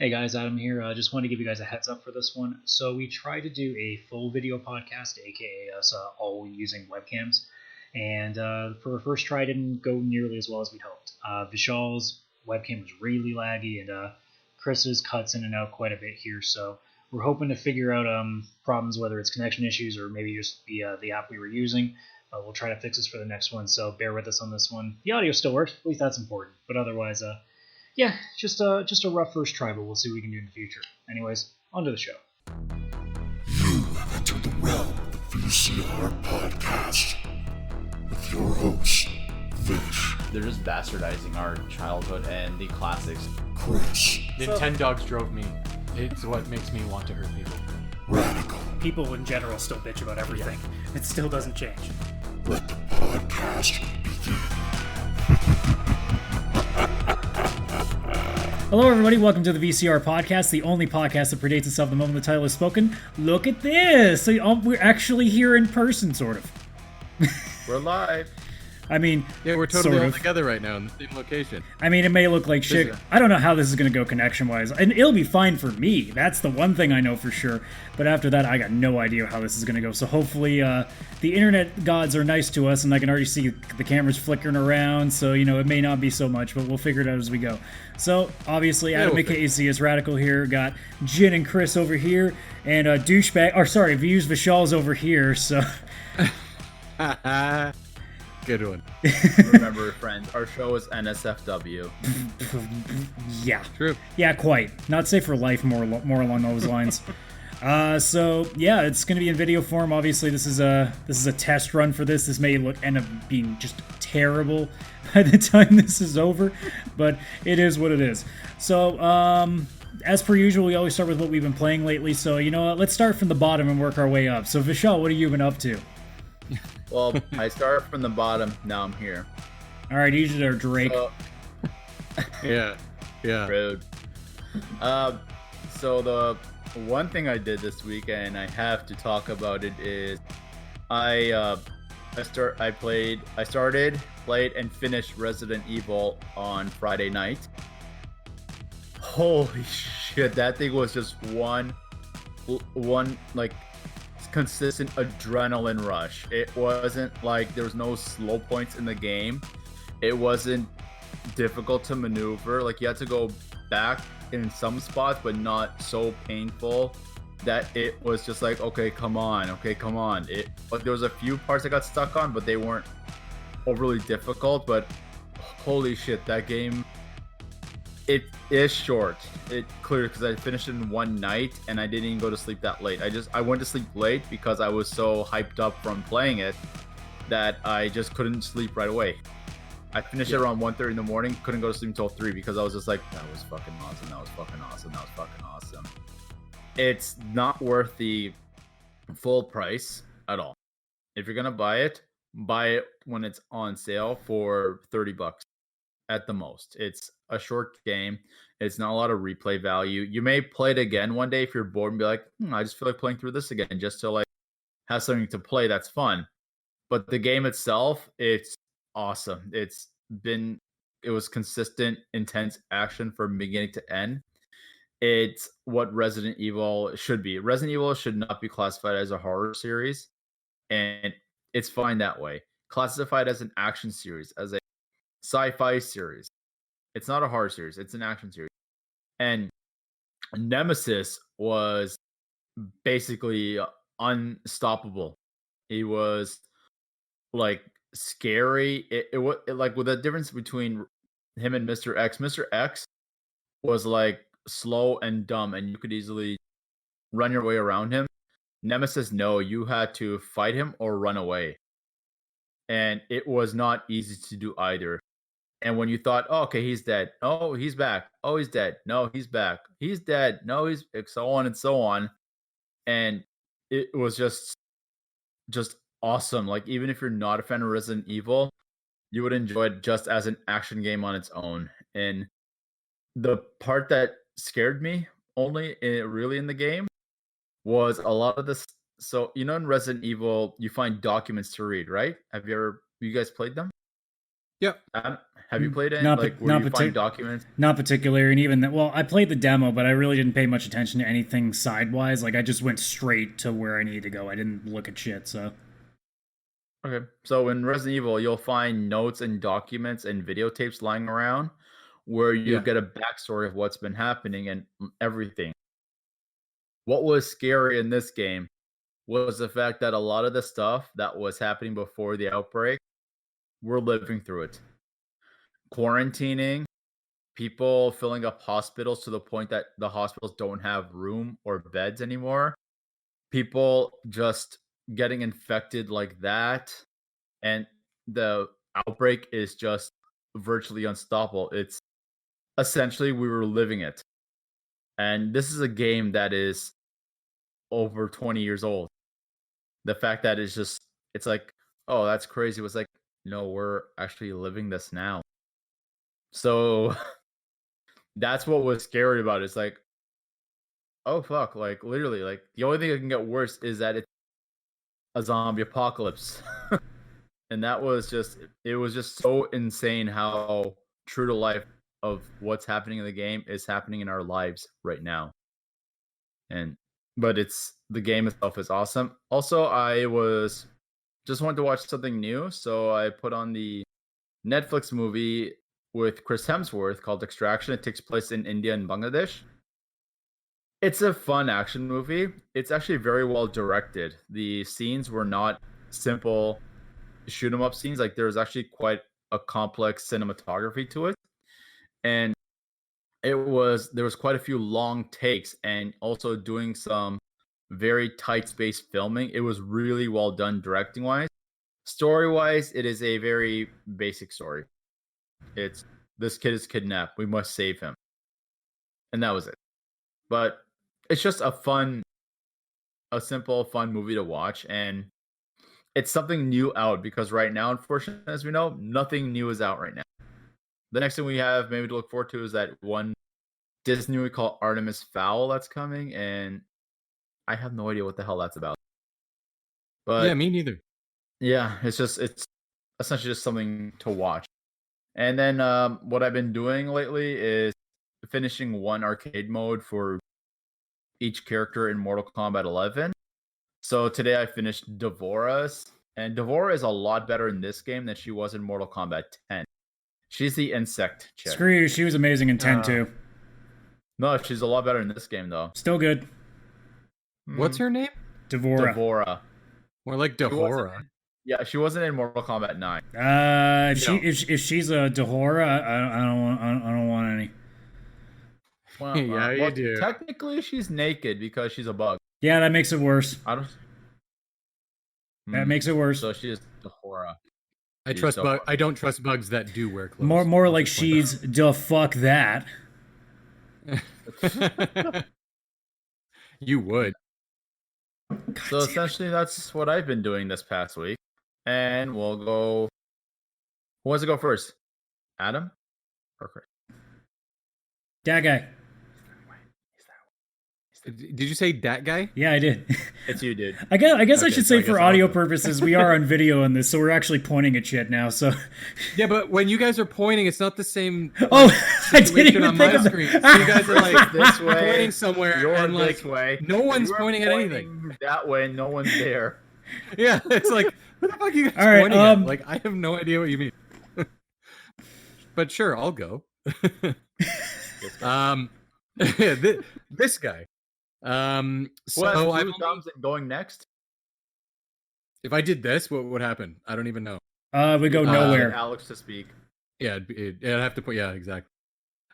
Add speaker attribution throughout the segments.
Speaker 1: Hey guys, Adam here. Just wanted to give you guys a heads up for this one. So we tried to do a full video podcast, aka us all using webcams, and for our first try, it didn't go nearly as well as we'd hoped. Vishal's webcam was really laggy, and Chris's cuts in and out quite a bit here. So we're hoping to figure out problems, whether it's connection issues or maybe just the app we were using. We'll try to fix this for the next one, so bear with us on this one. The audio still works, at least that's important, but otherwise, yeah, just a rough first try, but we'll see what we can do in the future. Anyways, on to the show.
Speaker 2: You have entered the realm of the VCR Podcast with your host, Vish.
Speaker 3: They're just bastardizing our childhood and the classics.
Speaker 2: Chris.
Speaker 4: Nintendogs drove me. It's what makes me want to hurt people.
Speaker 2: Radical.
Speaker 5: People in general still bitch about everything. It still doesn't change.
Speaker 2: Let the podcast begin.
Speaker 5: Hello, everybody. Welcome to the VCR Podcast, the only podcast that predates itself the moment the title is spoken. Look at this. So, we're actually here in person, sort of.
Speaker 3: We're live.
Speaker 5: I mean,
Speaker 4: Yeah, we're totally
Speaker 5: sort
Speaker 4: all
Speaker 5: of.
Speaker 4: together right now in the same location.
Speaker 5: I mean, it may look like shit.
Speaker 4: This is-
Speaker 5: I don't know how this is going to go connection-wise. And it'll be fine for me. That's the one thing I know for sure. But after that, I got no idea how this is going to go. So hopefully the internet gods are nice to us, and I can already see the cameras flickering around. So, it may not be so much, but we'll figure it out as we go. So, obviously, Adam,
Speaker 4: we'll figure
Speaker 5: askcsradical here. Got Jin and Chris over here. And Views Vishal's over here. So...
Speaker 4: Good one.
Speaker 3: Remember, friends, our show is NSFW.
Speaker 5: yeah.
Speaker 4: True.
Speaker 5: Yeah, quite. Not safe for life, more along those lines. So yeah, it's going to be in video form. Obviously, this is a test run for this. This may end up being just terrible by the time this is over, but it is what it is. So as per usual, we always start with what we've been playing lately. So let's start from the bottom and work our way up. So Vishal, what have you been up to?
Speaker 3: Well, I start from the bottom. Now I'm here.
Speaker 5: All right, easy there, Drake.
Speaker 4: Yeah.
Speaker 3: Rude. So the one thing I did this weekend, I have to talk about it, is I started, played, and finished Resident Evil on Friday night. Holy shit, that thing was just one like consistent adrenaline rush. It wasn't like there was no slow points in the game. It wasn't difficult to maneuver. Like, you had to go back in some spots, but not so painful that it was just like, okay, come on. But there was a few parts I got stuck on, but they weren't overly difficult. But holy shit, that game, it is short. It clear because I finished it in one night and I didn't even go to sleep that late. I went to sleep late because I was so hyped up from playing it that I just couldn't sleep right away. I finished it around 1:30 in the morning, couldn't go to sleep until 3 because I was just like, that was fucking awesome. It's not worth the full price at all. If you're gonna buy it when it's on sale for $30 at the most. It's a short game. It's not a lot of replay value. You may play it again one day if you're bored and be like, I just feel like playing through this again just to like have something to play. That's fun. But the game itself, it's awesome. It was consistent, intense action from beginning to end. It's what Resident Evil should be. Resident Evil should not be classified as a horror series, and it's fine that way. Classified as an action series, as a sci-fi series. It's not a horror series, it's an action series. And Nemesis was basically unstoppable. He was like scary. It was like, with the difference between him and Mr. X. Mr. X was like slow and dumb and you could easily run your way around him. Nemesis, no, you had to fight him or run away. And it was not easy to do either. And when you thought, oh, okay, he's dead. Oh, he's back. Oh, he's dead. No, he's back. He's dead. No, he's so on and so on. And it was just awesome. Like, even if you're not a fan of Resident Evil, you would enjoy it just as an action game on its own. And the part that scared me really in the game was a lot of this. So, in Resident Evil, you find documents to read, right? Have you guys played them?
Speaker 4: Yep.
Speaker 3: Have you played it?
Speaker 5: Not
Speaker 3: Like,
Speaker 5: pa-
Speaker 3: where
Speaker 5: not
Speaker 3: you
Speaker 5: partic-
Speaker 3: find documents?
Speaker 5: Not particular, and even that. Well, I played the demo, but I really didn't pay much attention to anything sidewise. Like I just went straight to where I needed to go. I didn't look at shit. So
Speaker 3: Okay. So in Resident Evil, you'll find notes and documents and videotapes lying around where you
Speaker 4: Yeah.
Speaker 3: get a backstory of what's been happening and everything. What was scary in this game was the fact that a lot of the stuff that was happening before the outbreak, we're living through it. Quarantining, people filling up hospitals to the point that the hospitals don't have room or beds anymore. People just getting infected like that. And the outbreak is just virtually unstoppable. It's essentially we were living it. And this is a game that is over 20 years old. The fact that it's like, oh, that's crazy. It was like, no, we're actually living this now. So that's what was scary about it. It's like, oh fuck, like literally, like the only thing that can get worse is that it's a zombie apocalypse. And that was just it was just so insane how true to life of what's happening in the game is happening in our lives right now. And but the game itself is awesome. Also, I was just wanted to watch something new, so I put on the Netflix movie with Chris Hemsworth called Extraction. It takes place in India and Bangladesh. It's a fun action movie. It's actually very well directed. The scenes were not simple shoot 'em up scenes. Like there was actually quite a complex cinematography to it. And there was quite a few long takes and also doing some very tight space filming. It was really well done directing wise. Story wise, it is a very basic story. It's this kid is kidnapped. We must save him. And that was it. But it's just a simple, fun movie to watch. And it's something new out because right now, unfortunately, as we know, nothing new is out right now. The next thing we have maybe to look forward to is that one Disney movie called Artemis Fowl that's coming, and I have no idea what the hell that's about. But
Speaker 4: Yeah, me neither.
Speaker 3: yeah, it's essentially just something to watch. And then what I've been doing lately is finishing one arcade mode for each character in Mortal Kombat 11. So today I finished Devora's, and Devora is a lot better in this game than she was in Mortal Kombat 10. She's the insect chick.
Speaker 5: screw you. She was amazing in 10 too.
Speaker 3: No, she's a lot better in this game though.
Speaker 5: Still good.
Speaker 4: What's her name?
Speaker 5: Devora.
Speaker 3: Devora.
Speaker 4: More like
Speaker 3: She wasn't
Speaker 4: Dahora.
Speaker 3: in- Yeah, she wasn't in Mortal Kombat 9.
Speaker 5: If she's a Dahora, I don't want any.
Speaker 3: Well,
Speaker 4: Yeah, you do.
Speaker 3: Technically, she's naked because she's a bug.
Speaker 5: Yeah, that makes it worse.
Speaker 3: I don't.
Speaker 5: That makes it worse.
Speaker 3: So she is Dahora.
Speaker 4: I
Speaker 3: She's Dahora.
Speaker 4: I don't trust bugs that do wear clothes.
Speaker 5: More
Speaker 4: I'll
Speaker 5: like
Speaker 4: just point
Speaker 5: she's da fuck that.
Speaker 4: that. You would.
Speaker 3: So essentially, that's what I've been doing this past week. And we'll go. Who wants to go first? Adam or Chris?
Speaker 5: That guy.
Speaker 4: Did you say that guy?
Speaker 5: Yeah, I did.
Speaker 3: It's you, dude.
Speaker 5: I guess I
Speaker 4: Okay,
Speaker 5: should
Speaker 4: so I
Speaker 5: say for
Speaker 4: guess I'll
Speaker 5: audio
Speaker 4: go.
Speaker 5: purposes, we are on video on this, so we're actually pointing at shit now. So,
Speaker 4: Yeah, but when you guys are pointing, it's not the same
Speaker 5: oh, I didn't
Speaker 4: situation
Speaker 5: even
Speaker 4: on
Speaker 5: think
Speaker 4: my
Speaker 5: of
Speaker 4: screen.
Speaker 5: that.
Speaker 4: So you guys are like
Speaker 3: This way.
Speaker 4: pointing somewhere,
Speaker 3: You're
Speaker 4: and like
Speaker 3: this way.
Speaker 4: no one's
Speaker 3: You're
Speaker 4: pointing at anything.
Speaker 3: That way, no one's there.
Speaker 4: Yeah, it's like what the fuck are you guys
Speaker 5: All right,
Speaker 4: pointing at? Like I have no idea what you mean. But sure, I'll go. This guy. So
Speaker 3: Well,
Speaker 4: I've
Speaker 3: two
Speaker 4: only-
Speaker 3: thumbs and going next.
Speaker 4: if I did this, what would happen? I don't even know.
Speaker 5: We go
Speaker 3: Get
Speaker 5: nowhere.
Speaker 3: Alex to speak.
Speaker 4: Yeah, I'd have to put. Yeah, exactly.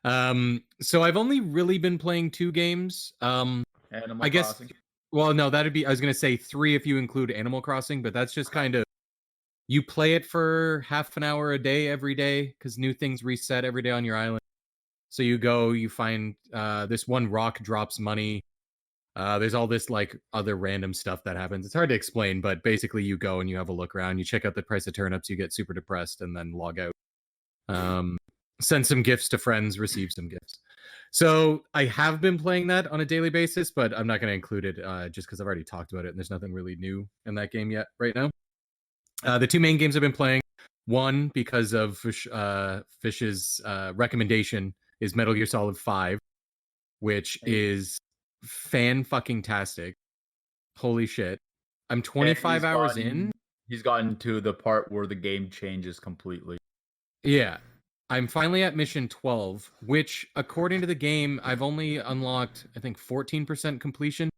Speaker 4: So I've only really been playing 2 games.
Speaker 3: Animal
Speaker 4: I guess-
Speaker 3: Crossing.
Speaker 4: Well, no, that'd be. I was gonna say 3 if you include Animal Crossing, but that's just kind of. You play it for half an hour a day every day because new things reset every day on your island. So you go, you find this one rock drops money. There's all this like other random stuff that happens. It's hard to explain, but basically you go and you have a look around. You check out the price of turnips. You get super depressed and then log out. Send some gifts to friends. Receive some gifts. So I have been playing that on a daily basis, but I'm not going to include it just because I've already talked about it and there's nothing really new in that game yet right now. The 2 main games I've been playing, One, because of Fish's recommendation, is Metal Gear Solid 5, which is fan-fucking-tastic. Holy shit. I'm 25 hours in.
Speaker 3: He's gotten to the part where the game changes completely.
Speaker 4: Yeah. I'm finally at mission 12, which, according to the game, I've only unlocked, I think, 14% completion.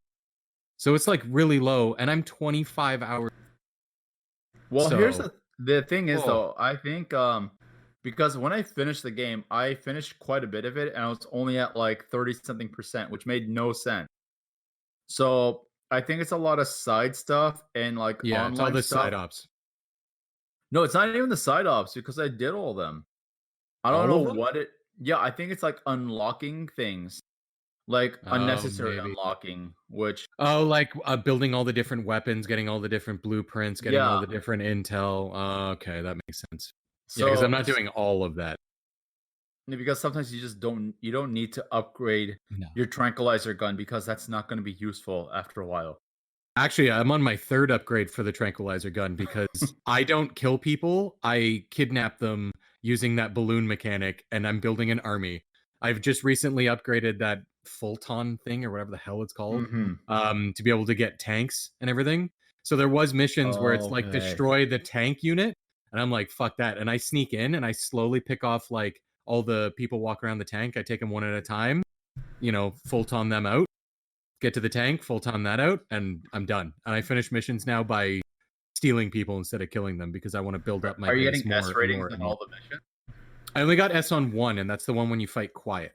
Speaker 4: So it's like really low, and I'm 25 hours.
Speaker 3: Well, here's the thing is, though, I think because when I finished the game, I finished quite a bit of it, and I was only at like 30-something%, which made no sense. So I think it's a lot of side stuff and like online
Speaker 4: it's all the
Speaker 3: stuff.
Speaker 4: side ops.
Speaker 3: No, it's not even the side ops because I did all of them. I don't know what it. Yeah, I think it's like unlocking things, like unnecessary unlocking, which
Speaker 4: like building all the different weapons, getting all the different blueprints, getting all the different intel. Okay, that makes sense. So, because I'm not doing all of that.
Speaker 3: Because sometimes you just don't need to upgrade your tranquilizer gun because that's not going to be useful after a while.
Speaker 4: Actually, I'm on my 3rd upgrade for the tranquilizer gun because I don't kill people. I kidnap them using that balloon mechanic, and I'm building an army. I've just recently upgraded that Fulton thing, or whatever the hell it's called, to be able to get tanks and everything. So there was missions where it's like destroy the tank unit, and I'm like, fuck that. And I sneak in and I slowly pick off like all the people walk around the tank. I take them one at a time, Fulton them out. Get to the tank, Fulton that out, and I'm done. And I finish missions now by stealing people instead of killing them because I want to build up my.
Speaker 3: Are you getting S ratings on all the missions?
Speaker 4: I only got S on 1, and that's the one when you fight Quiet.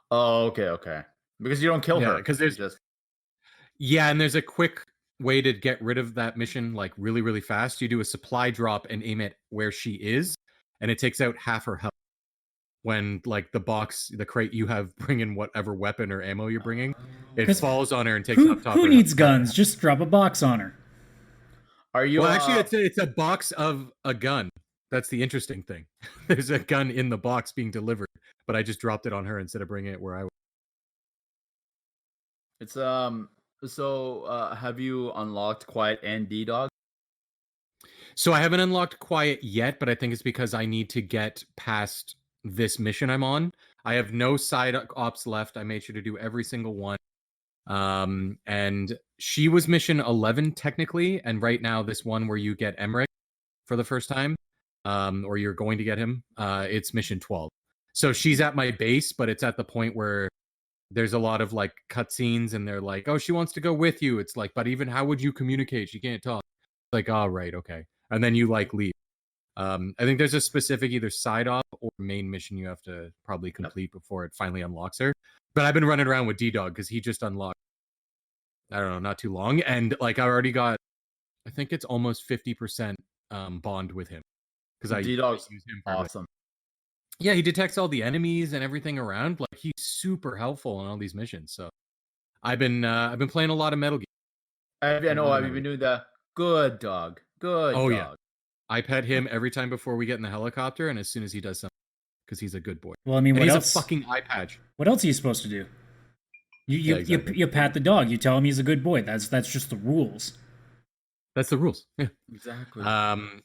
Speaker 3: Oh, okay. Because you don't kill her.
Speaker 4: Because there's and there's a quick way to get rid of that mission, like really, really fast. You do a supply drop and aim it where she is, and it takes out half her health. When like the crate you have, bring in whatever weapon or ammo you're bringing, it falls on her and takes up top.
Speaker 5: Who needs guns? Just drop a box on her.
Speaker 3: Are you?
Speaker 4: Well, actually, it's a box of a gun. That's the interesting thing. There's a gun in the box being delivered, but I just dropped it on her instead of bringing it where I was.
Speaker 3: It's So, have you unlocked Quiet and DDog?
Speaker 4: So I haven't unlocked Quiet yet, but I think it's because I need to get past this mission I'm on. I have no side ops left. I made sure to do every single one. And she was mission 11 technically, and right now this one where you get Emmerich for the first time, or you're going to get him, it's mission 12. So she's at my base, but it's at the point where there's a lot of like cutscenes, and they're like, "Oh, she wants to go with you." It's like, but even how would you communicate? She can't talk. Like, oh, right, okay, and then you like leave. I think there's a specific either side op or main mission you have to probably complete before it finally unlocks her. But I've been running around with DDog because he just unlocked, I don't know, not too long. And like I already got, I think it's almost 50% bond with him. Because I
Speaker 3: DDog's
Speaker 4: use him
Speaker 3: awesome.
Speaker 4: Yeah, he detects all the enemies and everything around. Like he's super helpful in all these missions. So I've been playing a lot of Metal Gear.
Speaker 3: I've been doing the good dog. Good dog.
Speaker 4: Yeah. I pet him every time before we get in the helicopter, and as soon as he does something, because he's a good boy.
Speaker 5: Well, I mean,
Speaker 4: he's a fucking eye patch.
Speaker 5: What else are you supposed to do? You pat the dog. You tell him he's a good boy. That's just the rules.
Speaker 4: That's the rules. Yeah,
Speaker 3: exactly.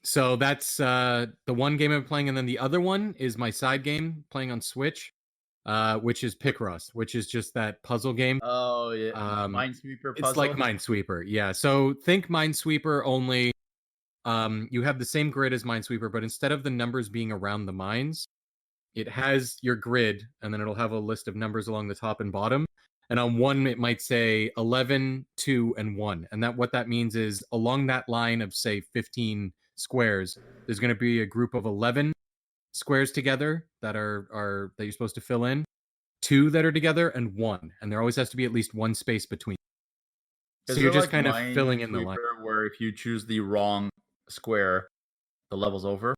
Speaker 4: So that's the one game I'm playing, and then the other one is my side game playing on Switch, which is Picross, which is just that puzzle game.
Speaker 3: Oh yeah, Minesweeper puzzle.
Speaker 4: It's like Minesweeper. Yeah. So think Minesweeper, only you have the same grid as Minesweeper, but instead of the numbers being around the mines, it has your grid, and then it'll have a list of numbers along the top and bottom. And on one, it might say 11, 2, and 1. And what that means is along that line of, say, 15 squares, there's going to be a group of 11 squares together that are that you're supposed to fill in, 2 that are together, and 1. And there always has to be at least one space between. So you're just kind of filling in the line.
Speaker 3: Where if you choose the wrong square, the level's over?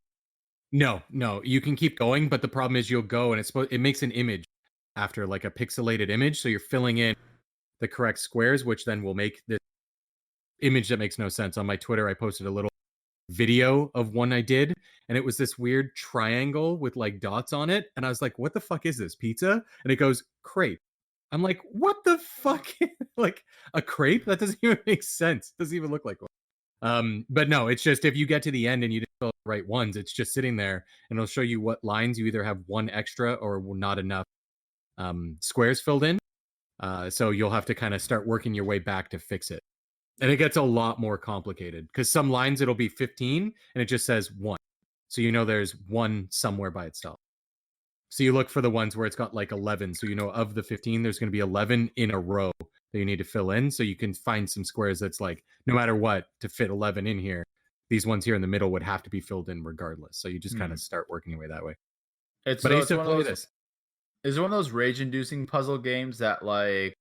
Speaker 4: No, you can keep going, but the problem is you'll go and it makes an image after like a pixelated image, so you're filling in the correct squares, which then will make this image that makes no sense. On my Twitter, I posted a little video of one I did, and it was this weird triangle with like dots on it, and I was like, what the fuck is this, pizza? And it goes, crepe. I'm like, what the fuck? Like a crepe? That doesn't even make sense. Doesn't even look like one. But no, it's just if you get to the end and you didn't fill out the right ones, it's just sitting there and it'll show you what lines you either have one extra or not enough squares filled in. So you'll have to kind of start working your way back to fix it. And it gets a lot more complicated because some lines it'll be 15 and it just says 1. So you know there's 1 somewhere by itself. So you look for the ones where it's got like 11. So you know of the 15, there's going to be 11 in a row that you need to fill in. So you can find some squares that's like, no matter what, to fit 11 in here, these ones here in the middle would have to be filled in regardless. So you just kind of start working your way that way.
Speaker 3: But I used to play this. Is it one of those rage-inducing puzzle games that like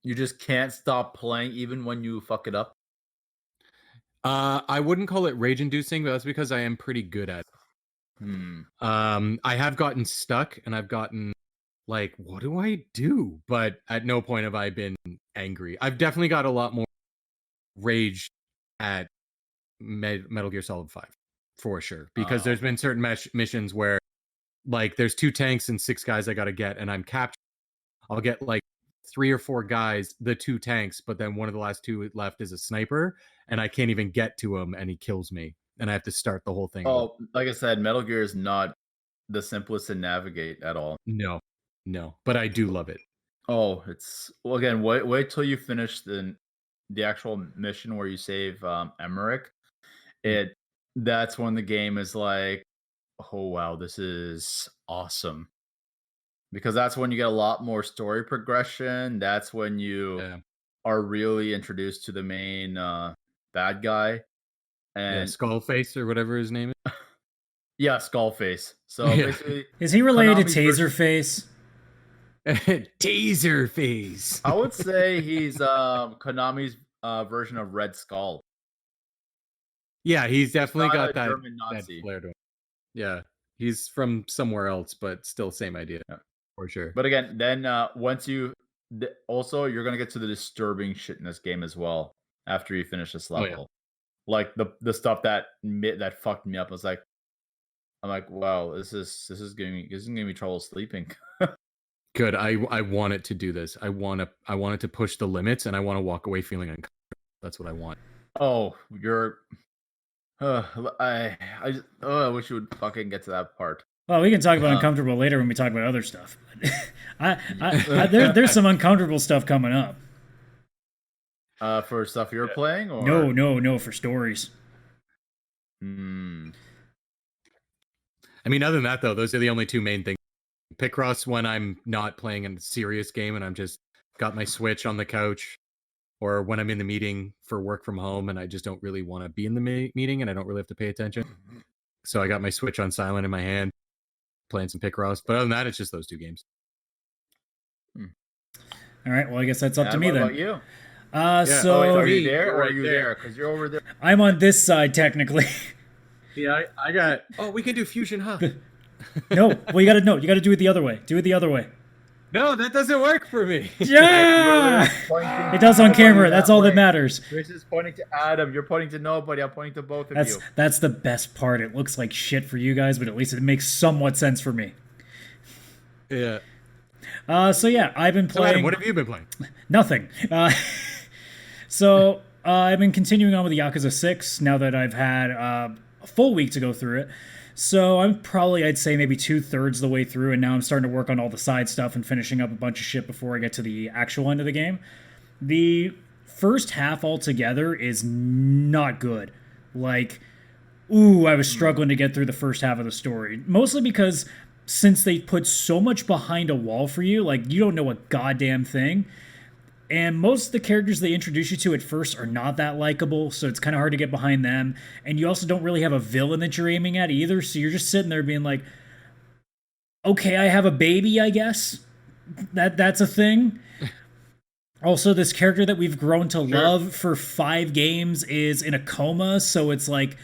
Speaker 3: you just can't stop playing even when you fuck it up?
Speaker 4: I wouldn't call it rage-inducing, but that's because I am pretty good at it. I have gotten stuck and I've gotten like, what do I do? But at no point have I been angry. I've definitely got a lot more rage at Metal Gear Solid 5 for sure, because there's been certain missions where like there's 2 tanks and 6 guys I got to get, and I'm captured. I'll get like 3 or 4 guys, the 2 tanks, but then one of the last 2 left is a sniper and I can't even get to him and he kills me. And I have to start the whole thing.
Speaker 3: Oh, like I said, Metal Gear is not the simplest to navigate at all.
Speaker 4: No, but I do love it.
Speaker 3: Oh, it's again. Wait till you finish the actual mission where you save Emmerich. That's when the game is like, oh wow, this is awesome. Because that's when you get a lot more story progression. That's when you are really introduced to the main bad guy. And
Speaker 4: Skullface or whatever his name is.
Speaker 3: Yeah, Skullface. So basically,
Speaker 5: is he related to Taserface?
Speaker 4: Taserface.
Speaker 3: I would say he's Konami's version of Red Skull.
Speaker 4: Yeah, he's definitely got that
Speaker 3: German Nazi
Speaker 4: flair to him. Yeah, he's from somewhere else, but still same idea for sure.
Speaker 3: But again, then once you also you're gonna get to the disturbing shit in this game as well after you finish this level. Oh, yeah. Like the stuff that fucked me up. I'm like, wow, this is giving me trouble sleeping.
Speaker 4: Good. I want it to do this. I want it to push the limits, and I want to walk away feeling uncomfortable. That's what I want.
Speaker 3: Oh, you're. I wish you would fucking get to that part.
Speaker 5: Well, we can talk about uncomfortable later when we talk about other stuff. There's some uncomfortable stuff coming up.
Speaker 3: For stuff you're playing, or
Speaker 5: no, for stories.
Speaker 4: I mean, other than that, though, those are the only 2 main things. Picross when I'm not playing a serious game and I'm just got my Switch on the couch, or when I'm in the meeting for work from home and I just don't really want to be in the meeting and I don't really have to pay attention. So I got my Switch on silent in my hand, playing some Picross. But other than that, it's just those 2 games.
Speaker 5: All right. Well, I guess that's up to me then.
Speaker 3: What about you?
Speaker 5: So
Speaker 3: are you there or are you there? Because you're over there.
Speaker 5: I'm on this side technically.
Speaker 4: Yeah, I got. Oh, we can do fusion, huh?
Speaker 5: No, well, you gotta do it the other way. Do it the other way.
Speaker 4: No, that doesn't work for me.
Speaker 5: Yeah, it does on camera. That's all that matters.
Speaker 3: Chris is pointing to Adam. You're pointing to nobody. I'm pointing to both of you.
Speaker 5: That's the best part. It looks like shit for you guys, but at least it makes somewhat sense for me.
Speaker 4: Yeah.
Speaker 5: So yeah, I've been playing.
Speaker 4: So Adam, what have you been playing?
Speaker 5: Nothing. So I've been continuing on with the Yakuza 6 now that I've had a full week to go through it. So I'm probably, I'd say maybe 2/3 the way through, and now I'm starting to work on all the side stuff and finishing up a bunch of shit before I get to the actual end of the game. The first half altogether is not good. Like, I was struggling to get through the first half of the story. Mostly because since they put so much behind a wall for you, like, you don't know a goddamn thing. And most of the characters they introduce you to at first are not that likable, so it's kind of hard to get behind them. And you also don't really have a villain that you're aiming at either, so you're just sitting there being like, okay, I have a baby, I guess. That's a thing. Also, this character that we've grown to love for 5 games is in a coma, so it's like,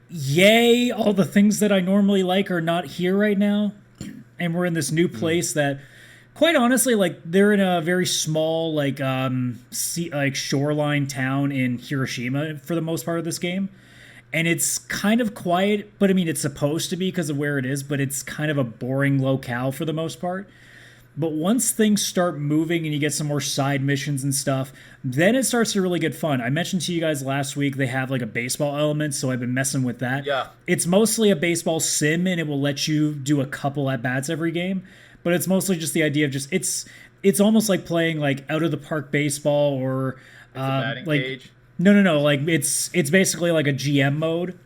Speaker 5: yay, all the things that I normally like are not here right now. And we're in this new place that... Quite honestly, like, they're in a very small, like shoreline town in Hiroshima for the most part of this game. And it's kind of quiet, but I mean, it's supposed to be because of where it is, but it's kind of a boring locale for the most part. But once things start moving and you get some more side missions and stuff, then it starts to really get fun. I mentioned to you guys last week they have like a baseball element, so I've been messing with that.
Speaker 3: Yeah.
Speaker 5: It's mostly a baseball sim, and it will let you do a couple at bats every game. But it's mostly just the idea of just it's almost like playing like out of the park baseball or
Speaker 3: batting
Speaker 5: like
Speaker 3: cage.
Speaker 5: no, like it's basically like a GM mode.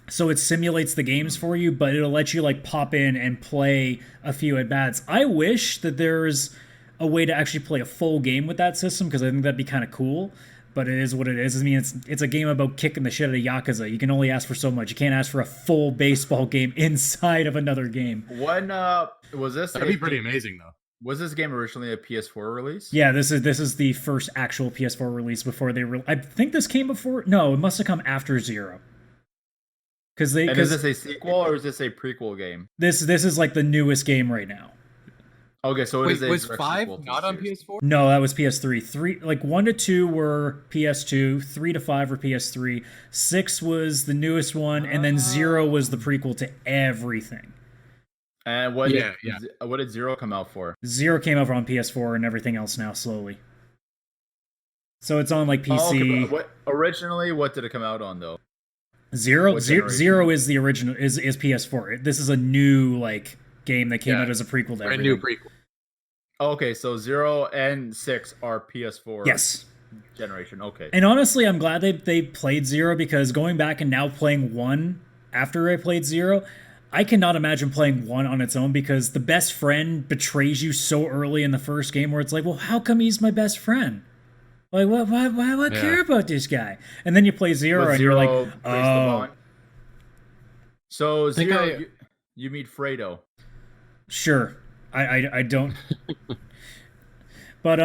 Speaker 5: So it simulates the games for you, but it'll let you like pop in and play a few at bats. I wish that there's a way to actually play a full game with that system, because I think that'd be kind of cool. But it is what it is. I mean, it's a game about kicking the shit out of Yakuza. You can only ask for so much. You can't ask for a full baseball game inside of another game.
Speaker 3: When was this?
Speaker 4: That'd be pretty amazing, though.
Speaker 3: Was this game originally a PS4 release?
Speaker 5: Yeah, this is the first actual PS4 release before they I think this came before. No, it must have come after Zero. Is
Speaker 3: this a sequel or is this a prequel game?
Speaker 5: This is like the newest game right now.
Speaker 3: Okay, so
Speaker 4: Wait, was 5 not on PS4?
Speaker 5: No, that was PS3. 1 to 2 were PS2, 3 to 5 were PS3, 6 was the newest one, and then 0 was the prequel to everything.
Speaker 3: And what did 0 come out for?
Speaker 5: 0 came out on PS4 and everything else now slowly. So it's on like PC.
Speaker 3: Oh, okay, originally, what did it come out on though?
Speaker 5: Zero is the original is PS4. This is a new like game that came out as a prequel to everything.
Speaker 4: New prequel.
Speaker 3: Okay, so 0 and 6 are PS4.
Speaker 5: Yes.
Speaker 3: Generation. Okay.
Speaker 5: And honestly, I'm glad they played 0, because going back and now playing 1 after I played 0, I cannot imagine playing 1 on its own, because the best friend betrays you so early in the first game where it's like, well, how come he's my best friend? Like, why care about this guy? And then you play 0 and you're like, oh.
Speaker 3: So 0, you meet Fredo.
Speaker 5: Sure. I don't. But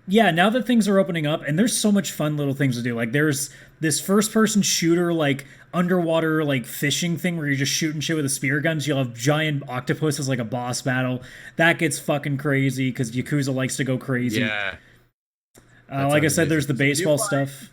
Speaker 5: yeah, now that things are opening up, and there's so much fun little things to do. Like there's this first person shooter like underwater like fishing thing where you're just shooting shit with the spear guns. You'll have giant octopuses like a boss battle. That gets fucking crazy because Yakuza likes to go crazy.
Speaker 4: Yeah.
Speaker 5: Like I said, there's the baseball stuff.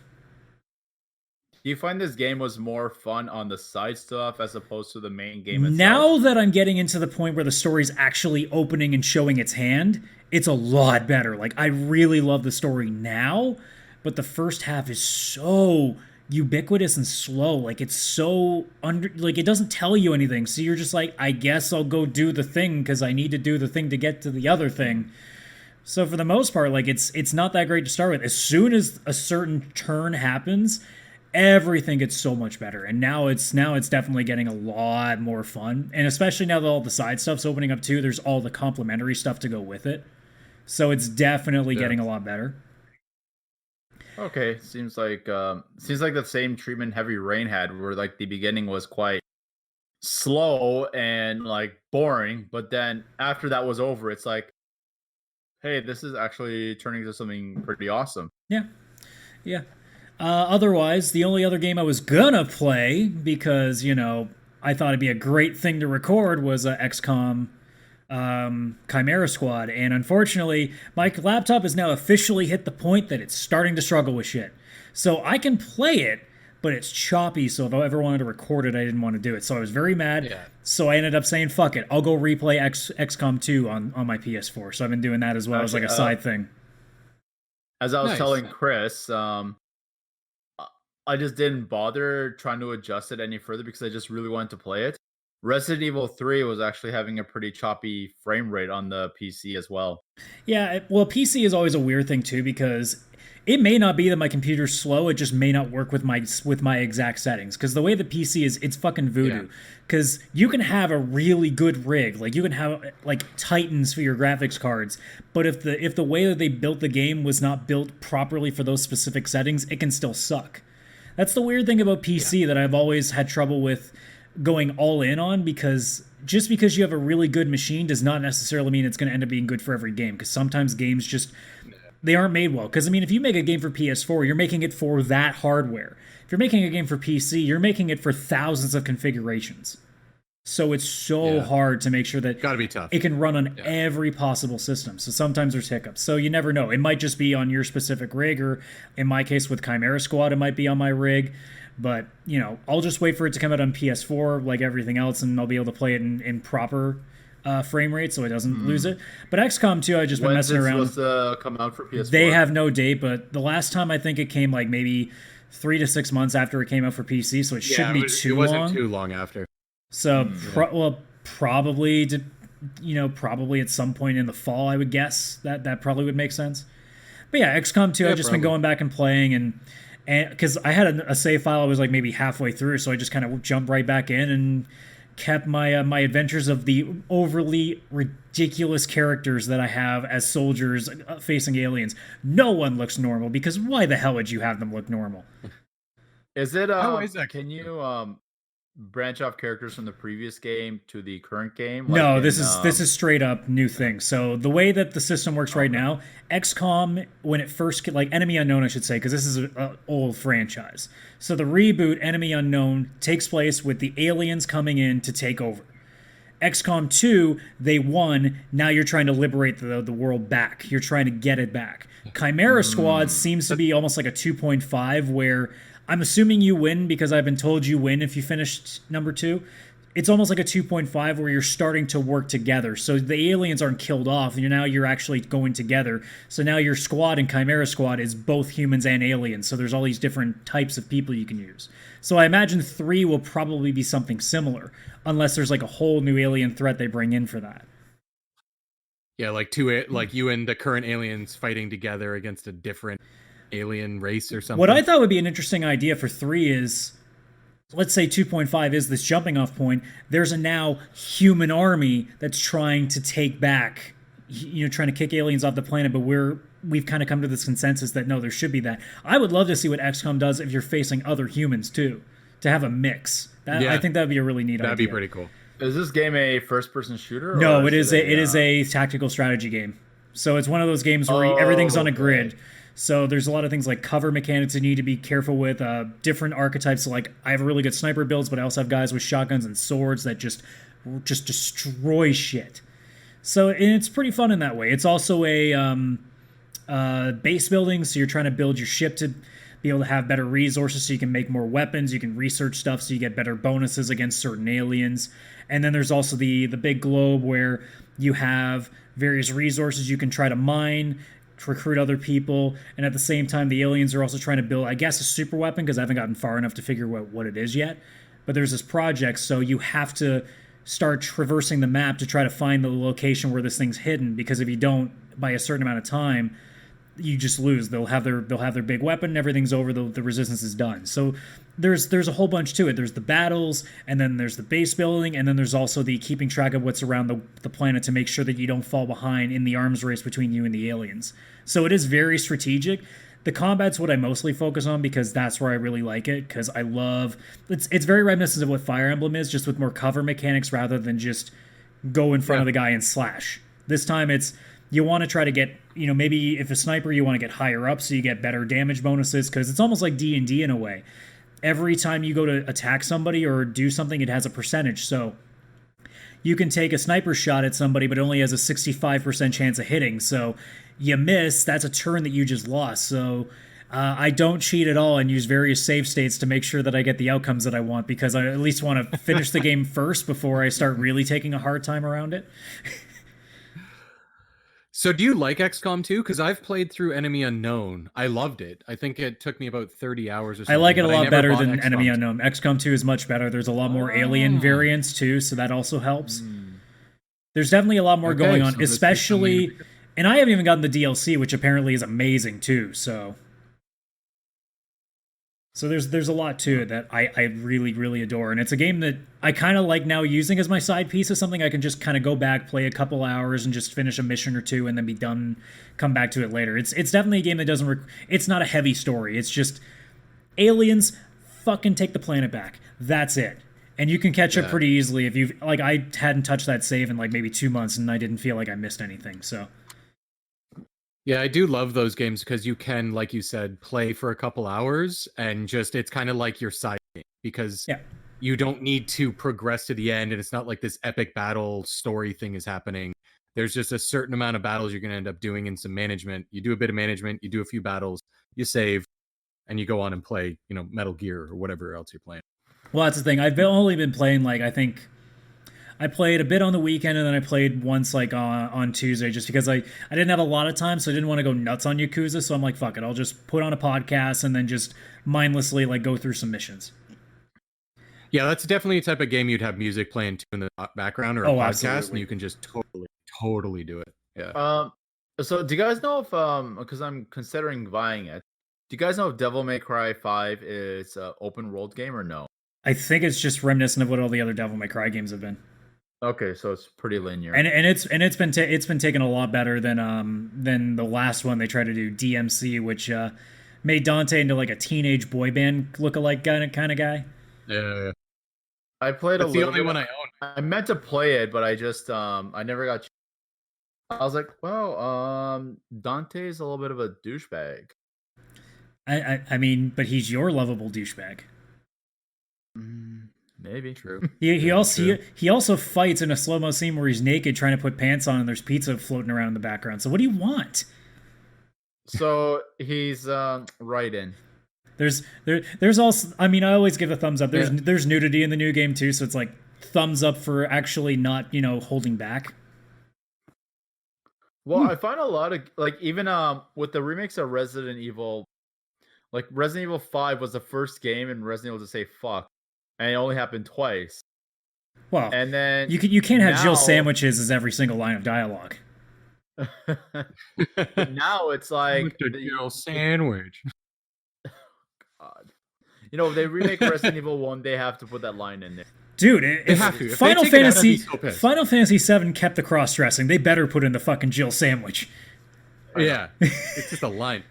Speaker 3: Do you find this game was more fun on the side stuff as opposed to the main game itself?
Speaker 5: Now that I'm getting into the point where the story's actually opening and showing its hand, it's a lot better. Like, I really love the story now, but the first half is so ubiquitous and slow. Like, it's so it doesn't tell you anything. So you're just like, I guess I'll go do the thing because I need to do the thing to get to the other thing. So for the most part, like, it's not that great to start with. As soon as a certain turn happens, everything gets so much better, and now it's definitely getting a lot more fun, and especially now that all the side stuff's opening up too, there's all the complementary stuff to go with it, so it's definitely getting a lot better.
Speaker 3: Okay, seems like the same treatment Heavy Rain had, where like the beginning was quite slow and like boring, but then after that was over, it's like, hey, this is actually turning into something pretty awesome.
Speaker 5: Yeah. Otherwise, the only other game I was gonna play, because, I thought it'd be a great thing to record, was XCOM Chimera Squad. And unfortunately, my laptop has now officially hit the point that it's starting to struggle with shit. So I can play it, but it's choppy, so if I ever wanted to record it, I didn't want to do it. So I was very mad. Yeah. So I ended up saying, fuck it, I'll go replay XCOM 2 on my PS4. So I've been doing that as well as like a side thing.
Speaker 3: As I was telling Chris, I just didn't bother trying to adjust it any further because I just really wanted to play it. Resident Evil 3 was actually having a pretty choppy frame rate on the PC as well. Yeah,
Speaker 5: well, PC is always a weird thing too, because it may not be that my computer's slow, it just may not work with my exact settings. Because the way the PC is, it's fucking voodoo. Because you can have a really good rig, like you can have like Titans for your graphics cards, but if the way that they built the game was not built properly for those specific settings, it can still suck. That's the weird thing about PC that I've always had trouble with going all in on, because just because you have a really good machine does not necessarily mean it's going to end up being good for every game, because sometimes games just, they aren't made well. Because, I mean, if you make a game for PS4, you're making it for that hardware. If you're making a game for PC, you're making it for thousands of configurations. So it's so hard to make sure that
Speaker 4: gotta be tough.
Speaker 5: It can run on every possible system. So sometimes there's hiccups. So you never know. It might just be on your specific rig, or in my case with Chimera Squad, it might be on my rig. But, I'll just wait for it to come out on PS4 like everything else, and I'll be able to play it in proper frame rate, so it doesn't lose it. But XCOM 2, I just been
Speaker 3: When's
Speaker 5: messing
Speaker 3: it
Speaker 5: around.
Speaker 3: supposed to come out for PS4?
Speaker 5: They have no date, but the last time I think it came like maybe 3 to 6 months after it came out for PC, so it shouldn't be too long.
Speaker 4: It wasn't too long after.
Speaker 5: So probably probably at some point in the fall, I would guess that probably would make sense. But yeah, XCOM 2, I've just been going back and playing, and because I had a save file, I was like maybe halfway through, so I just kind of jumped right back in and kept my my adventures of the overly ridiculous characters that I have as soldiers facing aliens. No one looks normal, because why the hell would you have them look normal?
Speaker 3: Is it?
Speaker 4: How is that?
Speaker 3: Can you branch off characters from the previous game to the current game?
Speaker 5: No, this is straight up new thing. So the way that the system works right now, XCOM, when it first, like Enemy Unknown, I should say, because this is an old franchise. So the reboot, Enemy Unknown, takes place with the aliens coming in to take over. XCOM 2, they won. Now you're trying to liberate the world back. You're trying to get it back. Chimera Squad seems to be almost like a 2.5, where I'm assuming you win because I've been told you win if you finished number 2. It's almost like a 2.5 where you're starting to work together. So the aliens aren't killed off, and now you're actually going together. So now your squad in Chimera Squad is both humans and aliens. So there's all these different types of people you can use. So I imagine 3 will probably be something similar, unless there's like a whole new alien threat they bring in for that.
Speaker 4: Yeah, like like you and the current aliens fighting together against a different alien race or something.
Speaker 5: What I thought would be an interesting idea for 3 is, let's say 2.5 is this jumping off point. There's a now human army that's trying to take back, trying to kick aliens off the planet, but we've kind of come to this consensus that no, there should be that. I would love to see what XCOM does if you're facing other humans too, to have a mix. I think that would be a really neat idea.
Speaker 4: That'd be pretty cool.
Speaker 3: Is this game a first-person shooter?
Speaker 5: No, it is a tactical strategy game. So it's one of those games where everything's on a grid. So there's a lot of things like cover mechanics you need to be careful with, different archetypes. So like I have really good sniper builds, but I also have guys with shotguns and swords that just destroy shit. So and it's pretty fun in that way. It's also a base building, so you're trying to build your ship to be able to have better resources so you can make more weapons, you can research stuff so you get better bonuses against certain aliens. And then there's also the big globe where you have various resources you can try to mine to recruit other people, and at the same time the aliens are also trying to build, I guess, a super weapon, because I haven't gotten far enough to figure what it is yet. But there's this project, so you have to start traversing the map to try to find the location where this thing's hidden, because if you don't by a certain amount of time, you just lose. They'll have their big weapon, everything's over, the resistance is done. So there's a whole bunch to it. There's the battles, and then there's the base building, and then there's also the keeping track of what's around the planet to make sure that you don't fall behind in the arms race between you and the aliens. So it is very strategic. The combat's what I mostly focus on, because that's where I really like it, because I love it's very reminiscent of what Fire Emblem is, just with more cover mechanics rather than just go in front of the guy and slash. This time it's you want to try to get, maybe if a sniper, you want to get higher up so you get better damage bonuses, because it's almost like D&D in a way. Every time you go to attack somebody or do something, it has a percentage. So you can take a sniper shot at somebody, but it only has a 65% chance of hitting. So you miss, that's a turn that you just lost. So I don't cheat at all and use various save states to make sure that I get the outcomes that I want, because I at least want to finish the game first before I start really taking a hard time around it.
Speaker 4: So do you like XCOM 2? Because I've played through Enemy Unknown. I loved it. I think it took me about 30 hours or something.
Speaker 5: I like it a
Speaker 4: but I
Speaker 5: lot
Speaker 4: never
Speaker 5: better
Speaker 4: bought
Speaker 5: than
Speaker 4: XCOM
Speaker 5: Enemy
Speaker 4: 2.
Speaker 5: Unknown. XCOM 2 is much better. There's a lot more alien variants too, so that also helps. There's definitely a lot more going on,
Speaker 4: so this is
Speaker 5: especially...
Speaker 4: something-
Speaker 5: And I haven't even gotten the DLC, which apparently is amazing too, so there's a lot to it that I really, really adore. And it's a game that I kind of like now using as my side piece, as something I can just kind of go back, play a couple hours, and just finish a mission or two, and then be done, come back to it later. It's definitely a game that doesn't... it's not a heavy story. It's just aliens fucking take the planet back. That's it. And you can catch up pretty easily if you've... Like, I hadn't touched that save in like maybe 2 months, and I didn't feel like I missed anything, so...
Speaker 4: Yeah, I do love those games because you can, like you said, play for a couple hours and just, it's kind of like your side game, because you don't need to progress to the end, and it's not like this epic battle story thing is happening. There's just a certain amount of battles you're going to end up doing, and some management. You do a bit of management, you do a few battles, you save, and you go on and play, Metal Gear or whatever else you're playing.
Speaker 5: Well, that's the thing. I've only been playing, like, I think... I played a bit on the weekend, and then I played once like on Tuesday, just because I didn't have a lot of time, so I didn't want to go nuts on Yakuza. So I'm like, fuck it, I'll just put on a podcast and then just mindlessly like go through some missions.
Speaker 4: Yeah, that's definitely a type of game you'd have music playing too in the background or a podcast,
Speaker 5: absolutely.
Speaker 4: and you can just totally do it. Yeah.
Speaker 3: So do you guys know if because I'm considering buying it, do you guys know if Devil May Cry 5 is an open world game or no?
Speaker 5: I think it's just reminiscent of what all the other Devil May Cry games have been.
Speaker 3: Okay, so it's pretty linear.
Speaker 5: And it's been taken a lot better than the last one they tried to do, DMC, which made Dante into like a teenage boy band lookalike kind of guy.
Speaker 4: Yeah.
Speaker 3: I played
Speaker 4: That's
Speaker 3: a
Speaker 4: the
Speaker 3: little
Speaker 4: only
Speaker 3: bit.
Speaker 4: one I own.
Speaker 3: I meant to play it, but I just I never got. I was like, well, Dante's a little bit of a douchebag.
Speaker 5: I mean, but he's your lovable douchebag.
Speaker 3: Maybe
Speaker 4: True.
Speaker 5: He also fights in a slow-mo scene where he's naked trying to put pants on and there's pizza floating around in the background. So what do you want?
Speaker 3: So he's right in.
Speaker 5: There's also, I mean, I always give a thumbs up. There's nudity in the new game too, so it's like thumbs up for actually not, holding back.
Speaker 3: Well, I find a lot of like even with the remakes of Resident Evil, like Resident Evil 5 was the first game in Resident Evil to say fuck, and it only happened twice.
Speaker 5: Well,
Speaker 3: And then
Speaker 5: you can't have Jill
Speaker 3: now-
Speaker 5: sandwiches as every single line of dialogue.
Speaker 3: But now it's like
Speaker 4: Mr. Jill sandwich.
Speaker 3: God. If they remake Resident Evil 1, they have to put that line in there.
Speaker 5: Dude,
Speaker 4: They have to. If
Speaker 5: Final
Speaker 4: they take it out, I'd be
Speaker 5: Fantasy
Speaker 4: so pissed.
Speaker 5: Final Fantasy 7 kept the cross-dressing. They better put in the fucking Jill sandwich.
Speaker 4: Yeah, it's just a line.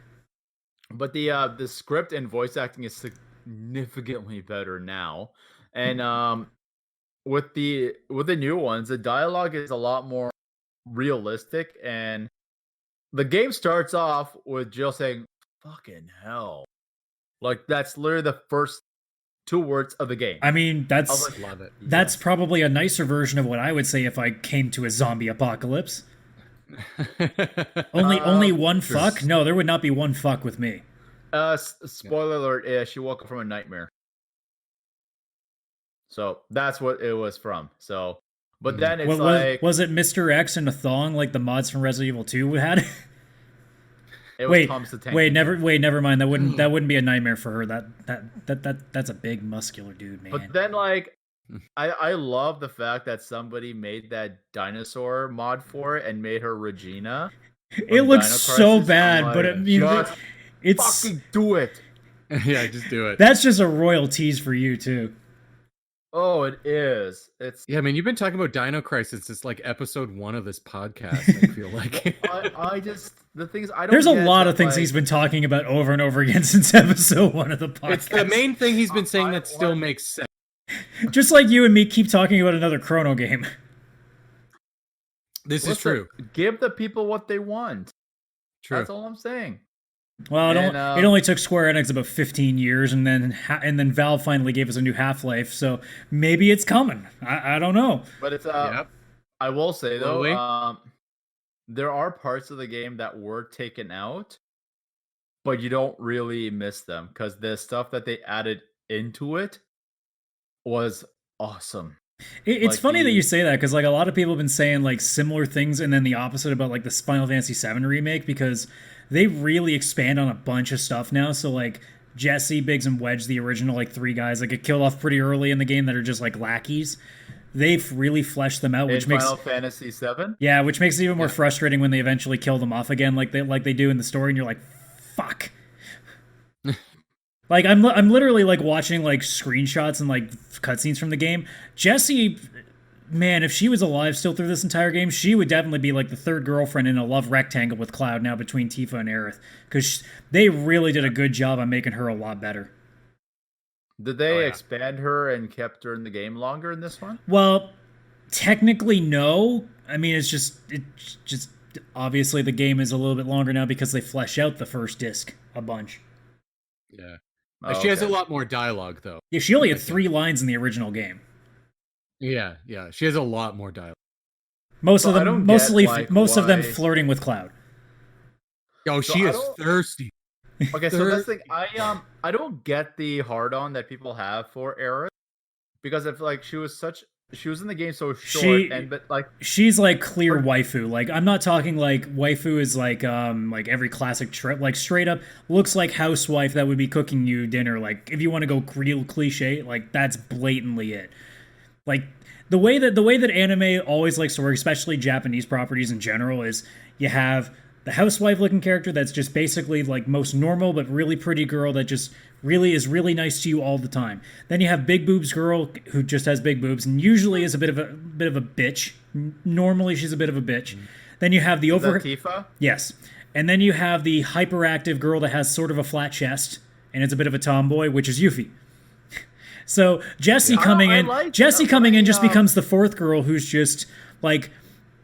Speaker 3: But the script and voice acting is significantly better now. And with the new ones, the dialogue is a lot more realistic, and the game starts off with Jill saying fucking hell. Like that's literally the first 2 words of the game.
Speaker 5: I mean, that's
Speaker 4: Love it.
Speaker 5: that's probably a nicer version of what I would say if I came to a zombie apocalypse. Only one fuck? No, there would not be one fuck with me.
Speaker 3: Spoiler alert, she woke up from a nightmare. So that's what it was from. So but then it's
Speaker 5: was it Mr. X in a thong like the mods from Resident Evil 2 had?
Speaker 3: it was Thomas the Tank
Speaker 5: never mind. That wouldn't be a nightmare for her. That's a big muscular dude, man.
Speaker 3: But then I love the fact that somebody made that dinosaur mod for it and made her Regina.
Speaker 5: It looks so bad, but I mean, it's
Speaker 3: fucking do it.
Speaker 4: Yeah, just do it.
Speaker 5: That's just a royal tease for you too.
Speaker 3: Oh, it is. It's
Speaker 4: Yeah, I mean, you've been talking about Dino Crisis. It's like episode 1 of this podcast. I feel like
Speaker 3: I just the thing is I don't.
Speaker 5: There's a
Speaker 3: get
Speaker 5: lot
Speaker 3: that,
Speaker 5: of things he's been talking about over and over again since episode 1 of the podcast.
Speaker 4: it's the main thing he's been saying that still makes sense.
Speaker 5: Just like you and me keep talking about another Chrono game.
Speaker 4: This is
Speaker 3: Listen,
Speaker 4: true.
Speaker 3: Give the people what they want.
Speaker 4: True.
Speaker 3: That's all I'm saying.
Speaker 5: Well,
Speaker 3: And,
Speaker 5: it only took Square Enix about 15 years, and then Valve finally gave us a new Half-Life, so maybe it's coming. I don't know.
Speaker 3: But it's
Speaker 4: Yep.
Speaker 3: I will say though,
Speaker 4: Slowly.
Speaker 3: there are parts of the game that were taken out, but you don't really miss them because the stuff that they added into it was awesome.
Speaker 5: It's
Speaker 3: Like
Speaker 5: funny that
Speaker 3: the-
Speaker 5: you say that because like a lot of people have been saying like similar things and then the opposite about like the Final Fantasy VII remake because they really expand on a bunch of stuff now. So like Jesse, Biggs, and Wedge, the original like 3 guys that get killed off pretty early in the game that are just like lackeys. They've really fleshed them out, which
Speaker 3: In
Speaker 5: makes
Speaker 3: Final Fantasy VII.
Speaker 5: yeah, which makes it even more frustrating when they eventually kill them off again, like they do in the story, and you're like, fuck. Like I'm literally like watching like screenshots and like cutscenes from the game. Jessie, man, if she was alive still through this entire game, she would definitely be like the 3rd girlfriend in a love rectangle with Cloud now between Tifa and Aerith, because they really did a good job on making her a lot better.
Speaker 3: Did they
Speaker 4: Oh, yeah.
Speaker 3: expand her and kept her in the game longer in this one?
Speaker 5: Well, technically no. I mean, it's just obviously the game is a little bit longer now because they flesh out the first disc a bunch.
Speaker 4: Yeah.
Speaker 3: Oh,
Speaker 4: She has a
Speaker 3: okay.
Speaker 4: lot more dialogue, though.
Speaker 5: Yeah, she only had 3 lines in the original game.
Speaker 4: Yeah. She has a lot more dialogue.
Speaker 5: Most
Speaker 3: So
Speaker 5: of
Speaker 3: I
Speaker 5: them,
Speaker 3: don't
Speaker 5: mostly,
Speaker 3: get, like,
Speaker 5: most of them
Speaker 3: why-
Speaker 5: flirting with Cloud.
Speaker 4: Oh,
Speaker 3: So
Speaker 4: she
Speaker 3: I
Speaker 4: is
Speaker 3: don't-
Speaker 4: thirsty.
Speaker 3: Okay, so that's the thing. I don't get the hard on that people have for Aerith because I feel like she was such she was in the game so short,
Speaker 5: she's like clear waifu. Like I'm not talking like waifu is like every classic trip. Like straight up looks like housewife that would be cooking you dinner. Like if you want to go real cliche, like that's blatantly it. Like the way that anime always likes to work, especially Japanese properties in general, is you have the housewife looking character that's just basically like most normal but really pretty girl that just really is really nice to you all the time. Then you have big boobs girl who just has big boobs and usually is a bit of a bitch. Normally she's a bit of a bitch. Then you have the
Speaker 3: Is that Tifa?
Speaker 5: Yes. And then you have the hyperactive girl that has sort of a flat chest and is a bit of a tomboy, which is Yuffie. So Jessie coming in just becomes the fourth girl who's just like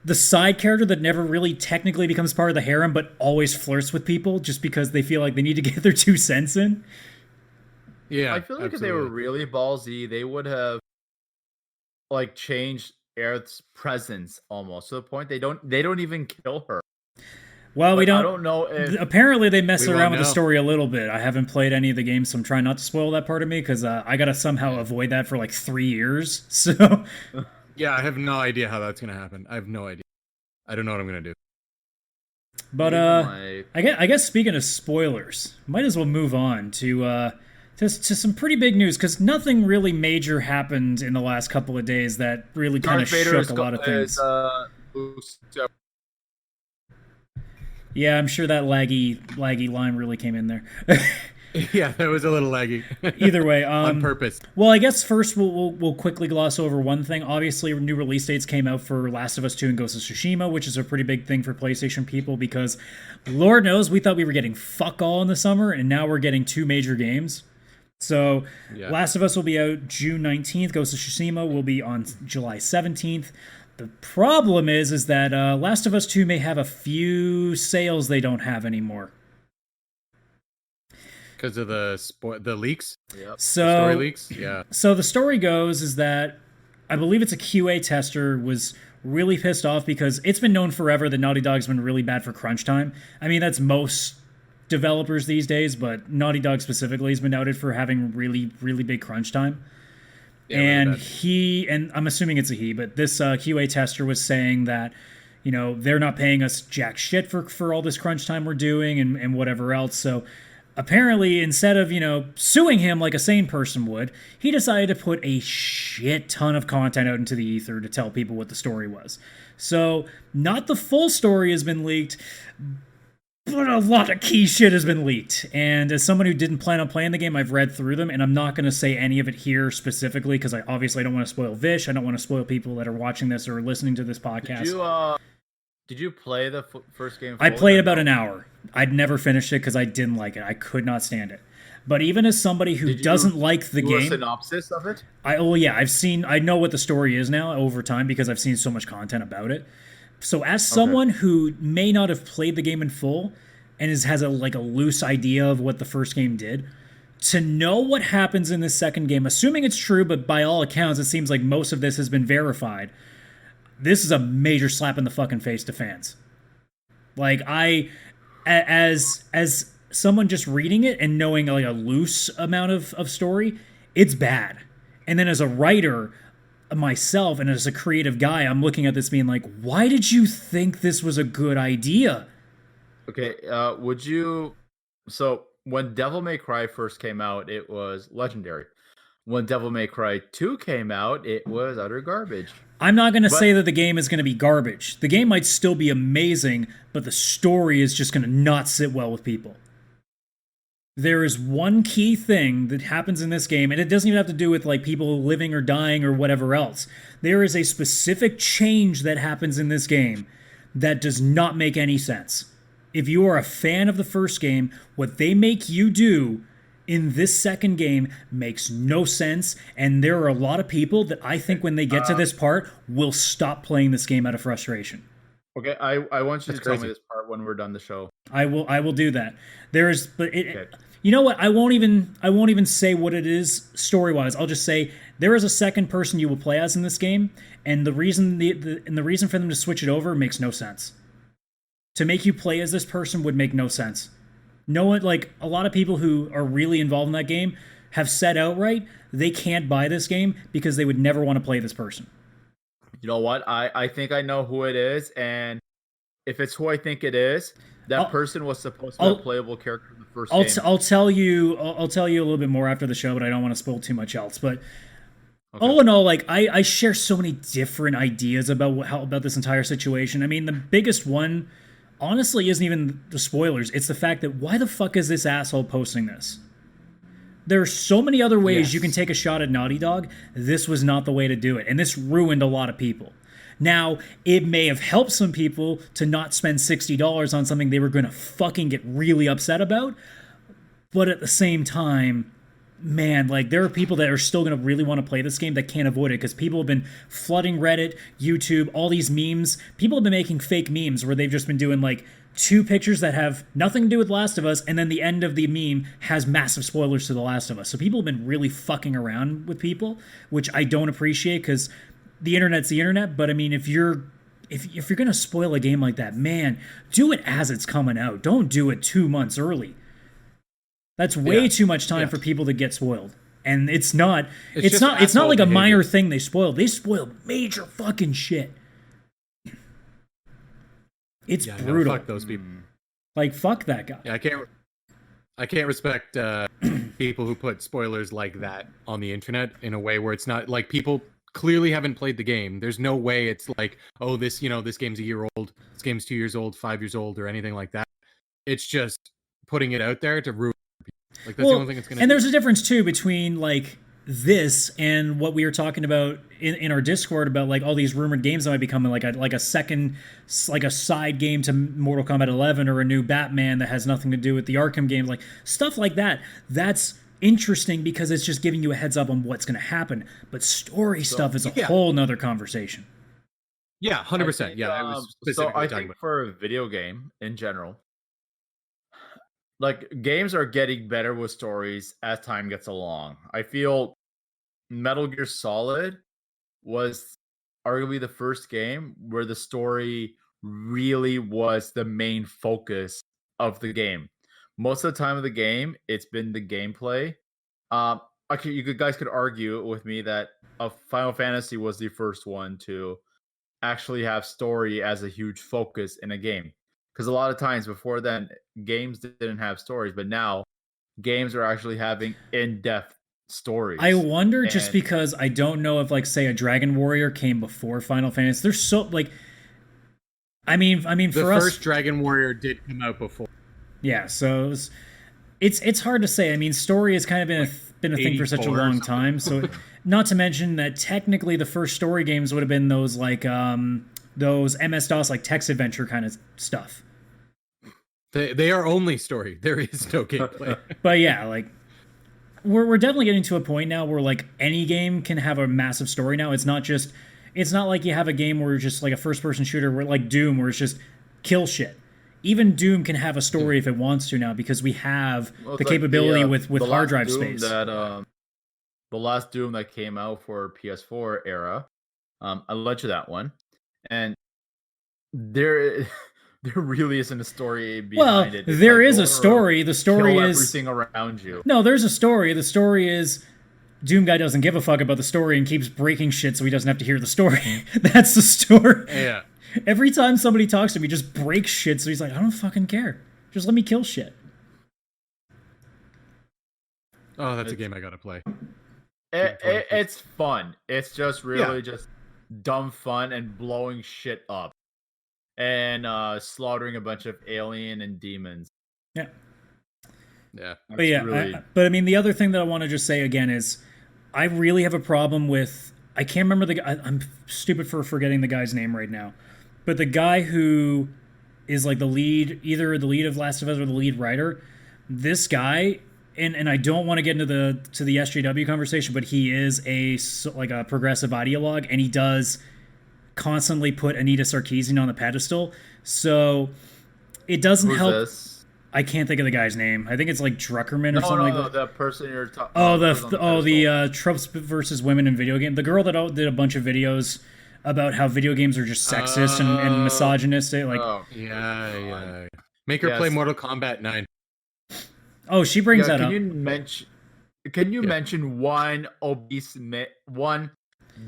Speaker 5: the side character that never really technically becomes part of the harem, but always flirts with people just because they feel like they need to get their 2 cents in.
Speaker 3: Yeah, I feel like if they were really ballsy, they would have like changed Aerith's presence almost to the point they don't even kill her.
Speaker 5: Well,
Speaker 3: I don't know if...
Speaker 5: Apparently, they mess around with the story a little bit. I haven't played any of the games, so I'm trying not to spoil that part of me, because I got to somehow avoid that for like 3 years, so...
Speaker 4: Yeah, I have no idea how that's going to happen. I have no idea. I don't know what I'm going to do.
Speaker 5: But, I guess speaking of spoilers, might as well move on to some pretty big news, because nothing really major happened in the last couple of days that really kind of shook a lot of things. Yeah, I'm sure that laggy line really came in there.
Speaker 4: Yeah, that was a little laggy.
Speaker 5: Either way,
Speaker 4: on purpose.
Speaker 5: Well, I guess first we'll quickly gloss over one thing. Obviously, new release dates came out for Last of Us 2 and Ghost of Tsushima, which is a pretty big thing for PlayStation people because, Lord knows, we thought we were getting fuck all in the summer, and now we're getting 2 major games. So, yeah. Last of Us will be out June 19th. Ghost of Tsushima will be on July 17th. The problem is that Last of Us 2 may have a few sales they don't have anymore.
Speaker 4: Because of the leaks?
Speaker 3: Yep.
Speaker 5: So,
Speaker 4: the story leaks? Yeah.
Speaker 5: So the story goes is that I believe it's a QA tester was really pissed off because it's been known forever that Naughty Dog's been really bad for crunch time. I mean, that's most developers these days, but Naughty Dog specifically has been outed for having really, really big crunch time. Yeah, and I'm assuming it's a he, but this QA tester was saying that, you know, they're not paying us jack shit for all this crunch time we're doing and whatever else. So apparently, instead of, you know, suing him like a sane person would, he decided to put a shit ton of content out into the ether to tell people what the story was. So not the full story has been leaked, but a lot of key shit has been leaked. And as someone who didn't plan on playing the game, I've read through them, and I'm not going to say any of it here specifically because I obviously don't want to spoil Vish. I don't want to spoil people that are watching this or listening to this podcast.
Speaker 3: Did you play the first game?
Speaker 5: I played about an hour. I'd never finished it because I didn't like it. I could not stand it. But even as somebody who doesn't like the game,
Speaker 3: a synopsis of it?
Speaker 5: I know what the story is now over time because I've seen so much content about it. So as someone who may not have played the game in full and has a loose idea of what the first game did, to know what happens in this second game, assuming it's true, but by all accounts, it seems like most of this has been verified. This is a major slap in the fucking face to fans. Like, as someone just reading it and knowing like a loose amount of story, it's bad. And then as a writer myself and as a creative guy, I'm looking at this being like, why did you think this was a good idea?
Speaker 3: Okay, so when Devil May Cry first came out, it was legendary. When Devil May Cry 2 came out, it was utter garbage.
Speaker 5: I'm not going to say that the game is going to be garbage. The game might still be amazing, but the story is just going to not sit well with people. There is one key thing that happens in this game, and it doesn't even have to do with like people living or dying or whatever else. There is a specific change that happens in this game that does not make any sense. If you are a fan of the first game, what they make you do in this second game makes no sense, and there are a lot of people that I think when they get to this part will stop playing this game out of frustration.
Speaker 3: Okay, I want you to tell me this part when we're done the show.
Speaker 5: I will do that. There is, but you know what? I won't even say what it is story-wise. I'll just say there is a second person you will play as in this game, and the reason the reason for them to switch it over makes no sense. To make you play as this person would make no sense. No one, like a lot of people who are really involved in that game have said outright they can't buy this game because they would never want to play this person.
Speaker 3: You know what? I think I know who it is, and if it's who I think it is, that person was supposed to be a playable character in the first game.
Speaker 5: I'll tell you a little bit more after the show, but I don't want to spoil too much else. But all in all, like I share so many different ideas about this entire situation. I mean, the biggest one, honestly, isn't even the spoilers. It's the fact that why the fuck is this asshole posting this? There are so many other ways you can take a shot at Naughty Dog. This was not the way to do it, and this ruined a lot of people. Now, it may have helped some people to not spend $60 on something they were going to fucking get really upset about, but at the same time, man, like, there are people that are still going to really want to play this game that can't avoid it because people have been flooding Reddit, YouTube, all these memes. People have been making fake memes where they've just been doing, like, 2 pictures that have nothing to do with Last of Us, and then the end of the meme has massive spoilers to The Last of Us. So people have been really fucking around with people, which I don't appreciate because the internet's the internet. But I mean, if you're gonna spoil a game like that, man, do it as it's coming out. Don't do it 2 months early. That's way too much time for people to get spoiled. And it's not like a minor thing they spoiled. They spoiled major fucking shit. It's brutal.
Speaker 4: No, fuck those people.
Speaker 5: Like, fuck that guy.
Speaker 4: Yeah, I can't respect people who put spoilers like that on the internet in a way where it's not like people clearly haven't played the game. There's no way it's like, oh, this game's a year old, this game's 2 years old, 5 years old, or anything like that. It's just putting it out there to ruin people. Like, that's the only thing it's gonna.
Speaker 5: And there's a difference too between like this and what we were talking about in our Discord about like all these rumored games that might be coming, like a side game to Mortal Kombat 11 or a new Batman that has nothing to do with the Arkham games, like stuff like that. That's interesting because it's just giving you a heads up on what's going to happen. But story stuff is a whole nother conversation.
Speaker 4: Yeah, 100%. Yeah, I was specifically
Speaker 3: I think for a video game in general, like, games are getting better with stories as time gets along. I feel Metal Gear Solid was arguably the first game where the story really was the main focus of the game. Most of the time of the game, it's been the gameplay. You guys could argue with me that Final Fantasy was the first one to actually have story as a huge focus in a game. Because a lot of times before then, games didn't have stories, but now games are actually having in-depth stories.
Speaker 5: I wonder, just because I don't know if, like, say, a Dragon Warrior came before Final Fantasy. There's so, like, I mean, for us,
Speaker 4: the first Dragon Warrior did come out before.
Speaker 5: Yeah, so it's hard to say. I mean, story has kind of been a thing for such a long time. So, not to mention that technically the first story games would have been those like those MS-DOS like text adventure kind of stuff.
Speaker 4: They are only story. There is no gameplay.
Speaker 5: But yeah, like we're definitely getting to a point now where like any game can have a massive story now. It's not like you have a game where it's just like a first-person shooter where like Doom, where it's just kill shit. Even Doom can have a story if it wants to now because we have the capability with hard drive space.
Speaker 3: The last Doom that came out for PS4 era, I led to that one, and there really isn't a story behind it.
Speaker 5: There is a story. The story is
Speaker 3: everything around you.
Speaker 5: No, there's a story. The story is Doom guy doesn't give a fuck about the story and keeps breaking shit so he doesn't have to hear the story. That's the story.
Speaker 4: Yeah.
Speaker 5: Every time somebody talks to him, he just breaks shit, so he's like, I don't fucking care. Just let me kill shit.
Speaker 4: Oh, that's a game I gotta play.
Speaker 3: It's fun. It's just really just dumb fun and blowing shit up. And slaughtering a bunch of alien and demons.
Speaker 5: Yeah.
Speaker 3: Yeah.
Speaker 5: But yeah, but I mean, the other thing that I want to just say again is I really have a problem with, I can't remember I'm stupid for forgetting the guy's name right now. But the guy who is like the lead, either the lead of Last of Us or the lead writer, this guy, and I don't want to get into the SJW conversation, but he is a progressive ideologue, and he does constantly put Anita Sarkeesian on the pedestal. So it doesn't help.
Speaker 3: This?
Speaker 5: I can't think of the guy's name. I think it's like Druckerman or something like that.
Speaker 3: The person you're talking.
Speaker 5: The tropes versus women in video game. The girl that did a bunch of videos about how video games are just sexist and misogynistic. Like,
Speaker 4: make her play Mortal Kombat 9.
Speaker 5: Oh, she brings that up.
Speaker 3: Can you mention? Can you
Speaker 4: Yeah.
Speaker 3: mention one one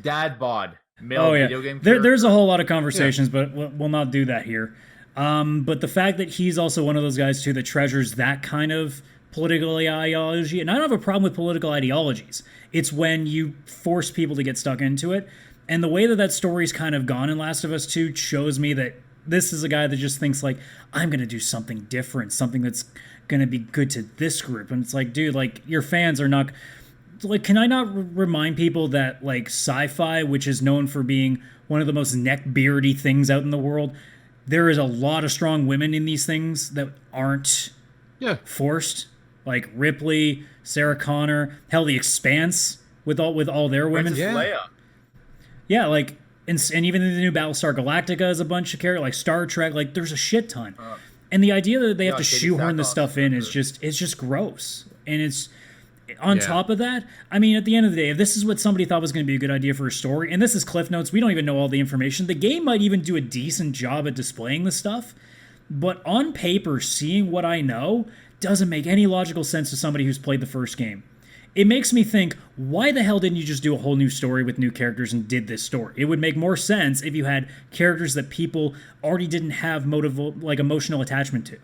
Speaker 3: dad bod male
Speaker 5: Oh yeah,
Speaker 3: video game
Speaker 5: there's a
Speaker 3: character?
Speaker 5: whole lot of conversations, but we'll not do that here. But the fact that he's also one of those guys too that treasures that kind of political ideology, and I don't have a problem with political ideologies. It's when you force people to get stuck into it, and the way that that story's kind of gone in Last of Us 2 shows me that this is a guy that just thinks like, I'm gonna do something different, something that's gonna be good to this group, and it's like, dude, like your fans are not. Like, can I not remind people that like sci-fi, which is known for being one of the most neckbeardy things out in the world, there is a lot of strong women in these things that aren't forced. Like Ripley, Sarah Connor, hell, The Expanse with all their women.
Speaker 3: Princess Leia.
Speaker 5: Yeah, like and even in the new Battlestar Galactica is a bunch of characters. Like Star Trek, like there's a shit ton. And the idea that they have to
Speaker 3: Katie
Speaker 5: shoehorn this
Speaker 3: Sackhoff,
Speaker 5: stuff in is just gross. And it's on top of that, I mean, at the end of the day, if this is what somebody thought was going to be a good idea for a story, and this is Cliff Notes, we don't even know all the information. The game might even do a decent job at displaying the stuff, but on paper, seeing what I know doesn't make any logical sense to somebody who's played the first game. It makes me think, why the hell didn't you just do a whole new story with new characters and did this story? It would make more sense if you had characters that people already didn't have emotional attachment to.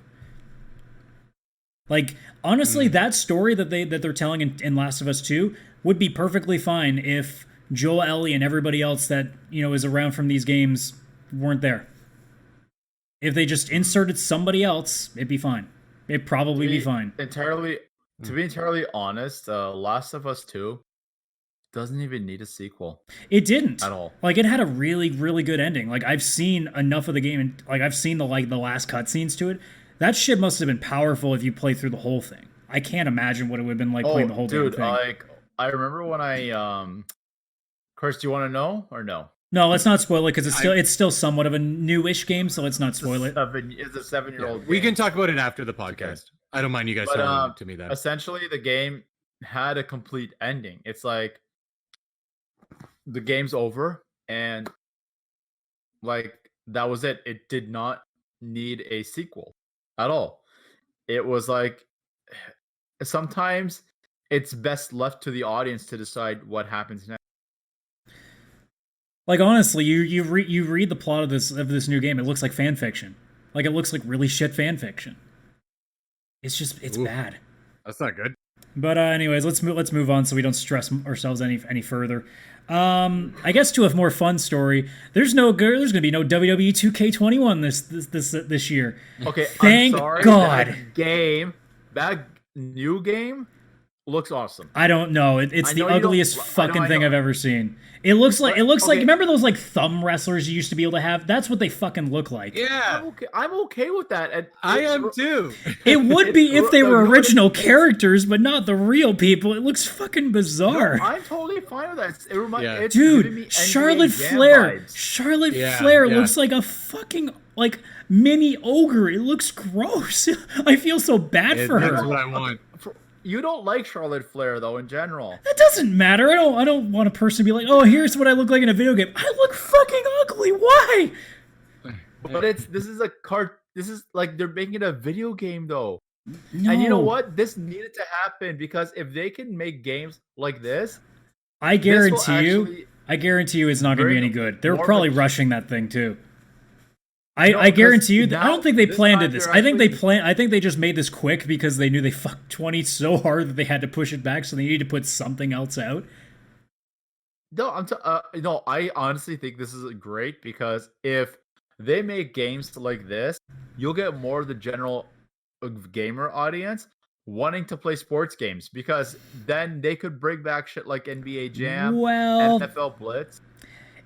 Speaker 5: Like, honestly, that story that they're telling in Last of Us 2 would be perfectly fine if Joel, Ellie, and everybody else that, is around from these games weren't there. If they just inserted somebody else, it'd be fine. It'd probably be fine.
Speaker 3: To be entirely honest, Last of Us 2 doesn't even need a sequel.
Speaker 5: It didn't
Speaker 3: at all.
Speaker 5: Like, it had a really, really good ending. Like, I've seen enough of the game, and like I've seen the last cutscenes to it. That shit must have been powerful if you play through the whole thing. I can't imagine what it would have been like playing the whole damn thing.
Speaker 3: Like, I remember when Chris, do you want to know or no?
Speaker 5: No, let's not spoil it because it's still somewhat of a newish game, so let's not spoil it.
Speaker 3: It's a 7-year-old.
Speaker 4: We can talk about it after the podcast. I don't mind you guys telling to me that.
Speaker 3: Essentially, the game had a complete ending. It's like the game's over, and like that was it. It did not need a sequel at all. It was like sometimes it's best left to the audience to decide what happens next.
Speaker 5: Like, honestly, you read the plot of this new game, it looks like fan fiction. Like, it looks like really shit fan fiction. It's bad.
Speaker 4: That's not good.
Speaker 5: But anyways, let's move on so we don't stress ourselves any further. I guess to a more fun story. There's gonna be no WWE 2K21 this year.
Speaker 3: Okay,
Speaker 5: thank
Speaker 3: I'm sorry,
Speaker 5: God.
Speaker 3: That new game looks awesome.
Speaker 5: I don't know. It's the ugliest fucking thing I've ever seen. It looks like remember those like thumb wrestlers you used to be able to have? That's what they fucking look like.
Speaker 4: Yeah.
Speaker 3: I'm okay with that. And
Speaker 4: I am too.
Speaker 5: It would be if they were original characters, but not the real people. It looks fucking bizarre.
Speaker 3: No, I'm totally fine with that. It's
Speaker 5: dude,
Speaker 3: giving me NBA
Speaker 5: Charlotte
Speaker 3: Jam
Speaker 5: Flair.
Speaker 3: vibes.
Speaker 5: Charlotte Flair looks like a fucking like mini ogre. It looks gross. I feel so bad for her.
Speaker 4: That's what I want.
Speaker 3: You don't like Charlotte Flair though, in general.
Speaker 5: That doesn't matter. I don't want a person to be like, oh, here's what I look like in a video game. I look fucking ugly. Why?
Speaker 3: But this is like they're making it a video game though.
Speaker 5: No.
Speaker 3: And you know what? This needed to happen because if they can make games like this,
Speaker 5: I guarantee you it's not going to be any good. They're probably rushing that thing too. I guarantee you. I don't think they planned this. I think they just made this quick because they knew they fucked 20 so hard that they had to push it back, so they needed to put something else out.
Speaker 3: No, I honestly think this is great because if they make games like this, you'll get more of the general gamer audience wanting to play sports games because then they could bring back shit like NBA Jam, NFL Blitz.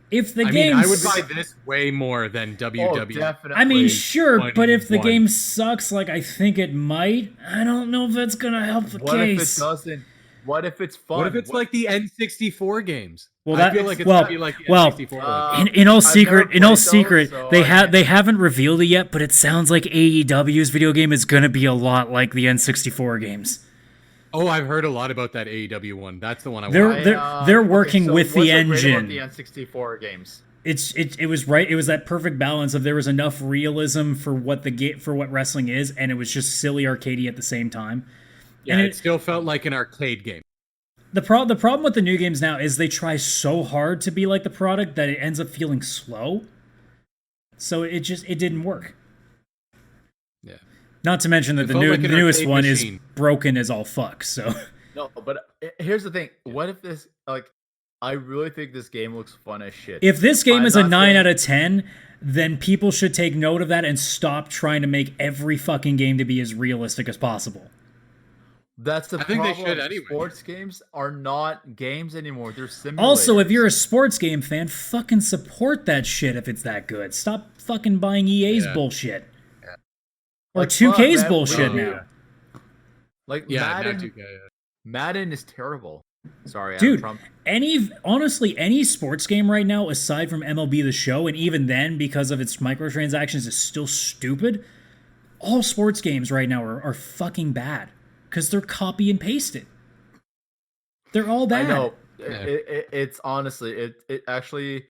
Speaker 5: If the game,
Speaker 4: I would buy this way more than WWE.
Speaker 3: Oh, definitely.
Speaker 5: I mean, sure, but if the game sucks, like I think it might, I don't know if that's gonna help the case.
Speaker 3: What if it doesn't? What if it's fun?
Speaker 4: What if it's like the N64 games?
Speaker 5: Well,
Speaker 4: I feel like it's gonna be like the N64.
Speaker 5: In all secret, they haven't revealed it yet, but it sounds like AEW's video game is gonna be a lot like the N64 games.
Speaker 4: Oh, I've heard a lot about that AEW one. That's the one I
Speaker 5: want. They're working with the engine.
Speaker 3: The N64 games.
Speaker 5: It was right. It was that perfect balance of there was enough realism for what wrestling is, and it was just silly arcadey at the same time.
Speaker 4: Yeah, and it still felt like an arcade game.
Speaker 5: The problem with the new games now is they try so hard to be like the product that it ends up feeling slow. So it didn't work.
Speaker 4: Yeah.
Speaker 5: Not to mention that
Speaker 4: It
Speaker 5: the
Speaker 4: felt like an
Speaker 5: newest
Speaker 4: arcade
Speaker 5: one
Speaker 4: machine.
Speaker 5: is broken as all fuck. So
Speaker 3: No, but here's the thing. What if this, like, I really think this game looks fun as shit.
Speaker 5: if this game
Speaker 3: I'm
Speaker 5: is a
Speaker 3: not
Speaker 5: 9
Speaker 3: saying-
Speaker 5: out of 10, then people should take note of that and stop trying to make every fucking game to be as realistic as possible.
Speaker 3: That's the
Speaker 4: I think they
Speaker 3: problem.
Speaker 4: should anyway.
Speaker 3: Sports games are not games anymore. They're simulators.
Speaker 5: Also, if you're a sports game fan, fucking support that shit if it's that good. Stop fucking buying EA's
Speaker 4: Yeah.
Speaker 5: bullshit. Or
Speaker 3: Like,
Speaker 5: 2K's
Speaker 3: fuck,
Speaker 5: bullshit
Speaker 3: man.
Speaker 5: now.
Speaker 3: Like
Speaker 4: Yeah,
Speaker 3: Madden,
Speaker 4: not 2K, yeah.
Speaker 3: Madden is terrible. Sorry,
Speaker 5: Dude,
Speaker 3: Trump.
Speaker 5: honestly, any sports game right now, aside from MLB The Show, and even then, because of its microtransactions, is still stupid. All sports games right now are fucking bad because they're copy and pasted. They're all bad.
Speaker 3: I know.
Speaker 4: Yeah.
Speaker 3: It's honestly, it actually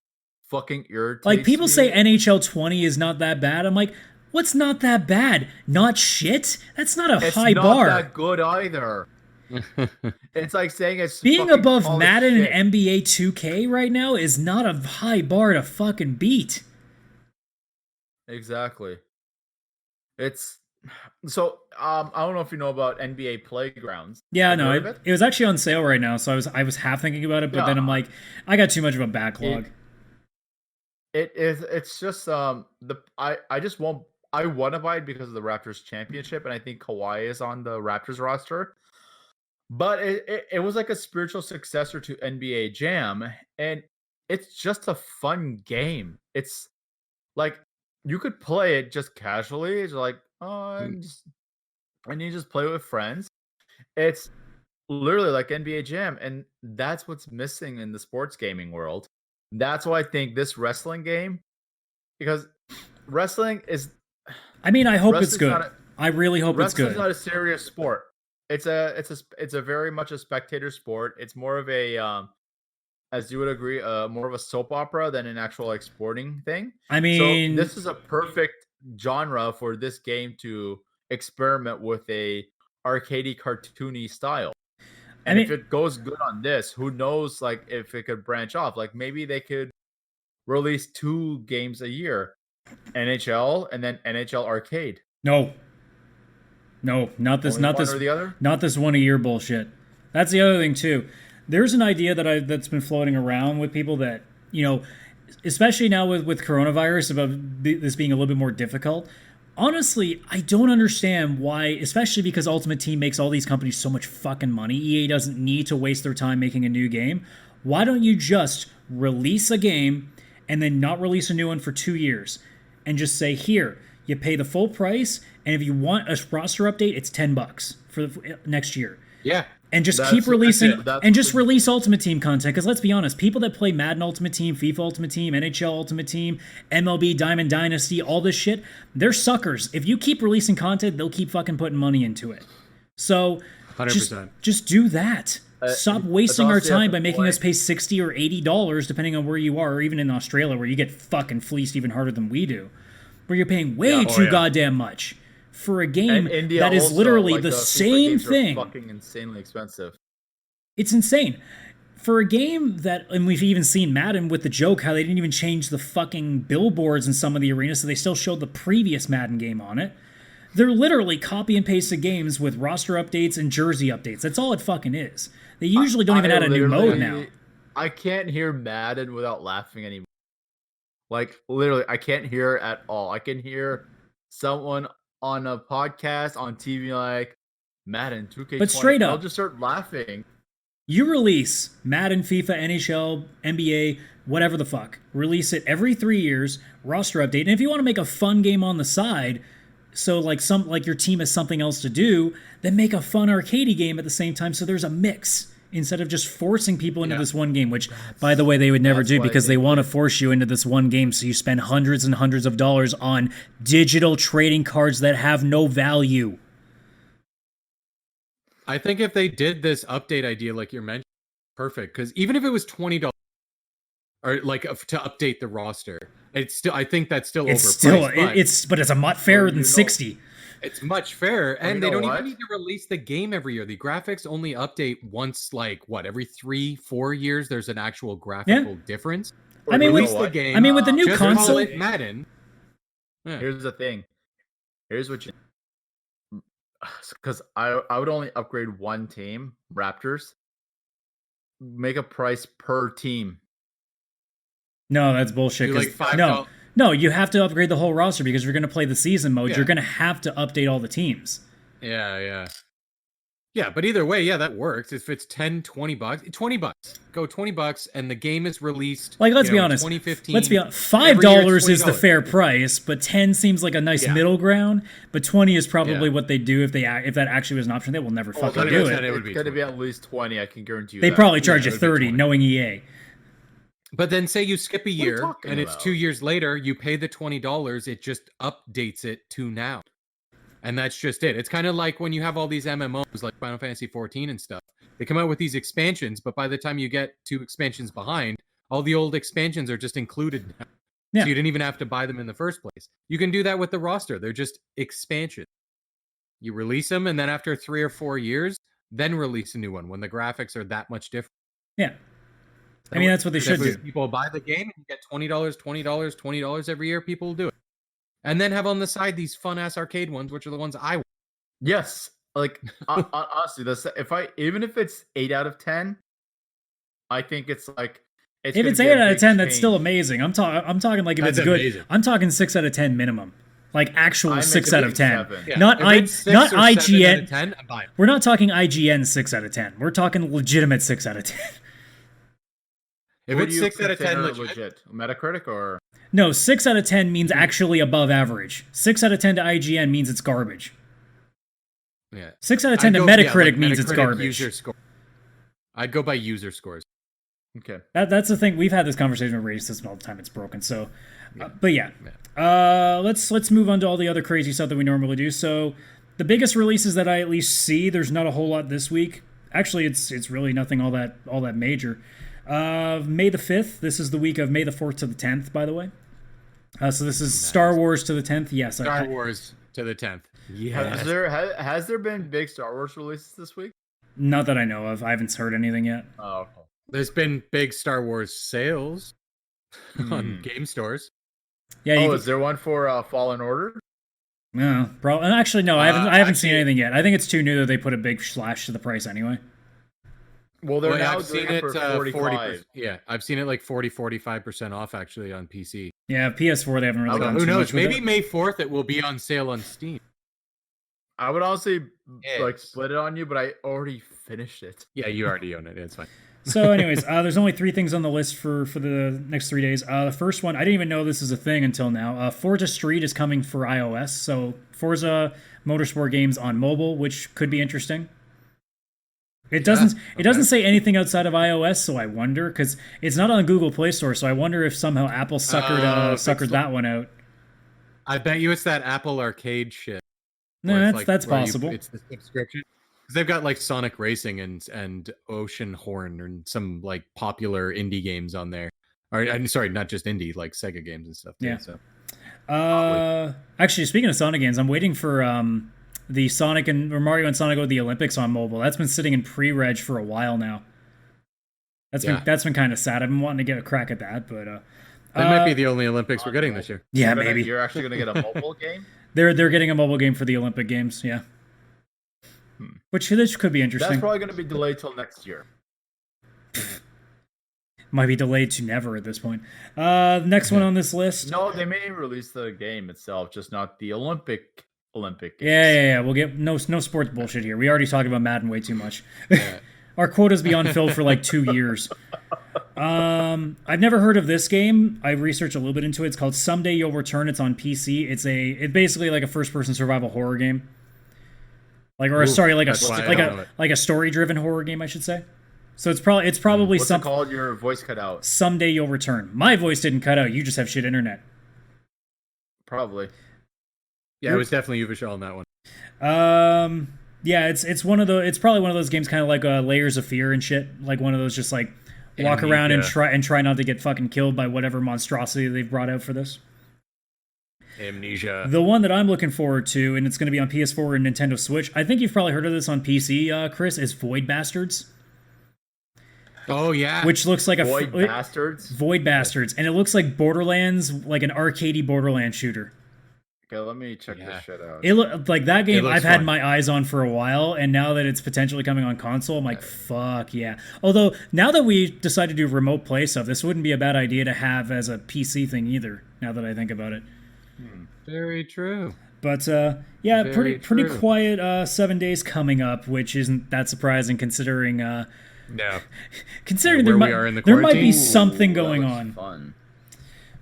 Speaker 3: fucking irritates
Speaker 5: Like, people
Speaker 3: me.
Speaker 5: say NHL 20 is not that bad. I'm like, what's not that bad? Not shit? That's not a
Speaker 3: It's
Speaker 5: high
Speaker 3: not
Speaker 5: bar.
Speaker 3: that good either. It's like saying it's
Speaker 5: Being
Speaker 3: fucking
Speaker 5: above
Speaker 3: polished
Speaker 5: Madden
Speaker 3: shit.
Speaker 5: and NBA 2K right now is not a high bar to fucking beat.
Speaker 3: Exactly. It's so I don't know if you know about NBA Playgrounds.
Speaker 5: Yeah,
Speaker 3: Have you
Speaker 5: no,
Speaker 3: heard of
Speaker 5: it was actually on sale right now, so I was half thinking about it, but then
Speaker 3: Yeah.
Speaker 5: I'm like, I got too much of a backlog.
Speaker 3: It's just I just won't I want to buy it because of the Raptors championship, and I think Kawhi is on the Raptors roster. But it was like a spiritual successor to NBA Jam, and it's just a fun game. It's like you could play it just casually. It's like, oh, and you just play with friends. It's literally like NBA Jam, and that's what's missing in the sports gaming world. That's why I think this wrestling game, because wrestling is
Speaker 5: I mean, I hope it's
Speaker 3: wrestling's
Speaker 5: good.
Speaker 3: not a-
Speaker 5: I really hope it's
Speaker 3: wrestling's
Speaker 5: good.
Speaker 3: not a serious sport. It's a very much a spectator sport. It's more of a as you would agree, more of a soap opera than an actual like sporting thing.
Speaker 5: I mean,
Speaker 3: So this is a perfect genre for this game to experiment with a arcadey cartoony style.
Speaker 5: I
Speaker 3: And
Speaker 5: mean-
Speaker 3: if it goes good on this, who knows like if it could branch off. Like maybe they could release 2 games a year. NHL and then NHL Arcade.
Speaker 5: no, not this,
Speaker 3: Only
Speaker 5: not
Speaker 3: one
Speaker 5: this,
Speaker 3: or the other?
Speaker 5: not this 1 a year bullshit. That's the other thing too. There's an idea that's been floating around with people that, you know, especially now with coronavirus, about this being a little bit more difficult. Honestly, I don't understand why, especially because Ultimate Team makes all these companies so much fucking money. EA doesn't need to waste their time making a new game. Why don't you just release a game and then not release a new one for 2 years and just say, here, you pay the full price, and if you want a roster update, it's $10 for next year.
Speaker 4: Yeah.
Speaker 5: And just
Speaker 3: That's-
Speaker 5: keep releasing,
Speaker 3: that's it. That's
Speaker 5: and just
Speaker 3: the-
Speaker 5: release Ultimate Team content. Because let's be honest, people that play Madden Ultimate Team, FIFA Ultimate Team, NHL Ultimate Team, MLB Diamond Dynasty, all this shit, they're suckers. If you keep releasing content, they'll keep fucking putting money into it. So
Speaker 4: 100%.
Speaker 5: just do that. Stop wasting our
Speaker 3: honestly, at
Speaker 5: time
Speaker 3: the
Speaker 5: by making
Speaker 3: point-
Speaker 5: us pay $60 or $80, depending on where you are, or even in Australia, where you get fucking fleeced even harder than we do, where you're paying way too goddamn much for a game
Speaker 3: And India
Speaker 5: that is
Speaker 3: also,
Speaker 5: literally
Speaker 3: like,
Speaker 5: the
Speaker 3: FIFA
Speaker 5: same
Speaker 3: games are
Speaker 5: thing.
Speaker 3: fucking insanely expensive.
Speaker 5: It's insane. For a game that, and we've even seen Madden with the joke how they didn't even change the fucking billboards in some of the arenas, so they still showed the previous Madden game on it. They're literally copy and pasted games with roster updates and jersey updates. That's all it fucking is. They usually don't even
Speaker 3: I
Speaker 5: add a new mode now.
Speaker 3: literally- I can't hear Madden without laughing anymore. Like literally, I can't hear it at all. I can hear someone on a podcast on TV like Madden 2K20.
Speaker 5: But straight
Speaker 3: I'll
Speaker 5: up.
Speaker 3: just start laughing.
Speaker 5: You release Madden, FIFA, NHL, NBA, whatever the fuck. Release it every 3 years, roster update. And if you want to make a fun game on the side, so like your team has something else to do, then make a fun arcadey game at the same time so there's a mix instead of just forcing people into this one game, which by the way they would never
Speaker 3: that's
Speaker 5: do
Speaker 3: why I
Speaker 5: because they
Speaker 3: think-
Speaker 5: want to force you into this one game so you spend hundreds and hundreds of dollars on digital trading cards that have no value.
Speaker 4: I think if they did this update idea like you're mentioning, perfect. Because even if it was $20 or like to update the roster, it's still, I think that's still
Speaker 5: It's
Speaker 4: overpriced.
Speaker 5: still
Speaker 4: but
Speaker 5: it's a lot fairer than
Speaker 3: you know-
Speaker 5: 60.
Speaker 4: It's much fairer,
Speaker 3: you
Speaker 4: and they
Speaker 3: know
Speaker 4: don't even
Speaker 3: what?
Speaker 4: need to release the game every year. The graphics only update once, like every 3-4 years. There's an actual graphical difference.
Speaker 5: I mean,
Speaker 4: Release
Speaker 5: with
Speaker 4: the game.
Speaker 5: the new
Speaker 4: just call
Speaker 5: console,
Speaker 4: it Madden. Yeah.
Speaker 3: Here's the thing. Here's what you, because I would only upgrade one team, Raptors. Make a price per team.
Speaker 5: no, that's bullshit.
Speaker 4: Do,
Speaker 5: 'cause-
Speaker 4: like, $5.
Speaker 5: no, you have to upgrade the whole roster because you're going to play the season mode.
Speaker 4: Yeah.
Speaker 5: You're going to have to update all the teams.
Speaker 4: Yeah, but either way, that works. If it's $10, $20, $20, go $20, and the game is released.
Speaker 5: Like, let's be
Speaker 4: in
Speaker 5: honest.
Speaker 4: 2015.
Speaker 5: Let's be honest.
Speaker 4: Every year it's
Speaker 5: $5 is the
Speaker 4: $20.
Speaker 5: fair price, but 10 seems like a nice middle ground. But 20 is probably
Speaker 4: Yeah.
Speaker 5: what they do if that actually was an option. They will never fucking
Speaker 3: Well,
Speaker 5: do
Speaker 3: it's
Speaker 5: it.
Speaker 4: it would be
Speaker 3: going to be
Speaker 4: 20.
Speaker 3: at least 20. I can guarantee you.
Speaker 5: They
Speaker 3: that.
Speaker 5: probably charge
Speaker 4: Yeah,
Speaker 5: you
Speaker 4: it would be
Speaker 5: 30,
Speaker 4: 20.
Speaker 5: knowing EA.
Speaker 4: But then say you skip a
Speaker 3: you
Speaker 4: year
Speaker 3: talking
Speaker 4: and it's
Speaker 3: about?
Speaker 4: 2 years later, you pay the $20, it just updates it to now. And that's just it. It's kind of like when you have all these MMOs like Final Fantasy 14 and stuff. They come out with these expansions, but by the time you get 2 expansions behind, all the old expansions are just included now.
Speaker 5: Yeah.
Speaker 4: So you didn't even have to buy them in the first place. You can do that with the roster. They're just expansions. You release them, and then after 3 or 4 years, then release a new one when the graphics are that much different.
Speaker 5: Yeah. I mean, that's what they should do.
Speaker 4: If people buy the game and you get $20, $20, $20 every year, people will do it. And then have on the side these fun ass arcade ones, which are the ones I want.
Speaker 3: Yes. Like honestly, even if it's 8 out of 10, I think it's like
Speaker 5: If it's 8 out of 10, that's still amazing. I'm talking like if
Speaker 4: That's
Speaker 5: it's good.
Speaker 4: amazing.
Speaker 5: I'm talking 6 out of 10 minimum. Like actual
Speaker 3: I
Speaker 5: 6
Speaker 3: make
Speaker 5: out
Speaker 3: it
Speaker 5: of 10.
Speaker 3: 7.
Speaker 4: Yeah.
Speaker 5: Not
Speaker 4: If it's 6
Speaker 5: not
Speaker 4: or 7 out of
Speaker 5: IGN.
Speaker 4: 10, I'm buying.
Speaker 5: We're not talking IGN 6 out of 10. We're talking legitimate 6 out of 10.
Speaker 4: If
Speaker 3: What
Speaker 4: it's
Speaker 3: do you
Speaker 4: 6 out of 10
Speaker 3: consider
Speaker 4: legit,
Speaker 3: Metacritic or
Speaker 5: No, 6 out of 10 means actually above average. 6 out of 10 to IGN means it's garbage.
Speaker 4: yeah.
Speaker 5: 6 out of 10 to
Speaker 4: I'd go-
Speaker 5: Metacritic
Speaker 4: like
Speaker 5: means it's
Speaker 4: Metacritic
Speaker 5: garbage.
Speaker 4: User score. I'd go by user scores.
Speaker 3: okay.
Speaker 5: That's the thing. We've had this conversation with rating system all the time. It's broken. So, but yeah, let's move on to all the other crazy stuff that we normally do. So, the biggest releases that I at least see, there's not a whole lot this week. Actually, it's really nothing all that major. May the 5th. This is the week of May the 4th to the 10th. By the way, so this is Star Wars to the 10th. Yes,
Speaker 4: Star Wars to the 10th.
Speaker 3: Has there been big Star Wars releases this week?
Speaker 5: Not that I know of. I haven't heard anything yet.
Speaker 3: Oh, okay.
Speaker 4: There's been big Star Wars sales on game stores.
Speaker 5: Yeah.
Speaker 3: Oh, is there one for Fallen Order?
Speaker 5: No, probably. Actually, no. I haven't seen
Speaker 4: actually-
Speaker 5: anything yet. I think it's too new that they put a big slash to the price anyway.
Speaker 3: Well, they're now
Speaker 4: I've
Speaker 3: doing
Speaker 4: seen
Speaker 3: it for 45.
Speaker 4: 40%. Yeah, I've seen it like 45% off actually on PC.
Speaker 5: Yeah, PS4 they haven't really done
Speaker 4: Who
Speaker 5: too
Speaker 4: knows?
Speaker 5: much with
Speaker 4: Maybe
Speaker 5: it.
Speaker 4: May 4th it will be on sale on Steam.
Speaker 3: I would honestly like
Speaker 4: Yes.
Speaker 3: split it on you, but I already finished it.
Speaker 4: Yeah, you already own it. It's fine.
Speaker 5: So, anyways, there's only 3 things on the list for the next 3 days. The first one, I didn't even know this is a thing until now. Forza Street is coming for iOS, so Forza Motorsport games on mobile, which could be interesting. It doesn't say anything outside of iOS, so I wonder because it's not on Google Play Store. So I wonder if somehow Apple suckered that one out.
Speaker 4: I bet you it's that Apple Arcade shit.
Speaker 5: No,
Speaker 4: where it's
Speaker 5: that's
Speaker 4: where
Speaker 5: possible.
Speaker 4: It's the subscription. Because they've got like Sonic Racing and Ocean Horn and some like popular indie games on there. Or I'm sorry, not just indie, like Sega games and stuff. Too,
Speaker 5: Yeah.
Speaker 4: So.
Speaker 5: Actually, speaking of Sonic games, I'm waiting for the Sonic or Mario and Sonic with the Olympics on mobile. That's been sitting in pre-reg for a while now. That's been kind of sad. I've been wanting to get a crack at that, but
Speaker 4: That might be the only Olympics we're getting this year.
Speaker 5: yeah,
Speaker 3: You're
Speaker 5: maybe
Speaker 3: You're actually going to get a mobile game?
Speaker 5: they're getting a mobile game for the Olympic Games. Yeah, which this could be interesting.
Speaker 3: That's probably going to be delayed till next year.
Speaker 5: Might be delayed to never at this point. Next one on this list.
Speaker 3: No, they may release the game itself, just not the Olympic games.
Speaker 5: Yeah. We'll get no sports bullshit here. We already talked about Madden way too much. Our quota's beyond filled for like 2 years. I've never heard of this game. I researched a little bit into it. It's called Someday You'll Return. It's on PC. It's basically like a first-person survival horror game. Like a story-driven horror game, I should say. So it's probably
Speaker 3: What's it called? Your voice cut out.
Speaker 5: Someday You'll Return. My voice didn't cut out. You just have shit internet.
Speaker 3: Probably.
Speaker 4: Yeah, it was definitely you, Vishal, on that one.
Speaker 5: Yeah, it's probably one of those games kind of like Layers of Fear and shit. Like one of those just like walk around and try not to get fucking killed by whatever monstrosity they've brought out for this.
Speaker 4: Amnesia.
Speaker 5: The one that I'm looking forward to, and it's going to be on PS4 and Nintendo Switch. I think you've probably heard of this on PC, Chris. Is Void Bastards.
Speaker 4: Oh yeah,
Speaker 5: Which looks like
Speaker 3: Void Bastards.
Speaker 5: Void Bastards, and it looks like Borderlands, like an arcadey Borderlands shooter.
Speaker 3: Okay, let me check this shit out.
Speaker 5: It look like that game I've had
Speaker 4: fun.
Speaker 5: my eyes on for a while, and now that it's potentially coming on console, I'm like, fuck yeah. Although now that we decided to do remote play stuff, this wouldn't be a bad idea to have as a PC thing either. Now that I think about it.
Speaker 4: Very true.
Speaker 5: But yeah,
Speaker 4: Very
Speaker 5: pretty
Speaker 4: true.
Speaker 5: quiet 7 days coming up, which isn't that surprising considering
Speaker 4: No.
Speaker 5: considering
Speaker 4: Yeah,
Speaker 5: there
Speaker 4: where we are in
Speaker 5: might
Speaker 4: the
Speaker 5: there might be
Speaker 4: quarantine.
Speaker 5: something
Speaker 3: That
Speaker 5: going
Speaker 3: looks
Speaker 5: on.
Speaker 3: Fun.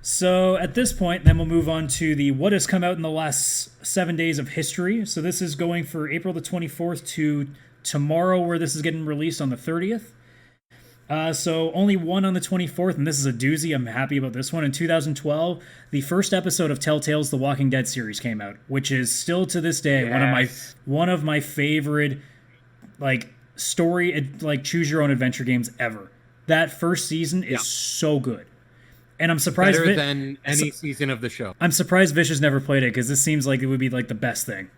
Speaker 5: So at this point, then we'll move on to the what has come out in the last 7 days of history. So this is going for April the 24th to tomorrow, where this is getting released on the 30th. So only one on the 24th, and this is a doozy. I'm happy about this one. In 2012, the first episode of Telltale's The Walking Dead series came out, which is still to this day one of my favorite like story like choose your own adventure games ever. That first season is so good. And I'm surprised
Speaker 4: Better than any season of the show.
Speaker 5: I'm surprised Vish has never played it because this seems like it would be like the best thing.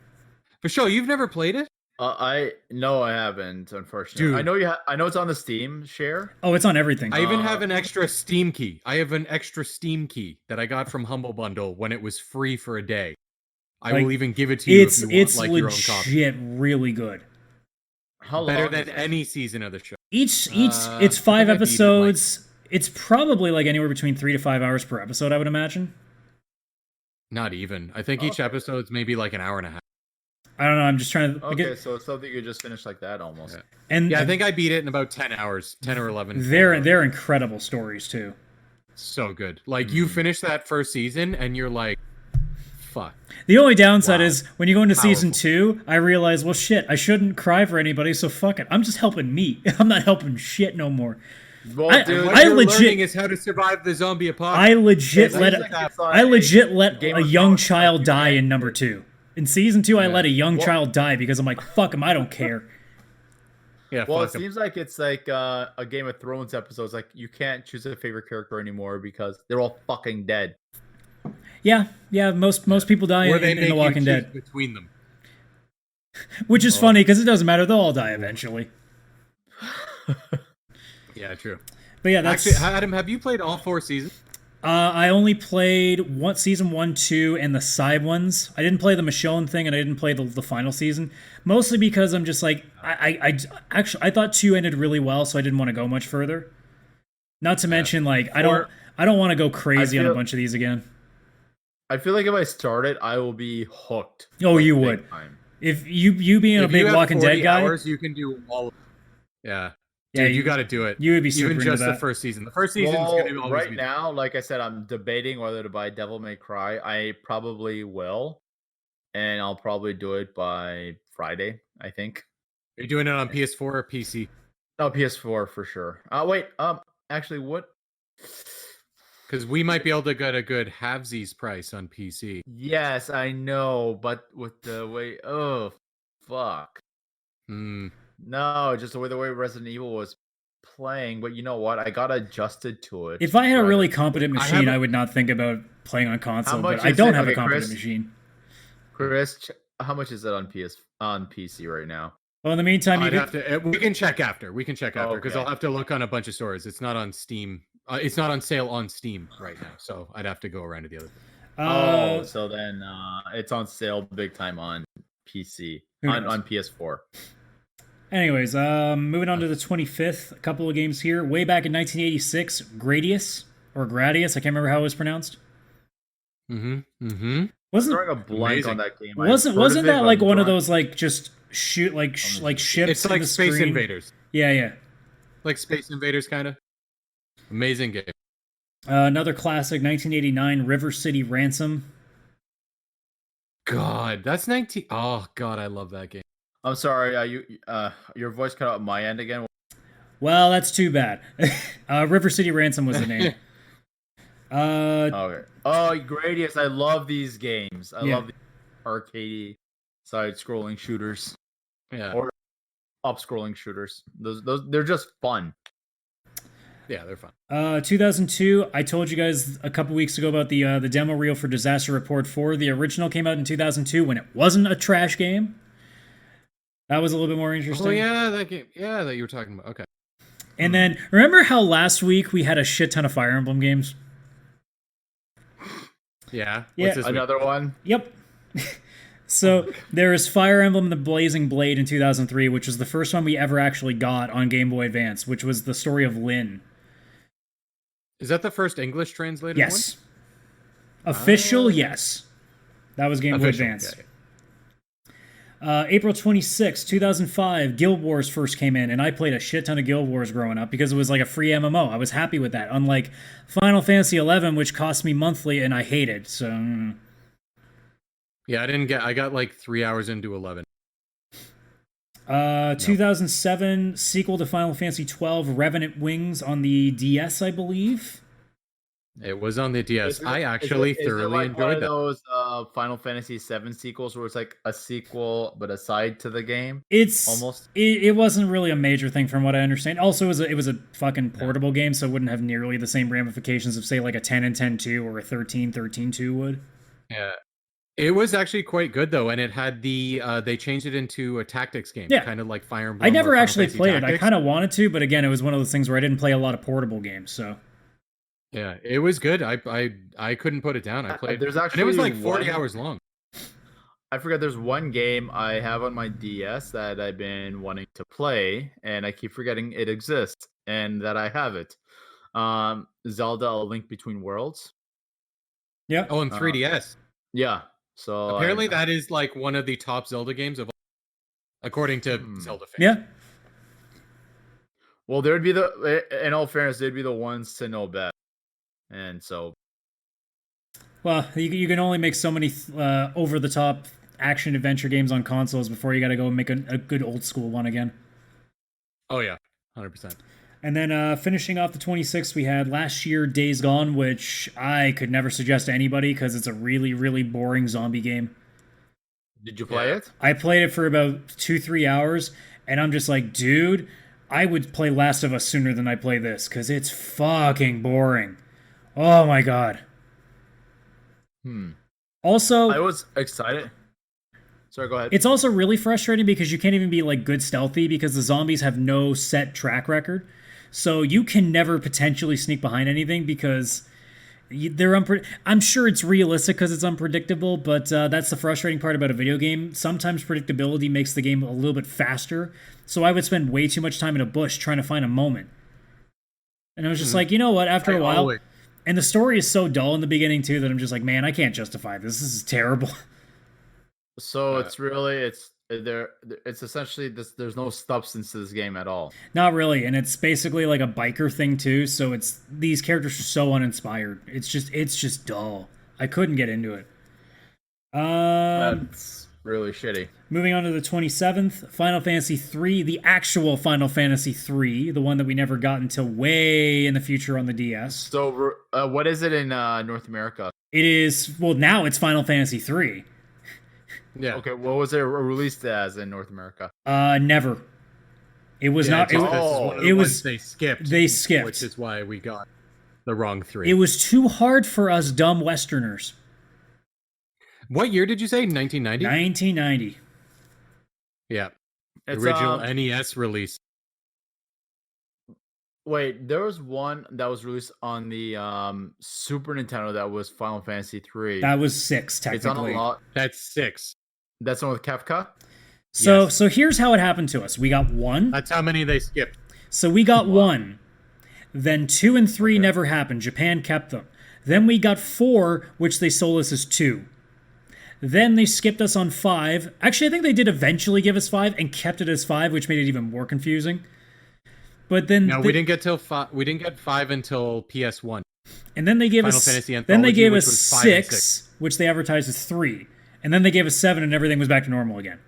Speaker 4: For sure, you've never played it?
Speaker 3: I haven't, unfortunately.
Speaker 4: Dude.
Speaker 3: I know I know it's on the Steam share.
Speaker 5: Oh, it's on everything.
Speaker 4: I even have an extra Steam key. I have an extra Steam key that I got from Humble Bundle when it was free for a day. I
Speaker 5: Like,
Speaker 4: will even give it to you
Speaker 5: it's
Speaker 4: if you want
Speaker 5: it's
Speaker 4: like your own copy.
Speaker 5: legit really good.
Speaker 3: How
Speaker 4: Better
Speaker 3: long
Speaker 4: than
Speaker 3: is it?
Speaker 4: any season of the show.
Speaker 5: Each it's 5
Speaker 4: I beat it,
Speaker 5: episodes. It's probably like anywhere between 3 to 5 hours per episode, I would imagine.
Speaker 4: Not even. I think each episode's maybe like an hour and a half.
Speaker 5: I don't know. I'm just trying to.
Speaker 3: Okay, so it's something you just finished like that almost.
Speaker 4: Yeah.
Speaker 5: And
Speaker 4: Yeah, I think I beat it in about 10 hours, 10 or 11.
Speaker 5: they're incredible stories too.
Speaker 4: So good. Like, you finish that first season and you're like, fuck.
Speaker 5: The only downside
Speaker 4: Wow.
Speaker 5: is when you go into season
Speaker 4: Powerful.
Speaker 5: 2, I realize, well, shit, I shouldn't cry for anybody, so fuck it. I'm just helping me. I'm not helping shit no more.
Speaker 3: Well,
Speaker 5: I-
Speaker 3: dude,
Speaker 4: What
Speaker 5: I
Speaker 4: you're
Speaker 5: legit-
Speaker 4: learning is how to survive the zombie apocalypse.
Speaker 5: I legit
Speaker 3: It
Speaker 5: let
Speaker 3: seems like it's
Speaker 5: I
Speaker 3: on
Speaker 5: legit let
Speaker 3: Game
Speaker 5: a
Speaker 3: of
Speaker 5: young
Speaker 3: Thrones,
Speaker 5: child
Speaker 3: like,
Speaker 5: die
Speaker 3: you
Speaker 5: in number 2. In season 2, I
Speaker 4: Yeah.
Speaker 5: let a young
Speaker 3: Well-
Speaker 5: child die because I'm like, fuck him, I don't care.
Speaker 4: Yeah,
Speaker 3: Well, it
Speaker 4: fuck 'em.
Speaker 3: seems like it's like a Game of Thrones episode. It's like you can't choose a favorite character anymore because they're all fucking dead.
Speaker 5: Yeah, most people die
Speaker 4: Or
Speaker 5: in
Speaker 4: they
Speaker 5: The
Speaker 4: make you
Speaker 5: Walking
Speaker 4: choose
Speaker 5: Dead,
Speaker 4: between them.
Speaker 5: which is funny because it doesn't matter. They'll all die eventually.
Speaker 4: Yeah, true.
Speaker 5: But yeah, that's
Speaker 4: Actually, Adam, have you played all 4 seasons?
Speaker 5: I only played season 1, 2, and the side ones. I didn't play the Michonne thing, and I didn't play the final season, mostly because I'm just like I thought 2 ended really well, so I didn't want to go much further. Not to mention, like I don't want to go crazy on a
Speaker 3: feel-
Speaker 5: bunch of these again.
Speaker 3: I feel like if I start it, I will be hooked.
Speaker 5: Oh,
Speaker 3: like,
Speaker 5: you
Speaker 3: big
Speaker 5: would.
Speaker 3: time.
Speaker 5: If you being a
Speaker 4: If you
Speaker 5: big
Speaker 4: have
Speaker 5: Walking
Speaker 4: 40
Speaker 5: Dead guy,
Speaker 4: hours, you can do all of it. Yeah.
Speaker 5: Yeah,
Speaker 4: Dude, you
Speaker 5: you-
Speaker 4: got to do it.
Speaker 5: you would be super
Speaker 4: Even
Speaker 5: into
Speaker 4: just the
Speaker 5: that.
Speaker 4: first season. The first season is
Speaker 3: Well,
Speaker 4: going to always
Speaker 3: right
Speaker 4: be
Speaker 3: now, like I said, I'm debating whether to buy Devil May Cry. I probably will, and I'll probably do it by Friday, I think.
Speaker 4: Are you doing it on PS4 or PC?
Speaker 3: No, PS4 for sure. Wait, actually, what?
Speaker 4: Because we might be able to get a good halvesies price on PC.
Speaker 3: Yes, I know, but with the way, oh, fuck.
Speaker 4: Hmm.
Speaker 3: No, just the way Resident Evil was playing. But you know what? I got adjusted to it.
Speaker 5: if I had a
Speaker 3: rather-
Speaker 5: really competent
Speaker 4: I
Speaker 5: machine,
Speaker 4: haven't-
Speaker 5: I would not think about playing on console.
Speaker 3: much
Speaker 5: But I
Speaker 3: is
Speaker 5: don't
Speaker 3: it?
Speaker 5: have a
Speaker 3: Okay,
Speaker 5: competent
Speaker 3: Chris?
Speaker 5: machine.
Speaker 3: Chris, how much is it on PC right now?
Speaker 5: Well, in the meantime, you
Speaker 4: I'd
Speaker 5: can,
Speaker 4: have to. We can check after. We can check after because
Speaker 3: Okay.
Speaker 4: I'll have to look on a bunch of stores. It's not on Steam. It's not on sale on Steam right now, so I'd have to go around to the other.
Speaker 3: Oh, so then it's on sale big time on PC
Speaker 5: Who
Speaker 3: on
Speaker 5: knows?
Speaker 3: PS4.
Speaker 5: Anyways, moving on to the 25th, a couple of games here. Way back in 1986, Gradius, I can't remember how it was pronounced.
Speaker 4: Mm-hmm. Mm-hmm.
Speaker 5: Wasn't
Speaker 3: Drawing a blank
Speaker 4: Amazing.
Speaker 3: on that game.
Speaker 5: wasn't
Speaker 3: I've heard
Speaker 5: wasn't
Speaker 3: of it,
Speaker 5: that
Speaker 3: but
Speaker 5: like
Speaker 3: I'm
Speaker 5: one of
Speaker 3: drawing-
Speaker 5: those like just shoot like ships?
Speaker 4: It's
Speaker 5: in
Speaker 4: like
Speaker 5: the
Speaker 4: Space
Speaker 5: screen?
Speaker 4: Invaders.
Speaker 5: Yeah.
Speaker 4: Like Space Invaders, kind of. Amazing game.
Speaker 5: Another classic, 1989, River City Ransom.
Speaker 4: God, that's 19. Oh God, I love that game.
Speaker 3: I'm sorry. Your voice cut out on my end again.
Speaker 5: Well, that's too bad. River City Ransom was the name.
Speaker 3: Okay. Oh, Gradius, I love these games. I
Speaker 5: Yeah.
Speaker 3: love the arcadey side-scrolling shooters
Speaker 4: Yeah.
Speaker 3: or up-scrolling shooters. Those they're just fun.
Speaker 4: Yeah, they're fun.
Speaker 5: 2002. I told you guys a couple weeks ago about the demo reel for Disaster Report 4. The original came out in 2002 when it wasn't a trash game. That was a little bit more interesting.
Speaker 4: Oh yeah, that game. Yeah, that you were talking about. Okay.
Speaker 5: And then remember how last week we had a shit ton of Fire Emblem games?
Speaker 4: Yeah.
Speaker 5: Yeah.
Speaker 4: What's this week?
Speaker 3: Another one.
Speaker 5: Yep. So there is Fire Emblem: The Blazing Blade in 2003, which was the first one we ever actually got on Game Boy Advance, which was the story of Lyn.
Speaker 4: Is that the first English translated
Speaker 5: Yes. Official, yes. That was Game
Speaker 4: one?
Speaker 5: Boy
Speaker 4: Official,
Speaker 5: Advance.
Speaker 4: yeah.
Speaker 5: April 26, 2005, Guild Wars first came in, and I played a shit ton of Guild Wars growing up because it was like a free MMO. I was happy with that, unlike Final Fantasy 11, which cost me monthly and I hated. So,
Speaker 4: Yeah, I got like 3 hours into 11.
Speaker 5: 2007, sequel to Final Fantasy 12, Revenant Wings on the DS, I believe.
Speaker 4: It was on the DS. I actually
Speaker 3: is it
Speaker 4: thoroughly
Speaker 3: like one
Speaker 4: enjoyed
Speaker 3: of
Speaker 4: that.
Speaker 3: those Final Fantasy 7 sequels where it's like a sequel but a side to the game.
Speaker 5: It's
Speaker 3: Almost.
Speaker 5: It wasn't really a major thing from what I understand. Also, it was a fucking portable game, so it wouldn't have nearly the same ramifications of say like a 10 and 10-2 or a 13-13-2 would.
Speaker 4: Yeah. It was actually quite good though, and it had the they changed it into a tactics game,
Speaker 5: Yeah.
Speaker 4: kind of like Fire Emblem.
Speaker 5: I never
Speaker 4: or Final
Speaker 5: actually
Speaker 4: Fantasy
Speaker 5: played it. I
Speaker 4: Tactics.
Speaker 5: kind of wanted to, but again, it was one of those things where I didn't play a lot of portable games. So
Speaker 4: Yeah, it was good. I couldn't put it down. I played.
Speaker 3: There's
Speaker 4: and it was
Speaker 3: actually
Speaker 4: like 40
Speaker 3: one-
Speaker 4: hours long.
Speaker 3: I forgot there's one game I have on my DS that I've been wanting to play, and I keep forgetting it exists and that I have it. Zelda: A Link Between Worlds.
Speaker 5: yeah.
Speaker 4: Oh, and 3DS.
Speaker 3: Yeah. So
Speaker 4: Apparently, that is like one of the top Zelda games of all, according to Zelda fans.
Speaker 5: Yeah.
Speaker 3: Well, there'd be in all fairness, they'd be the ones to know best, and so
Speaker 5: Well, you can only make so many over the top action adventure games on consoles before you got to go and make a good old school one again.
Speaker 4: Oh yeah, 100%.
Speaker 5: And then finishing off the 26th, we had last year Days Gone, which I could never suggest to anybody because it's a really, really boring zombie game.
Speaker 3: did you play it?
Speaker 5: I played it for about 2-3 hours, and I'm just like, dude, I would play Last of Us sooner than I play this because it's fucking boring. Oh my god. Also,
Speaker 3: I was excited. Sorry, go ahead.
Speaker 5: it's also really frustrating because you can't even be like good stealthy because the zombies have no set track record. So you can never potentially sneak behind anything because they're I'm sure it's realistic because it's unpredictable, but that's the frustrating part about a video game. Sometimes predictability makes the game a little bit faster. So I would spend way too much time in a bush trying to find a moment. And I was just like, you know what? After a while, and the story is so dull in the beginning too that I'm just like, man, I can't justify this. This is terrible.
Speaker 3: So it's essentially this. There's no substance to this game at all.
Speaker 5: Not really, and it's basically like a biker thing too. So it's these characters are so uninspired. It's just dull. I couldn't get into it.
Speaker 3: That's really shitty.
Speaker 5: Moving on to the 27th, Final Fantasy 3, the actual Final Fantasy 3, the one that we never got until way in the future on the DS.
Speaker 3: So what is it in North America?
Speaker 5: It is, well, now it's Final Fantasy 3.
Speaker 4: Yeah.
Speaker 3: Okay, what was it released as in North America?
Speaker 5: Never. It was not.
Speaker 4: This is
Speaker 3: Oh,
Speaker 4: one of
Speaker 5: it
Speaker 4: the
Speaker 5: was-
Speaker 4: ones they skipped.
Speaker 5: they skipped.
Speaker 4: which is why we got the wrong 3.
Speaker 5: It was too hard for us dumb Westerners.
Speaker 4: What year did you say? 1990.
Speaker 5: 1990.
Speaker 4: Yeah.
Speaker 3: It's,
Speaker 4: Original NES release.
Speaker 3: Wait, there was one that was released on the Super Nintendo that was Final Fantasy 3.
Speaker 5: That was 6,
Speaker 3: It's on
Speaker 5: technically.
Speaker 3: a lot.
Speaker 4: That's 6.
Speaker 3: That's the one with Kefka.
Speaker 5: So,
Speaker 4: Yes.
Speaker 5: so here's how it happened to us. We got 1.
Speaker 4: That's how many they skipped.
Speaker 5: So we got 1. Then 2 and 3 never happened. Japan kept them. Then we got 4, which they sold us as 2. Then they skipped us on 5. Actually, I think they did eventually give us 5 and kept it as 5, which made it even more confusing. But then
Speaker 4: No, we didn't get till 5. We didn't get 5 until PS1.
Speaker 5: and then they gave
Speaker 4: Final
Speaker 5: us
Speaker 4: Fantasy
Speaker 5: then they
Speaker 4: Anthology,
Speaker 5: gave
Speaker 4: which
Speaker 5: us
Speaker 4: was 5 and
Speaker 5: 6, which they advertised as 3. And then they gave us 7 and everything was back to normal again.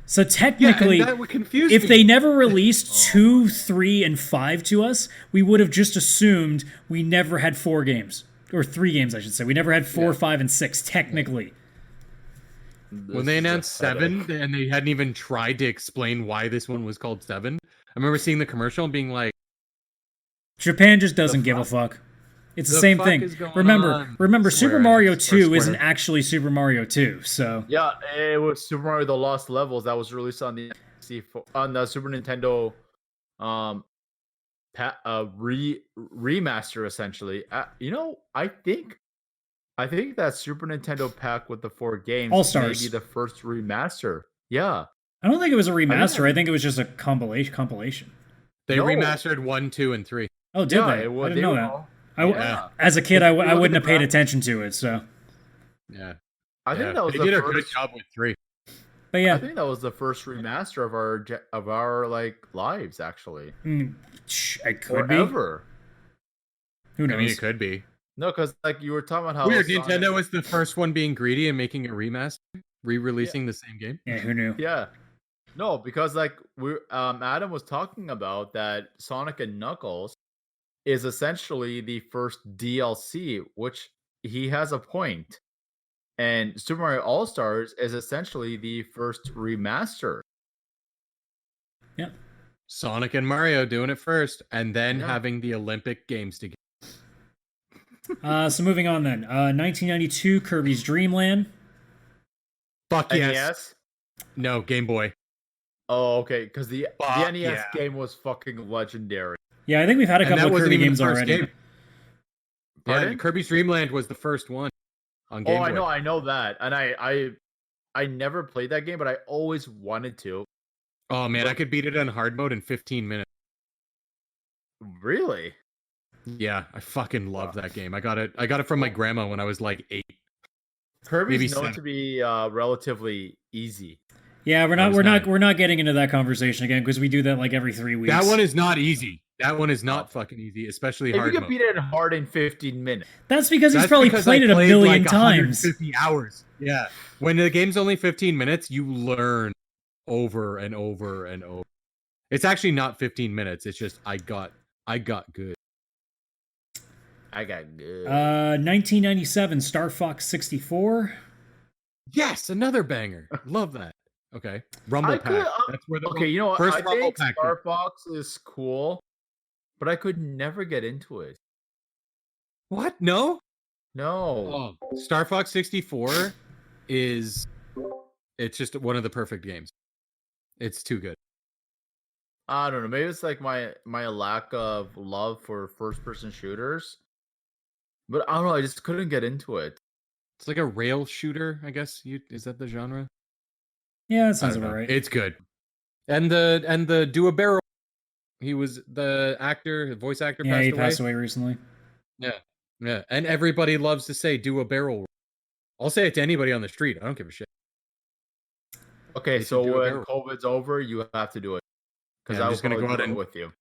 Speaker 5: So technically,
Speaker 4: that would confuse
Speaker 5: if
Speaker 4: me.
Speaker 5: they never released 2, 3, and 5 to us, we would have just assumed we never had 4 games. Or 3 games, I should say. We never had 4, 5, and 6, technically.
Speaker 4: When they announced 7 and they hadn't even tried to explain why this one was called 7, I remember seeing the commercial and being like,
Speaker 5: Japan just doesn't give a fuck. It's the same
Speaker 4: fuck
Speaker 5: thing.
Speaker 4: is going
Speaker 5: Remember,
Speaker 4: on?
Speaker 5: Super
Speaker 4: Square
Speaker 5: Mario
Speaker 4: Enix, or
Speaker 5: 2 isn't
Speaker 4: Square.
Speaker 5: actually Super Mario 2, so
Speaker 3: Yeah, it was Super Mario: The Lost Levels that was released on the on the Super Nintendo, remaster essentially. I think that Super Nintendo pack with the 4 games
Speaker 5: All-Stars.
Speaker 3: may be the first remaster. Yeah,
Speaker 5: I don't think it was a
Speaker 3: think
Speaker 5: remaster. I think it was just a compilation.
Speaker 4: They
Speaker 3: No.
Speaker 4: remastered 1, 2, and 3.
Speaker 5: Oh, did they?
Speaker 3: It was,
Speaker 5: I didn't know that.
Speaker 3: Yeah.
Speaker 5: As a kid,
Speaker 3: If
Speaker 5: I
Speaker 3: you look
Speaker 5: wouldn't
Speaker 3: at
Speaker 5: have paid
Speaker 3: the
Speaker 5: attention to it. So,
Speaker 4: Yeah.
Speaker 3: I think that was
Speaker 4: they
Speaker 3: the
Speaker 4: did a
Speaker 3: first.
Speaker 4: good job with 3.
Speaker 5: but yeah,
Speaker 3: I think that was the first remaster of our like lives actually.
Speaker 5: It could
Speaker 3: Or
Speaker 5: be.
Speaker 3: ever.
Speaker 5: Who
Speaker 4: I
Speaker 5: knows?
Speaker 4: mean, it could be.
Speaker 3: No, because like you were talking about how
Speaker 4: Weird.
Speaker 3: Sonic-
Speaker 4: Nintendo was the first one being greedy and making a remaster, re-releasing the same game.
Speaker 5: Yeah, who knew?
Speaker 3: Yeah. No, because like Adam was talking about that Sonic and Knuckles is essentially the first DLC, which he has a point. And Super Mario All-Stars is essentially the first remaster.
Speaker 5: Yeah.
Speaker 4: Sonic and Mario doing it first, and then
Speaker 3: Yeah.
Speaker 4: having the Olympic Games together.
Speaker 5: So moving on then. 1992, Kirby's Dream Land.
Speaker 4: Fuck yes.
Speaker 3: NES?
Speaker 4: No, Game Boy.
Speaker 3: Oh, okay. Because the
Speaker 4: Fuck
Speaker 3: NES
Speaker 4: yeah.
Speaker 3: game was fucking legendary.
Speaker 5: Yeah, I think we've had a
Speaker 4: And
Speaker 5: couple
Speaker 4: that
Speaker 5: of
Speaker 4: wasn't
Speaker 5: Kirby
Speaker 4: even
Speaker 5: games
Speaker 4: the first
Speaker 5: already.
Speaker 4: game.
Speaker 3: Pardon?
Speaker 4: Yeah, Kirby's Dream Land was the first one on Game Boy.
Speaker 3: I know that. And I never played that game, but I always wanted to.
Speaker 4: Oh man,
Speaker 3: But-
Speaker 4: I could beat it on hard mode in 15 minutes.
Speaker 3: Really?
Speaker 4: Yeah, I fucking love that game. I got it from my grandma when I was like 8.
Speaker 3: Kirby's
Speaker 4: Maybe
Speaker 3: known
Speaker 4: 7.
Speaker 3: to be relatively easy.
Speaker 5: Yeah, we're
Speaker 4: That was
Speaker 5: not
Speaker 4: 9.
Speaker 5: we're not getting into that conversation again because we do that like every 3 weeks.
Speaker 4: That one is not easy. That one is not fucking easy, especially
Speaker 3: If you
Speaker 4: hard
Speaker 3: could
Speaker 4: mode.
Speaker 3: beat it in hard in 15 minutes.
Speaker 5: That's because he's
Speaker 4: That's
Speaker 5: probably
Speaker 4: because
Speaker 5: played
Speaker 4: I
Speaker 5: it a
Speaker 4: played,
Speaker 5: million
Speaker 4: like,
Speaker 5: times.
Speaker 4: 150 hours. Yeah. When the game's only 15 minutes, you learn over and over and over. It's actually not 15 minutes. It's just I got good.
Speaker 3: I got good.
Speaker 5: 1997, Star Fox 64.
Speaker 4: Yes, another banger. Love that. Okay. Rumble
Speaker 3: I
Speaker 4: Pack.
Speaker 3: could-
Speaker 4: That's where the
Speaker 3: Okay, you know what?
Speaker 4: first
Speaker 3: I
Speaker 4: Rumble
Speaker 3: think
Speaker 4: Pack.
Speaker 3: Star Fox is cool, but I could never get into it.
Speaker 4: What? No?
Speaker 3: No.
Speaker 4: Oh, Star Fox 64 is it's just one of the perfect games. It's too good.
Speaker 3: I don't know. Maybe it's like my lack of love for first-person shooters. But I don't know. I just couldn't get into it.
Speaker 4: It's like a rail shooter, I guess. Is that the genre?
Speaker 5: Yeah, that
Speaker 4: I
Speaker 5: sounds
Speaker 4: don't know.
Speaker 5: about right.
Speaker 4: It's good. And the do a barrel. He was the voice actor.
Speaker 5: Yeah, he
Speaker 4: passed
Speaker 5: passed away recently.
Speaker 4: Yeah, and everybody loves to say do a barrel roll. I'll say it to anybody on the street. I don't give a shit.
Speaker 3: Okay,
Speaker 4: They
Speaker 3: so
Speaker 4: should do a
Speaker 3: when
Speaker 4: barrel.
Speaker 3: COVID's over, you have to do it. Because
Speaker 4: Yeah, I'm
Speaker 3: I was
Speaker 4: just gonna
Speaker 3: going to
Speaker 4: go out
Speaker 3: do it
Speaker 4: and-
Speaker 3: with you.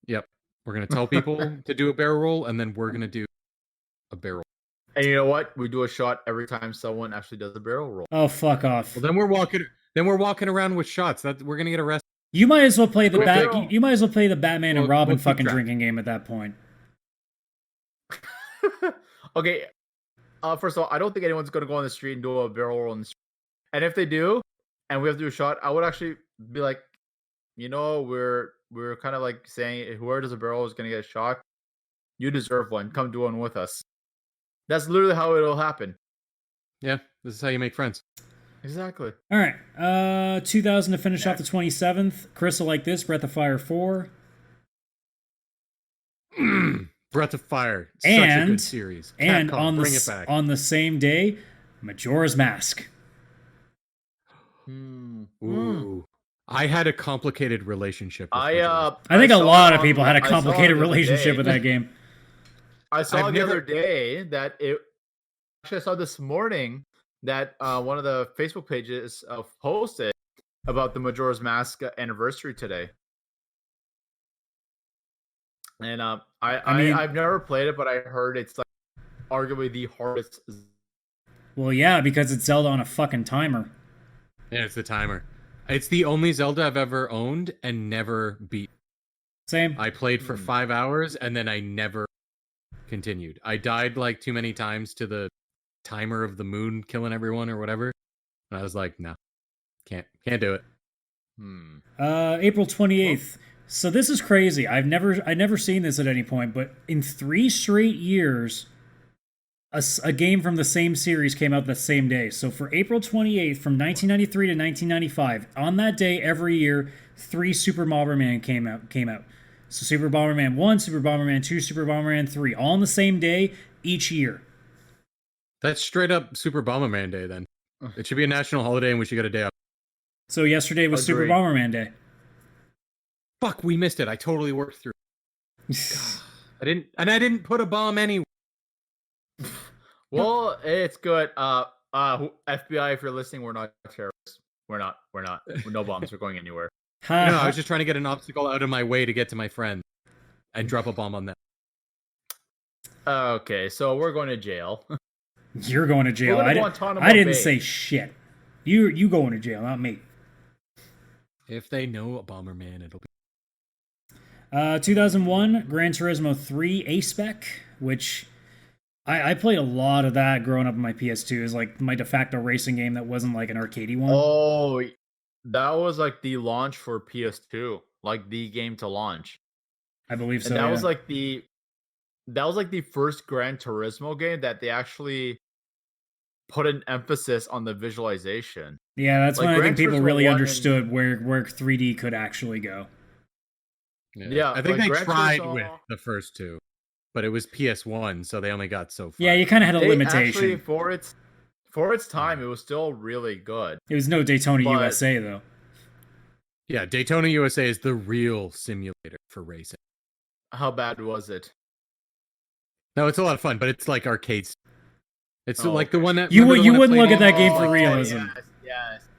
Speaker 4: Yep. We're gonna tell people to do a barrel roll, and then we're gonna do a barrel.
Speaker 3: And you know what? We do a shot every time someone actually does a barrel roll.
Speaker 5: Oh, fuck off.
Speaker 4: Well, then we're walking around with shots. That we're gonna get arrested.
Speaker 5: You might as well play the
Speaker 3: Well,
Speaker 5: You might as well play the Batman and
Speaker 4: We'll
Speaker 5: Robin
Speaker 4: keep
Speaker 5: fucking
Speaker 4: track.
Speaker 5: drinking game at that point.
Speaker 3: Okay. First of all, I don't think anyone's going to go on the street and do a barrel roll on the street. And if they do, and we have to do a shot, I would actually be like, we're kind of like saying whoever does a barrel is going to get a shot. You deserve one. Come do one with us. That's literally how it'll happen.
Speaker 4: Yeah, this is how you make friends.
Speaker 3: Exactly.
Speaker 5: All right. 2000 to finish off the 27th. Chris will like this. Breath of Fire 4.
Speaker 4: Breath of Fire. Such a
Speaker 5: And-
Speaker 4: good series.
Speaker 5: And
Speaker 4: Capcom, bring it back.
Speaker 5: on the same day, Majora's Mask.
Speaker 4: Ooh. I had a complicated relationship with
Speaker 3: I
Speaker 4: Majora's.
Speaker 5: I think a
Speaker 3: saw
Speaker 5: lot
Speaker 3: it
Speaker 5: of people had a
Speaker 3: I saw it
Speaker 5: complicated
Speaker 3: the other
Speaker 5: relationship
Speaker 3: day.
Speaker 5: with that game.
Speaker 3: I saw
Speaker 4: I've
Speaker 3: the
Speaker 4: never-
Speaker 3: other day that it. Actually, I saw this morning that one of the Facebook pages posted about the Majora's Mask anniversary today. And I've never played it, but I heard it's like arguably the hardest.
Speaker 5: Well, yeah, because it's Zelda on a fucking timer.
Speaker 4: Yeah, it's the timer. It's the only Zelda I've ever owned and never beat.
Speaker 5: Same.
Speaker 4: I played for 5 hours and then I never continued. I died like too many times to the timer of the moon killing everyone or whatever. And I was like, no, can't do it.
Speaker 5: April 28th, So this is crazy. I never seen this at any point, but in 3 straight years, a game from the same series came out the same day. So for April 28th, from 1993 to 1995, on that day every year, 3 Super Bomberman came out. So Super Bomberman 1, Super Bomberman 2, Super Bomberman 3, all on the same day each year.
Speaker 4: That's straight up Super Bomberman Day then. It should be a national holiday and we should get a day off.
Speaker 5: So yesterday was Super
Speaker 3: Agreed.
Speaker 5: Bomberman Day.
Speaker 4: Fuck, we missed it. I totally worked through. I didn't put a bomb anywhere.
Speaker 3: Well, it's good. FBI, if you're listening, we're not terrorists. We're not. No bombs are going anywhere.
Speaker 4: No, I was just trying to get an obstacle out of my way to get to my friend and drop a bomb on them.
Speaker 3: Okay, so we're going to jail.
Speaker 5: You're going to jail.
Speaker 3: We're
Speaker 5: I
Speaker 3: going to
Speaker 5: didn't,
Speaker 3: Guantanamo
Speaker 5: I didn't
Speaker 3: Bay.
Speaker 5: say shit. You going to jail, not me.
Speaker 4: If they know a Bomberman, it'll be.
Speaker 5: 2001, Gran Turismo 3 A-Spec, which I played a lot of that growing up on my PS2. It was like my de facto racing game that wasn't like an arcadey one.
Speaker 3: Oh, that was like the launch for PS2, like the game to launch.
Speaker 5: I believe so.
Speaker 3: And that
Speaker 5: yeah.
Speaker 3: was like the first Gran Turismo game that they actually put an emphasis on the visualization.
Speaker 5: Yeah, that's
Speaker 3: like
Speaker 5: when I
Speaker 3: Gran
Speaker 5: think people
Speaker 3: Turismo
Speaker 5: really
Speaker 3: 1
Speaker 5: understood where 3D could actually go.
Speaker 3: Yeah,
Speaker 4: I think
Speaker 3: like
Speaker 4: they
Speaker 3: Gran
Speaker 4: tried
Speaker 3: Turismo-
Speaker 4: with the first two, but it was PS1, so they only got so far.
Speaker 5: Yeah, you kind of had a
Speaker 3: They
Speaker 5: limitation.
Speaker 3: actually, for its time, it was still really good.
Speaker 5: It was no Daytona
Speaker 3: but-
Speaker 5: USA though.
Speaker 4: Yeah, Daytona USA is the real simulator for racing.
Speaker 3: How bad was it?
Speaker 4: No, it's a lot of fun, but it's like arcades. It's
Speaker 3: Oh,
Speaker 4: like the
Speaker 3: okay.
Speaker 4: one that
Speaker 5: You
Speaker 4: remember the one
Speaker 5: wouldn't
Speaker 4: played
Speaker 5: look at that
Speaker 4: on-
Speaker 5: game for
Speaker 3: Oh,
Speaker 5: realism.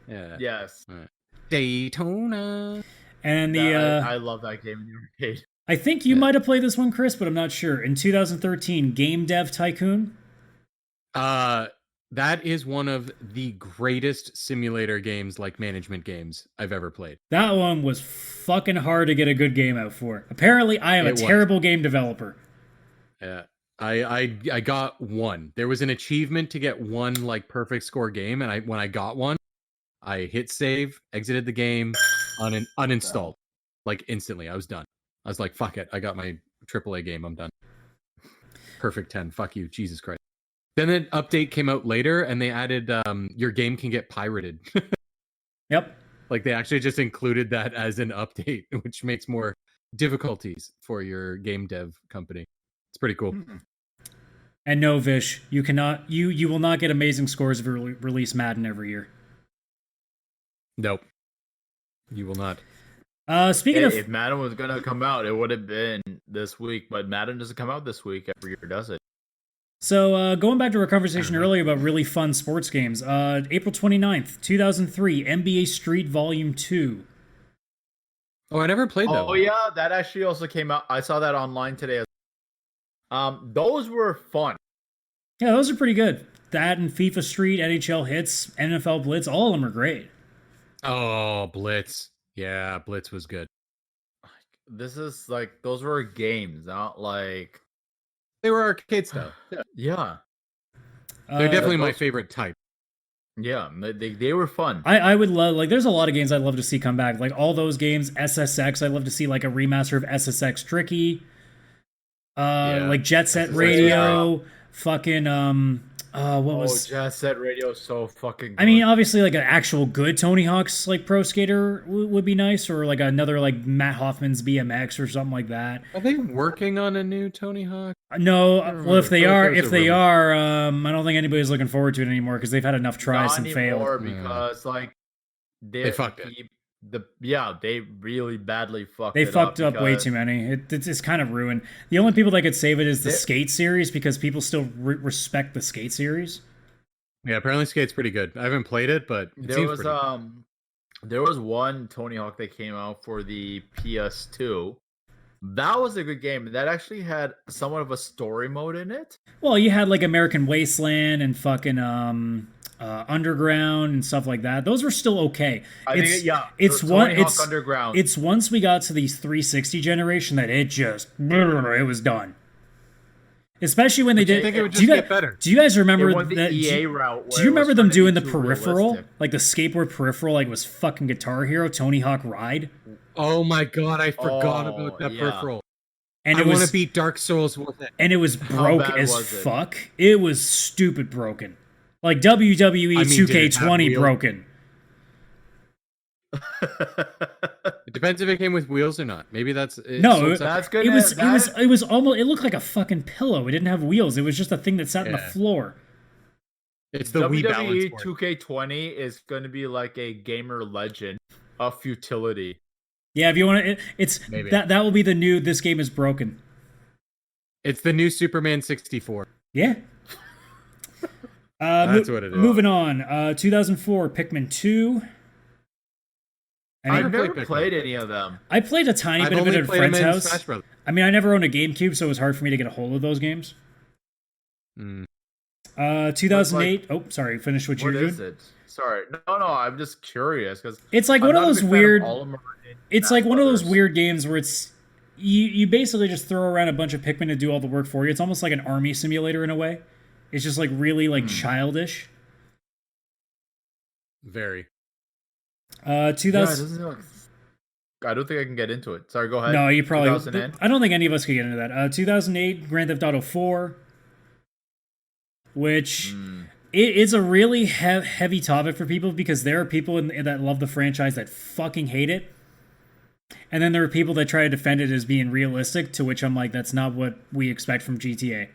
Speaker 4: Yeah.
Speaker 3: Yes.
Speaker 4: Daytona.
Speaker 5: And
Speaker 3: I love that game in the arcade.
Speaker 5: I think you might have played this one, Chris, but I'm not sure. In 2013, Game Dev Tycoon.
Speaker 4: That is one of the greatest simulator games, like management games, I've ever played.
Speaker 5: That one was fucking hard to get a good game out for. Apparently, I am a
Speaker 4: It was.
Speaker 5: terrible game developer.
Speaker 4: Yeah. I got one. There was an achievement to get one like perfect score game, and when I got one, I hit save, exited the game, uninstalled, like instantly. I was done. I was like, "Fuck it, I got my AAA game. I'm done." Perfect 10. Fuck you, Jesus Christ. Then an update came out later, and they added your game can get pirated.
Speaker 5: Yep.
Speaker 4: Like they actually just included that as an update, which makes more difficulties for your game dev company. It's pretty cool.
Speaker 5: And no, Vish, you cannot. You will not get amazing scores if you release Madden every year.
Speaker 4: Nope. You will not.
Speaker 5: Speaking
Speaker 3: Hey,
Speaker 5: of,
Speaker 3: if Madden was gonna come out, it would have been this week. But Madden doesn't come out this week every year, does it?
Speaker 5: so going back to our conversation earlier about really fun sports games, April 29th, 2003, NBA Street Volume 2.
Speaker 4: Oh, I never played that.
Speaker 3: Oh
Speaker 4: one.
Speaker 3: yeah, that actually also came out. I saw that online today. Those were fun.
Speaker 5: Yeah, those are pretty good. That and FIFA Street, NHL Hits, NFL Blitz, all of them are great.
Speaker 4: Oh, Blitz. Yeah, Blitz was good.
Speaker 3: This is like those were games, not like
Speaker 4: They were arcade style.
Speaker 3: yeah,
Speaker 4: They're definitely my
Speaker 3: those-
Speaker 4: favorite type.
Speaker 3: yeah. They were fun.
Speaker 5: I would love, like, there's a lot of games I'd love to see come back. Like, all those games, SSX, I'd love to see, like, a remaster of SSX Tricky. Like, Jet Set
Speaker 3: SSX
Speaker 5: Radio, fucking, what was...
Speaker 3: Jet Set Radio is so fucking good.
Speaker 5: I mean, obviously, like, an actual good Tony Hawk's, like, Pro Skater would be nice, or, like, another, like, Matt Hoffman's BMX or something like that.
Speaker 4: Are they working on a new Tony Hawk?
Speaker 5: No,
Speaker 4: don't
Speaker 5: well, if
Speaker 4: remember.
Speaker 5: they
Speaker 4: I feel like
Speaker 5: are,
Speaker 4: there was
Speaker 5: if
Speaker 4: a
Speaker 5: they
Speaker 4: rumor.
Speaker 5: are, I don't think anybody's looking forward to it anymore because they've had enough tries
Speaker 3: not
Speaker 5: and failed.
Speaker 3: anymore because like
Speaker 4: They fucked it.
Speaker 3: They really badly fucked.
Speaker 5: They
Speaker 3: it
Speaker 5: fucked up way
Speaker 3: because-
Speaker 5: too many. It's kind of ruined. The only people that could save it is the
Speaker 3: They-
Speaker 5: Skate series because people still respect the Skate series.
Speaker 4: Yeah, apparently Skate's pretty good. I haven't played it, but it
Speaker 3: There
Speaker 4: seems
Speaker 3: was
Speaker 4: pretty
Speaker 3: there was one Tony Hawk that came out for the PS2. That was a good game. That actually had somewhat of a story mode in it.
Speaker 5: Well, you had like American Wasteland and fucking Underground and stuff like that. Those were still okay. It's
Speaker 3: Tony
Speaker 5: one.
Speaker 3: Hawk
Speaker 5: It's
Speaker 3: Underground.
Speaker 5: It's once we got to these 360 generation that it just it was done. Especially when they did.
Speaker 4: I think it would
Speaker 5: do you
Speaker 4: just
Speaker 5: guys,
Speaker 4: get better.
Speaker 5: Do you guys remember
Speaker 3: It went the
Speaker 5: that?
Speaker 3: EA route.
Speaker 5: Do you remember them doing the
Speaker 3: peripheral?
Speaker 5: peripheral, like the skateboard peripheral, like was fucking Guitar Hero, Tony Hawk Ride?
Speaker 4: Oh my god, I forgot about
Speaker 3: Oh,
Speaker 4: that
Speaker 3: yeah.
Speaker 4: peripheral.
Speaker 5: And
Speaker 4: I
Speaker 5: it
Speaker 4: want
Speaker 5: was
Speaker 4: to beat Dark Souls with it.
Speaker 5: and it was broke
Speaker 3: bad
Speaker 5: as
Speaker 3: was it?
Speaker 5: fuck. It was stupid broken. Like WWE
Speaker 4: I mean, did it have
Speaker 5: 2K20
Speaker 4: wheels?
Speaker 5: broken.
Speaker 4: It depends if it came with wheels or not. Maybe that's
Speaker 5: No,
Speaker 4: so it's
Speaker 3: That's good.
Speaker 5: It was almost, it looked like a fucking pillow. It didn't have wheels. It was just a thing that sat on the
Speaker 4: Yeah.
Speaker 5: floor.
Speaker 4: it's the Wii balance
Speaker 3: WWE
Speaker 4: board.
Speaker 3: 2K20 is going to be like a gamer legend of futility.
Speaker 5: Yeah, if you want to, it's
Speaker 4: Maybe.
Speaker 5: that will be the new. This game is broken.
Speaker 4: It's the new Superman 64.
Speaker 5: Yeah.
Speaker 4: That's what it is.
Speaker 5: Moving on. 2004 Pikmin 2. I mean,
Speaker 3: I've never
Speaker 4: played Pikmin.
Speaker 3: played any of them.
Speaker 5: I played a tiny
Speaker 4: I've
Speaker 5: bit of it
Speaker 4: only
Speaker 5: at a
Speaker 4: played them
Speaker 5: friend's
Speaker 4: in
Speaker 5: house.
Speaker 4: Smash Bros.
Speaker 5: I mean, I never owned a GameCube, so it was hard for me to get a hold of those games.
Speaker 4: Mm.
Speaker 5: 2008. Oh, sorry. Finish what you're
Speaker 3: What
Speaker 5: doing.
Speaker 3: is it? Sorry. No, I'm just curious because
Speaker 5: It's like one of those weird. It's like one of those
Speaker 3: Brothers.
Speaker 5: weird games where it's you basically just throw around a bunch of Pikmin to do all the work for you. It's almost like an army simulator in a way. It's just like really like childish.
Speaker 4: Very.
Speaker 5: 2000.
Speaker 3: I don't think I can get into it. Sorry, go ahead.
Speaker 5: No, you probably.
Speaker 3: 2008?
Speaker 5: I don't think any of us could get into that. 2008 Grand Theft Auto 4, which it's a really heavy topic for people because there are people that love the franchise that fucking hate it, and then there are people that try to defend it as being realistic. To which I'm like, that's not what we expect from GTA.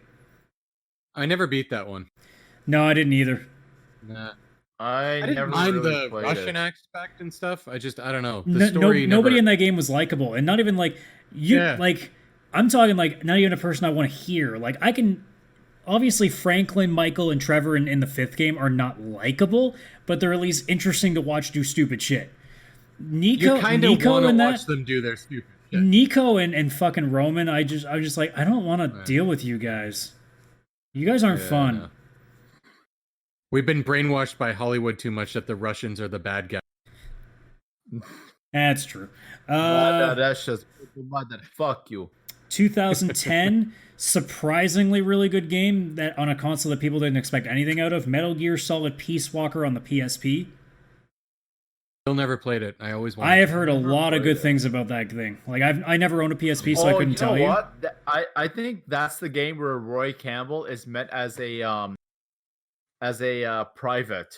Speaker 4: I never beat that one.
Speaker 5: No, I didn't either.
Speaker 4: Nah.
Speaker 3: I
Speaker 4: I didn't
Speaker 3: never
Speaker 4: mind
Speaker 3: really
Speaker 4: the
Speaker 3: played
Speaker 4: Russian
Speaker 3: it.
Speaker 4: aspect and stuff. I don't know. The story
Speaker 5: Nobody
Speaker 4: never...
Speaker 5: in that game was likable, and not even like you.
Speaker 4: Yeah.
Speaker 5: Like I'm talking like not even a person I want to hear. Like I can. Obviously, Franklin, Michael, and Trevor in the fifth game are not likable, but they're at least interesting to watch do stupid shit.
Speaker 4: You kind of want to
Speaker 5: and
Speaker 4: watch them do their stupid shit.
Speaker 5: Nico and fucking Roman, I was just like, I don't want to deal with you guys. You guys aren't fun.
Speaker 4: No. We've been brainwashed by Hollywood too much that the Russians are the bad guys.
Speaker 5: That's true.
Speaker 3: That's just fuck you.
Speaker 5: 2010, surprisingly really good game that on a console that people didn't expect anything out of. Metal Gear Solid Peace Walker on the PSP.
Speaker 4: Still never played it. I always wanted
Speaker 5: I have
Speaker 4: to.
Speaker 5: heard a lot of good things about that thing. Like I never owned a PSP, so I couldn't tell you.
Speaker 3: What? I think that's the game where Roy Campbell is meant as a private,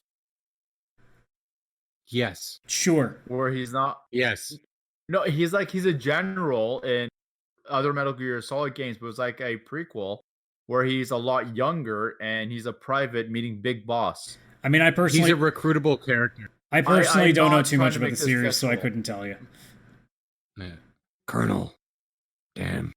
Speaker 4: Yes.
Speaker 5: Sure.
Speaker 3: where he's not.
Speaker 4: Yes.
Speaker 3: No, he's a general in other Metal Gear Solid games, but it's like a prequel where he's a lot younger and he's a private meeting Big Boss.
Speaker 5: I mean, I
Speaker 4: He's
Speaker 5: personally,
Speaker 4: a recruitable character.
Speaker 5: I personally don't know
Speaker 3: not
Speaker 5: too
Speaker 3: trying
Speaker 5: much
Speaker 3: to
Speaker 5: about the
Speaker 3: make this
Speaker 5: series, so I
Speaker 3: sexual.
Speaker 5: couldn't tell you.
Speaker 4: Yeah. Colonel. Damn.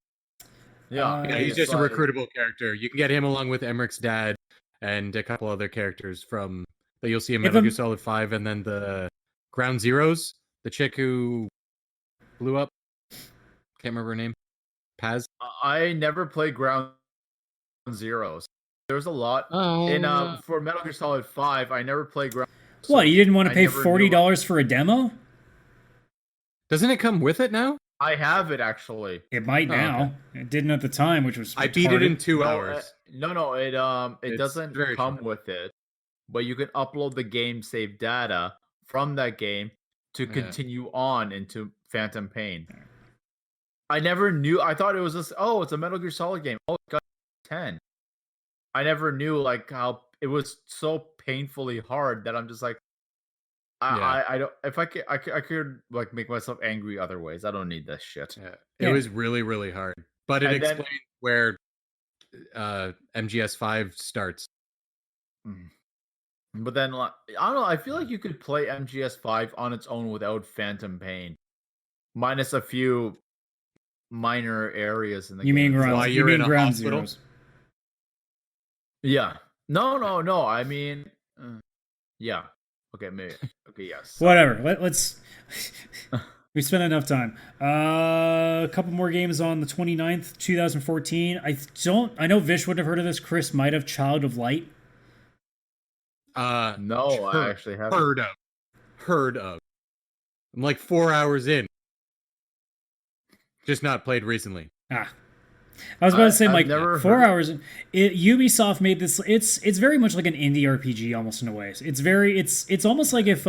Speaker 3: Yeah,
Speaker 4: Yeah, he's
Speaker 3: it's
Speaker 4: just a
Speaker 3: like-
Speaker 4: recruitable character. You can get him along with Emmerich's dad and a couple other characters from that you'll see in
Speaker 5: If
Speaker 4: Metal
Speaker 5: I'm-
Speaker 4: Gear Solid 5 and then the Ground Zeroes, the chick who blew up. Can't remember her name. Paz.
Speaker 3: I never played Ground Zeroes. There's a lot in for Metal Gear Solid 5. I never played Ground.
Speaker 5: What, you didn't want to
Speaker 3: I
Speaker 5: pay
Speaker 3: never knew
Speaker 5: $40 for a demo?
Speaker 4: Doesn't it come with it now?
Speaker 3: I have it actually.
Speaker 5: It might
Speaker 4: Oh,
Speaker 5: now. It didn't at the time, which was
Speaker 4: I beat it in
Speaker 5: retarded.
Speaker 4: 2
Speaker 3: No,
Speaker 4: hours.
Speaker 3: No, it
Speaker 4: It's
Speaker 3: doesn't
Speaker 4: very
Speaker 3: come
Speaker 4: short.
Speaker 3: with it, but you can upload the game save data from that game to
Speaker 4: Yeah.
Speaker 3: continue on into Phantom Pain. I never knew. I thought it was just it's a Metal Gear Solid game. Oh, it got 10. I never knew like how it was so painfully hard that I'm just like, I don't. If I could like make myself angry other ways. I don't need this shit.
Speaker 4: Yeah.
Speaker 5: Yeah.
Speaker 4: It was really, really hard. But it
Speaker 3: And then-
Speaker 4: explains where MGS5 starts.
Speaker 3: But then, like, I don't know. I feel like you could play MGS5 on its own without Phantom Pain, minus a few minor areas in the
Speaker 5: You
Speaker 3: game.
Speaker 5: mean
Speaker 3: itself.
Speaker 5: ground,
Speaker 4: While
Speaker 5: you
Speaker 4: you're
Speaker 5: mean
Speaker 4: in a
Speaker 5: ground
Speaker 4: hospital?
Speaker 5: zeros.
Speaker 3: Yeah. No. I mean, yeah. Okay, maybe. Okay, yes.
Speaker 5: Whatever. Let's. We spent enough time. A couple more games on the 29th, 2014. I know Vish wouldn't have heard of this. Chris might have. Child of Light.
Speaker 3: No, I actually haven't.
Speaker 4: Heard of. I'm like 4 hours in. Just not played recently.
Speaker 5: I was about to say,
Speaker 3: I've
Speaker 5: like,
Speaker 3: never
Speaker 5: 4
Speaker 3: heard-
Speaker 5: hours. Ubisoft made this. It's very much like an indie RPG, almost in a way. It's almost like if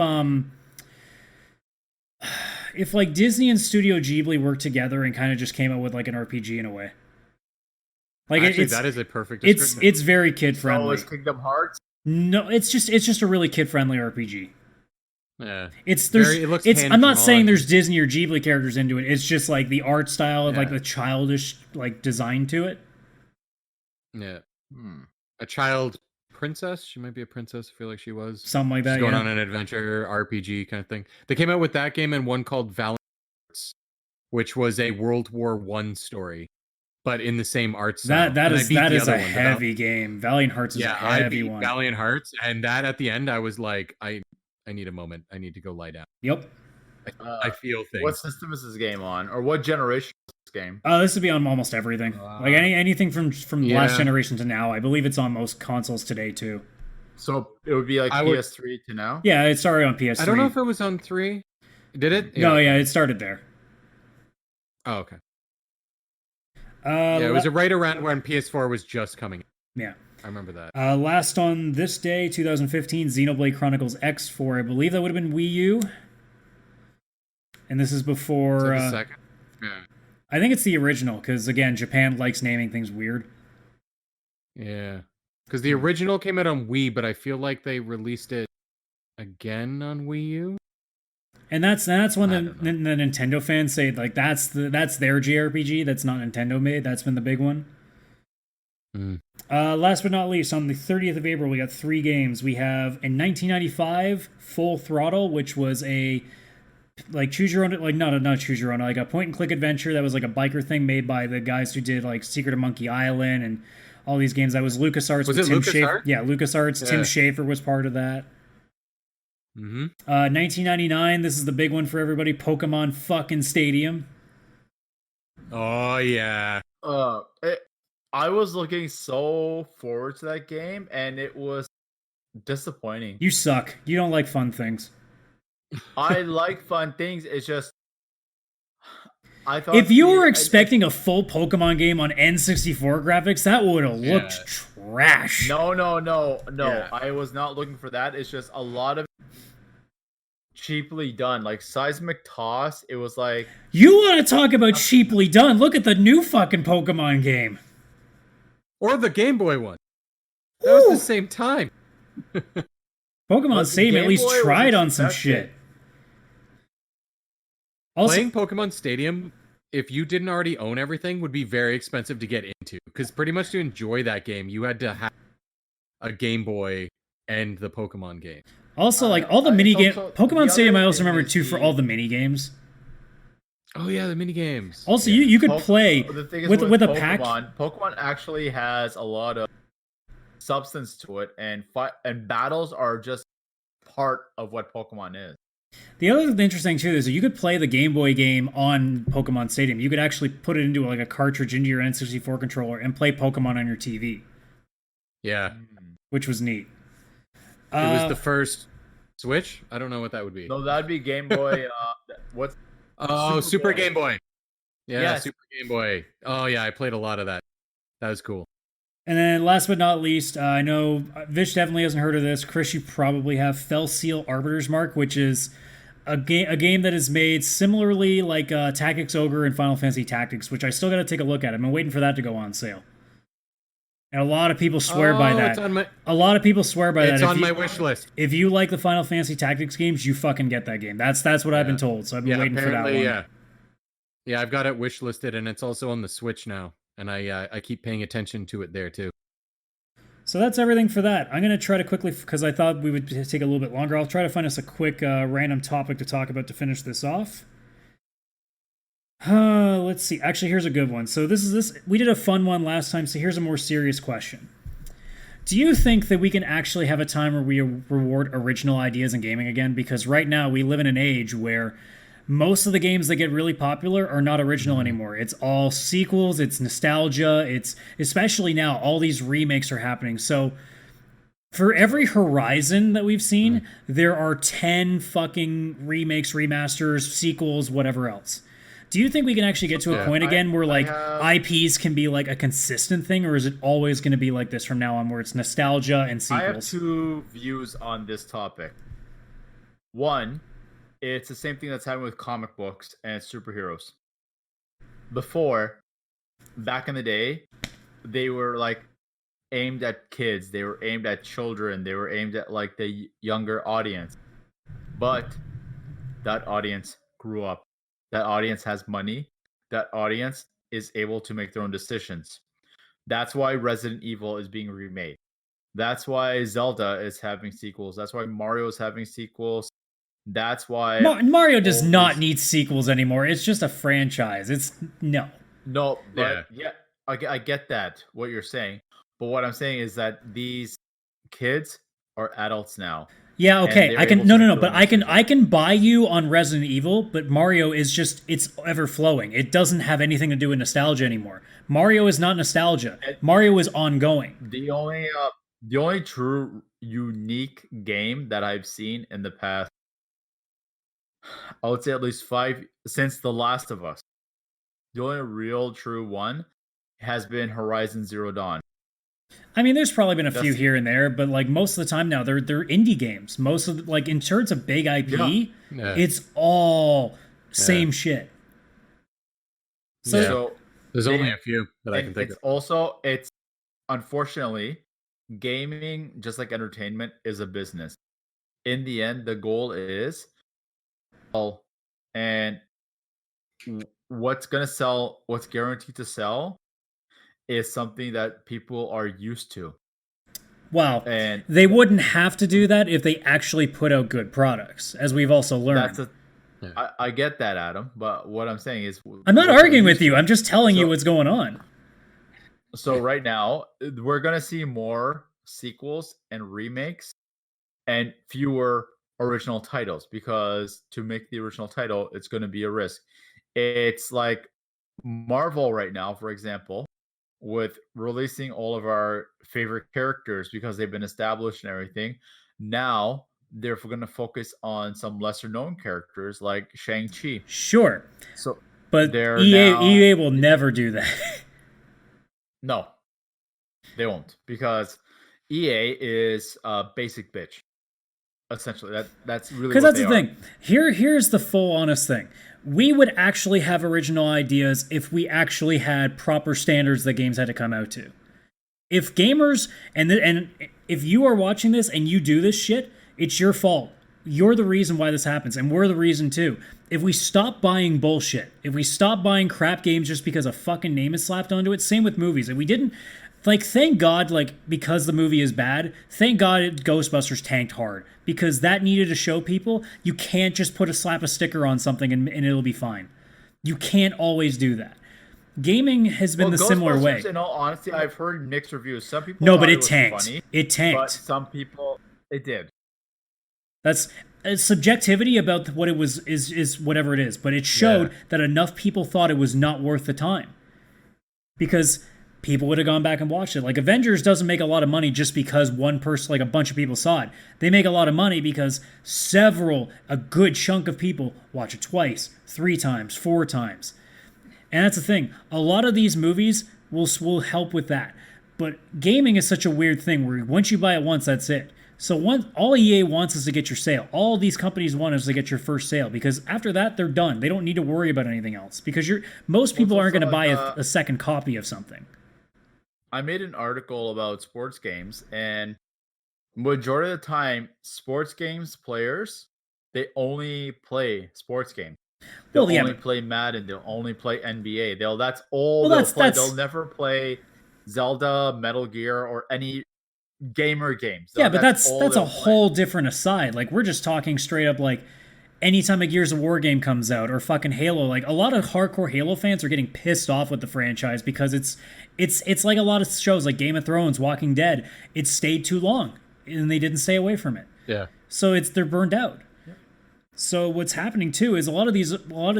Speaker 5: if like Disney and Studio Ghibli worked together and kind of just came out with like an RPG in a way. Like
Speaker 4: Actually,
Speaker 5: it's
Speaker 4: that is a perfect description.
Speaker 5: it's very kid
Speaker 3: Oh,
Speaker 5: friendly.
Speaker 3: it's Kingdom Hearts.
Speaker 5: No, it's just a really kid friendly RPG.
Speaker 4: Yeah.
Speaker 5: It
Speaker 4: looks
Speaker 5: I'm not saying
Speaker 4: hand-drawn.
Speaker 5: there's Disney or Ghibli characters into it. It's just like the art style and like
Speaker 4: Yeah.
Speaker 5: the childish like design to it.
Speaker 4: Yeah.
Speaker 3: Hmm.
Speaker 4: A child princess. She might be a princess. I feel like she was.
Speaker 5: Something like
Speaker 4: She's
Speaker 5: that.
Speaker 4: going
Speaker 5: Yeah.
Speaker 4: on an adventure RPG kind of thing. They came out with that game and one called Valiant Hearts, which was a World War One story, but in the same art style.
Speaker 5: That
Speaker 4: And I
Speaker 5: is
Speaker 4: beat
Speaker 5: that
Speaker 4: the
Speaker 5: is
Speaker 4: other
Speaker 5: a
Speaker 4: one, but
Speaker 5: heavy game. Valiant Hearts is a
Speaker 4: I
Speaker 5: heavy
Speaker 4: beat
Speaker 5: one.
Speaker 4: Valiant Hearts, and that at the end, I was like, I need a moment. I need to go lie down.
Speaker 5: Yep.
Speaker 4: I feel things.
Speaker 3: What system is this game on, or what generation is this game?
Speaker 5: This would be on almost everything. Like anything from last
Speaker 4: Yeah.
Speaker 5: generation to now. I believe it's on most consoles today too.
Speaker 3: So it would be like
Speaker 4: I would-
Speaker 3: PS3 to now.
Speaker 5: Yeah, it started on PS3.
Speaker 4: I don't know if it was on 3. Did it?
Speaker 5: No, yeah, it started there.
Speaker 4: Oh, okay.
Speaker 5: Yeah,
Speaker 4: Yeah, it was right around when PS4 was just coming.
Speaker 5: yeah.
Speaker 4: I remember that.
Speaker 5: Last on this day, 2015, Xenoblade Chronicles X for I believe that would have been Wii U. And this is
Speaker 4: Is
Speaker 5: before.
Speaker 4: that the second? Yeah.
Speaker 5: I think it's the original because again, Japan likes naming things weird.
Speaker 4: Yeah. Because the original came out on Wii, but I feel like they released it again on Wii U.
Speaker 5: And that's when
Speaker 4: I
Speaker 5: the
Speaker 4: don't know.
Speaker 5: Nintendo fans say like that's their JRPG. That's not Nintendo made. That's been the big one.
Speaker 4: Mm.
Speaker 5: Last but not least, on the 30th of April, we got 3 games. We have in 1995, Full Throttle, which was a like choose your own, like not choose your own, like a point and click adventure that was like a biker thing made by the guys who did like Secret of Monkey Island and all these games. That was LucasArts.
Speaker 4: Was
Speaker 5: with
Speaker 4: it
Speaker 5: Tim
Speaker 4: LucasArts?
Speaker 5: Schafer. Yeah, LucasArts. Tim
Speaker 4: Yeah.
Speaker 5: Schafer was part of that.
Speaker 4: Mm-hmm.
Speaker 5: 1999. This is the big one for everybody. Pokemon fucking Stadium.
Speaker 4: Oh, yeah.
Speaker 3: I was looking so forward to that game, and it was disappointing.
Speaker 5: You suck. You don't like fun things.
Speaker 3: I like fun things. It's just I thought
Speaker 5: If you were
Speaker 3: I-
Speaker 5: expecting a full Pokemon game on N64 graphics, that would have looked
Speaker 4: Yeah.
Speaker 5: trash.
Speaker 3: No.
Speaker 4: Yeah.
Speaker 3: I was not looking for that. It's just a lot of cheaply done, like seismic toss. It was like
Speaker 5: You want to talk about cheaply done? Look at the new fucking Pokemon game.
Speaker 4: Or the Game Boy one. That was
Speaker 5: Woo!
Speaker 4: the same time.
Speaker 5: Pokemon
Speaker 3: But the
Speaker 5: Stadium at
Speaker 3: Game
Speaker 5: least
Speaker 3: Boy was
Speaker 5: tried on some
Speaker 3: expected.
Speaker 5: shit. Also,
Speaker 4: Playing Pokemon Stadium, if you didn't already own everything, would be very expensive to get into. Because pretty much to enjoy that game, you had to have a Game Boy and the Pokemon game.
Speaker 5: like all the
Speaker 3: it's
Speaker 5: mini game
Speaker 3: also-
Speaker 5: Pokemon
Speaker 3: the
Speaker 5: Stadium. I
Speaker 3: other
Speaker 5: also
Speaker 3: thing
Speaker 5: remember
Speaker 3: is
Speaker 5: too for
Speaker 3: the-
Speaker 5: all the mini games.
Speaker 4: Oh yeah, the mini games.
Speaker 5: Also, you could play
Speaker 3: The thing is
Speaker 5: with a
Speaker 3: Pokemon,
Speaker 5: pack.
Speaker 3: Pokemon actually has a lot of substance to it, and battles are just part of what Pokemon is.
Speaker 5: The other interesting too is that you could play the Game Boy game on Pokemon Stadium. You could actually put it into like a cartridge into your N64 controller and play Pokemon on your TV,
Speaker 4: Yeah,
Speaker 5: which was neat.
Speaker 4: it was the first Switch. I don't know what that would be.
Speaker 3: No, that'd be Game Boy. What's
Speaker 4: Oh,
Speaker 3: Super
Speaker 4: Super
Speaker 3: Boy.
Speaker 4: Game Boy. Yeah,
Speaker 3: Yes.
Speaker 4: Super Game Boy. Oh yeah, I played a lot of that. That was cool.
Speaker 5: And then last but not least, I know Vish definitely hasn't heard of this. Chris, you probably have Fell Seal Arbiter's Mark, which is a game that is made similarly like Tactics Ogre and Final Fantasy Tactics, which I still got to take a look at. I've been waiting for that to go on sale. And a lot of people swear by that.
Speaker 4: It's on my,
Speaker 5: A lot of people swear by that.
Speaker 4: it's
Speaker 5: If
Speaker 4: on
Speaker 5: you-
Speaker 4: my wish list.
Speaker 5: If you like the Final Fantasy Tactics games, you fucking get that game. That's what I've been told. So I've been
Speaker 4: Yeah,
Speaker 5: waiting for that
Speaker 4: apparently,
Speaker 5: one.
Speaker 4: yeah. Yeah, I've got it wish listed, and it's also on the Switch now, and I keep paying attention to it there too.
Speaker 5: So that's everything for that. I'm going to try to quickly, because I thought we would take a little bit longer, I'll try to find us a quick random topic to talk about to finish this off. Let's see. Actually, here's a good one. So we did a fun one last time, so here's a more serious question. Do you think that we can actually have a time where we reward original ideas in gaming again? Because right now we live in an age where most of the games that get really popular are not original anymore. It's all sequels, it's nostalgia, it's especially now all these remakes are happening. So for every Horizon that we've seen, there are 10 fucking remakes, remasters, sequels, whatever else. Do you think we can actually get to a
Speaker 4: Yeah.
Speaker 5: point again where like
Speaker 3: have-
Speaker 5: IPs can be like a consistent thing, or is it always going to be like this from now on where it's nostalgia and
Speaker 3: I have
Speaker 5: sequels?
Speaker 3: two views on this topic. One, it's the same thing that's happening with comic books and superheroes. Before, back in the day, they were like aimed at kids, they were aimed at children, they were aimed at like the younger audience. But that audience grew up. That audience has money. That audience is able to make their own decisions. That's why Resident Evil is being remade. That's why Zelda is having sequels. That's why Mario is having sequels. That's why
Speaker 5: Mario does not need sequels anymore. It's just a franchise. It's no.
Speaker 3: No, but yeah, I get that, what you're saying. But what I'm saying is that these kids are adults now.
Speaker 5: Yeah, okay. I can but I can buy you on Resident Evil, but Mario is just it's ever flowing. It doesn't have anything to do with nostalgia anymore. Mario is not nostalgia. Mario is ongoing.
Speaker 3: The only true unique game that I've seen in the past, I would say at least 5 since The Last of Us. The only real true one has been Horizon Zero Dawn.
Speaker 5: I mean, there's probably been a few here and there, but like most of the time now, they're indie games. Most of like in terms of big IP, it's all same shit.
Speaker 4: So there's only a few that I can think of.
Speaker 3: It's unfortunately, gaming, just like entertainment, is a business. In the end, the goal is, and what's gonna sell, what's guaranteed to sell, is something that people are used to.
Speaker 5: Wow. And they wouldn't have to do that if they actually put out good products, as we've also learned.
Speaker 3: I get that, Adam, but what I'm saying is...
Speaker 5: I'm not arguing with you. I'm just telling you what's going on.
Speaker 3: So right now, we're going to see more sequels and remakes and fewer original titles, because to make the original title, it's going to be a risk. It's like Marvel right now, for example, with releasing all of our favorite characters because they've been established and everything. Now they're going to focus on some lesser known characters like Shang-Chi.
Speaker 5: Sure.
Speaker 3: So,
Speaker 5: but EA will never do that.
Speaker 3: No, they won't, because EA is a basic bitch. Essentially, that's really because that's the thing.
Speaker 5: Here's the full honest thing. We would actually have original ideas if we actually had proper standards that games had to come out to. If gamers and if you are watching this and you do this shit, it's your fault. You're the reason why this happens, and we're the reason too. If we stop buying bullshit, if we stop buying crap games just because a fucking name is slapped onto it, same with movies. If we didn't, like, thank God, like, because the movie is bad, thank God Ghostbusters tanked hard, because that needed to show people you can't just slap a sticker on something and it'll be fine. You can't always do that. Gaming has been the similar way.
Speaker 3: In all honesty, I've heard mixed reviews. Some people
Speaker 5: but it tanked.
Speaker 3: Funny,
Speaker 5: it tanked.
Speaker 3: But some people, it did.
Speaker 5: That's subjectivity about what it was is whatever it is, but it showed that enough people thought it was not worth the time, because people would have gone back and watched it. Like, Avengers doesn't make a lot of money just because one person, like a bunch of people, saw it. They make a lot of money because a good chunk of people watch it twice, 3 times, 4 times. And that's the thing. A lot of these movies will help with that. But gaming is such a weird thing where once you buy it once, that's it. So all EA wants is to get your sale. All these companies want is to get your first sale, because after that, they're done. They don't need to worry about anything else, because most people aren't going to buy a second copy of something.
Speaker 3: I made an article about sports games, and majority of the time, sports games players, they only play sports games. They'll only play Madden. They'll only play NBA. That's all they'll play. They'll never play Zelda, Metal Gear, or any gamer games.
Speaker 5: Yeah, but that's a whole different aside. Like, we're just talking straight up, like, anytime a Gears of War game comes out, or fucking Halo, like, a lot of hardcore Halo fans are getting pissed off with the franchise because it's like a lot of shows like Game of Thrones, Walking Dead. It stayed too long, and they didn't stay away from it.
Speaker 4: Yeah.
Speaker 5: So they're burned out. Yeah. So what's happening too is a lot of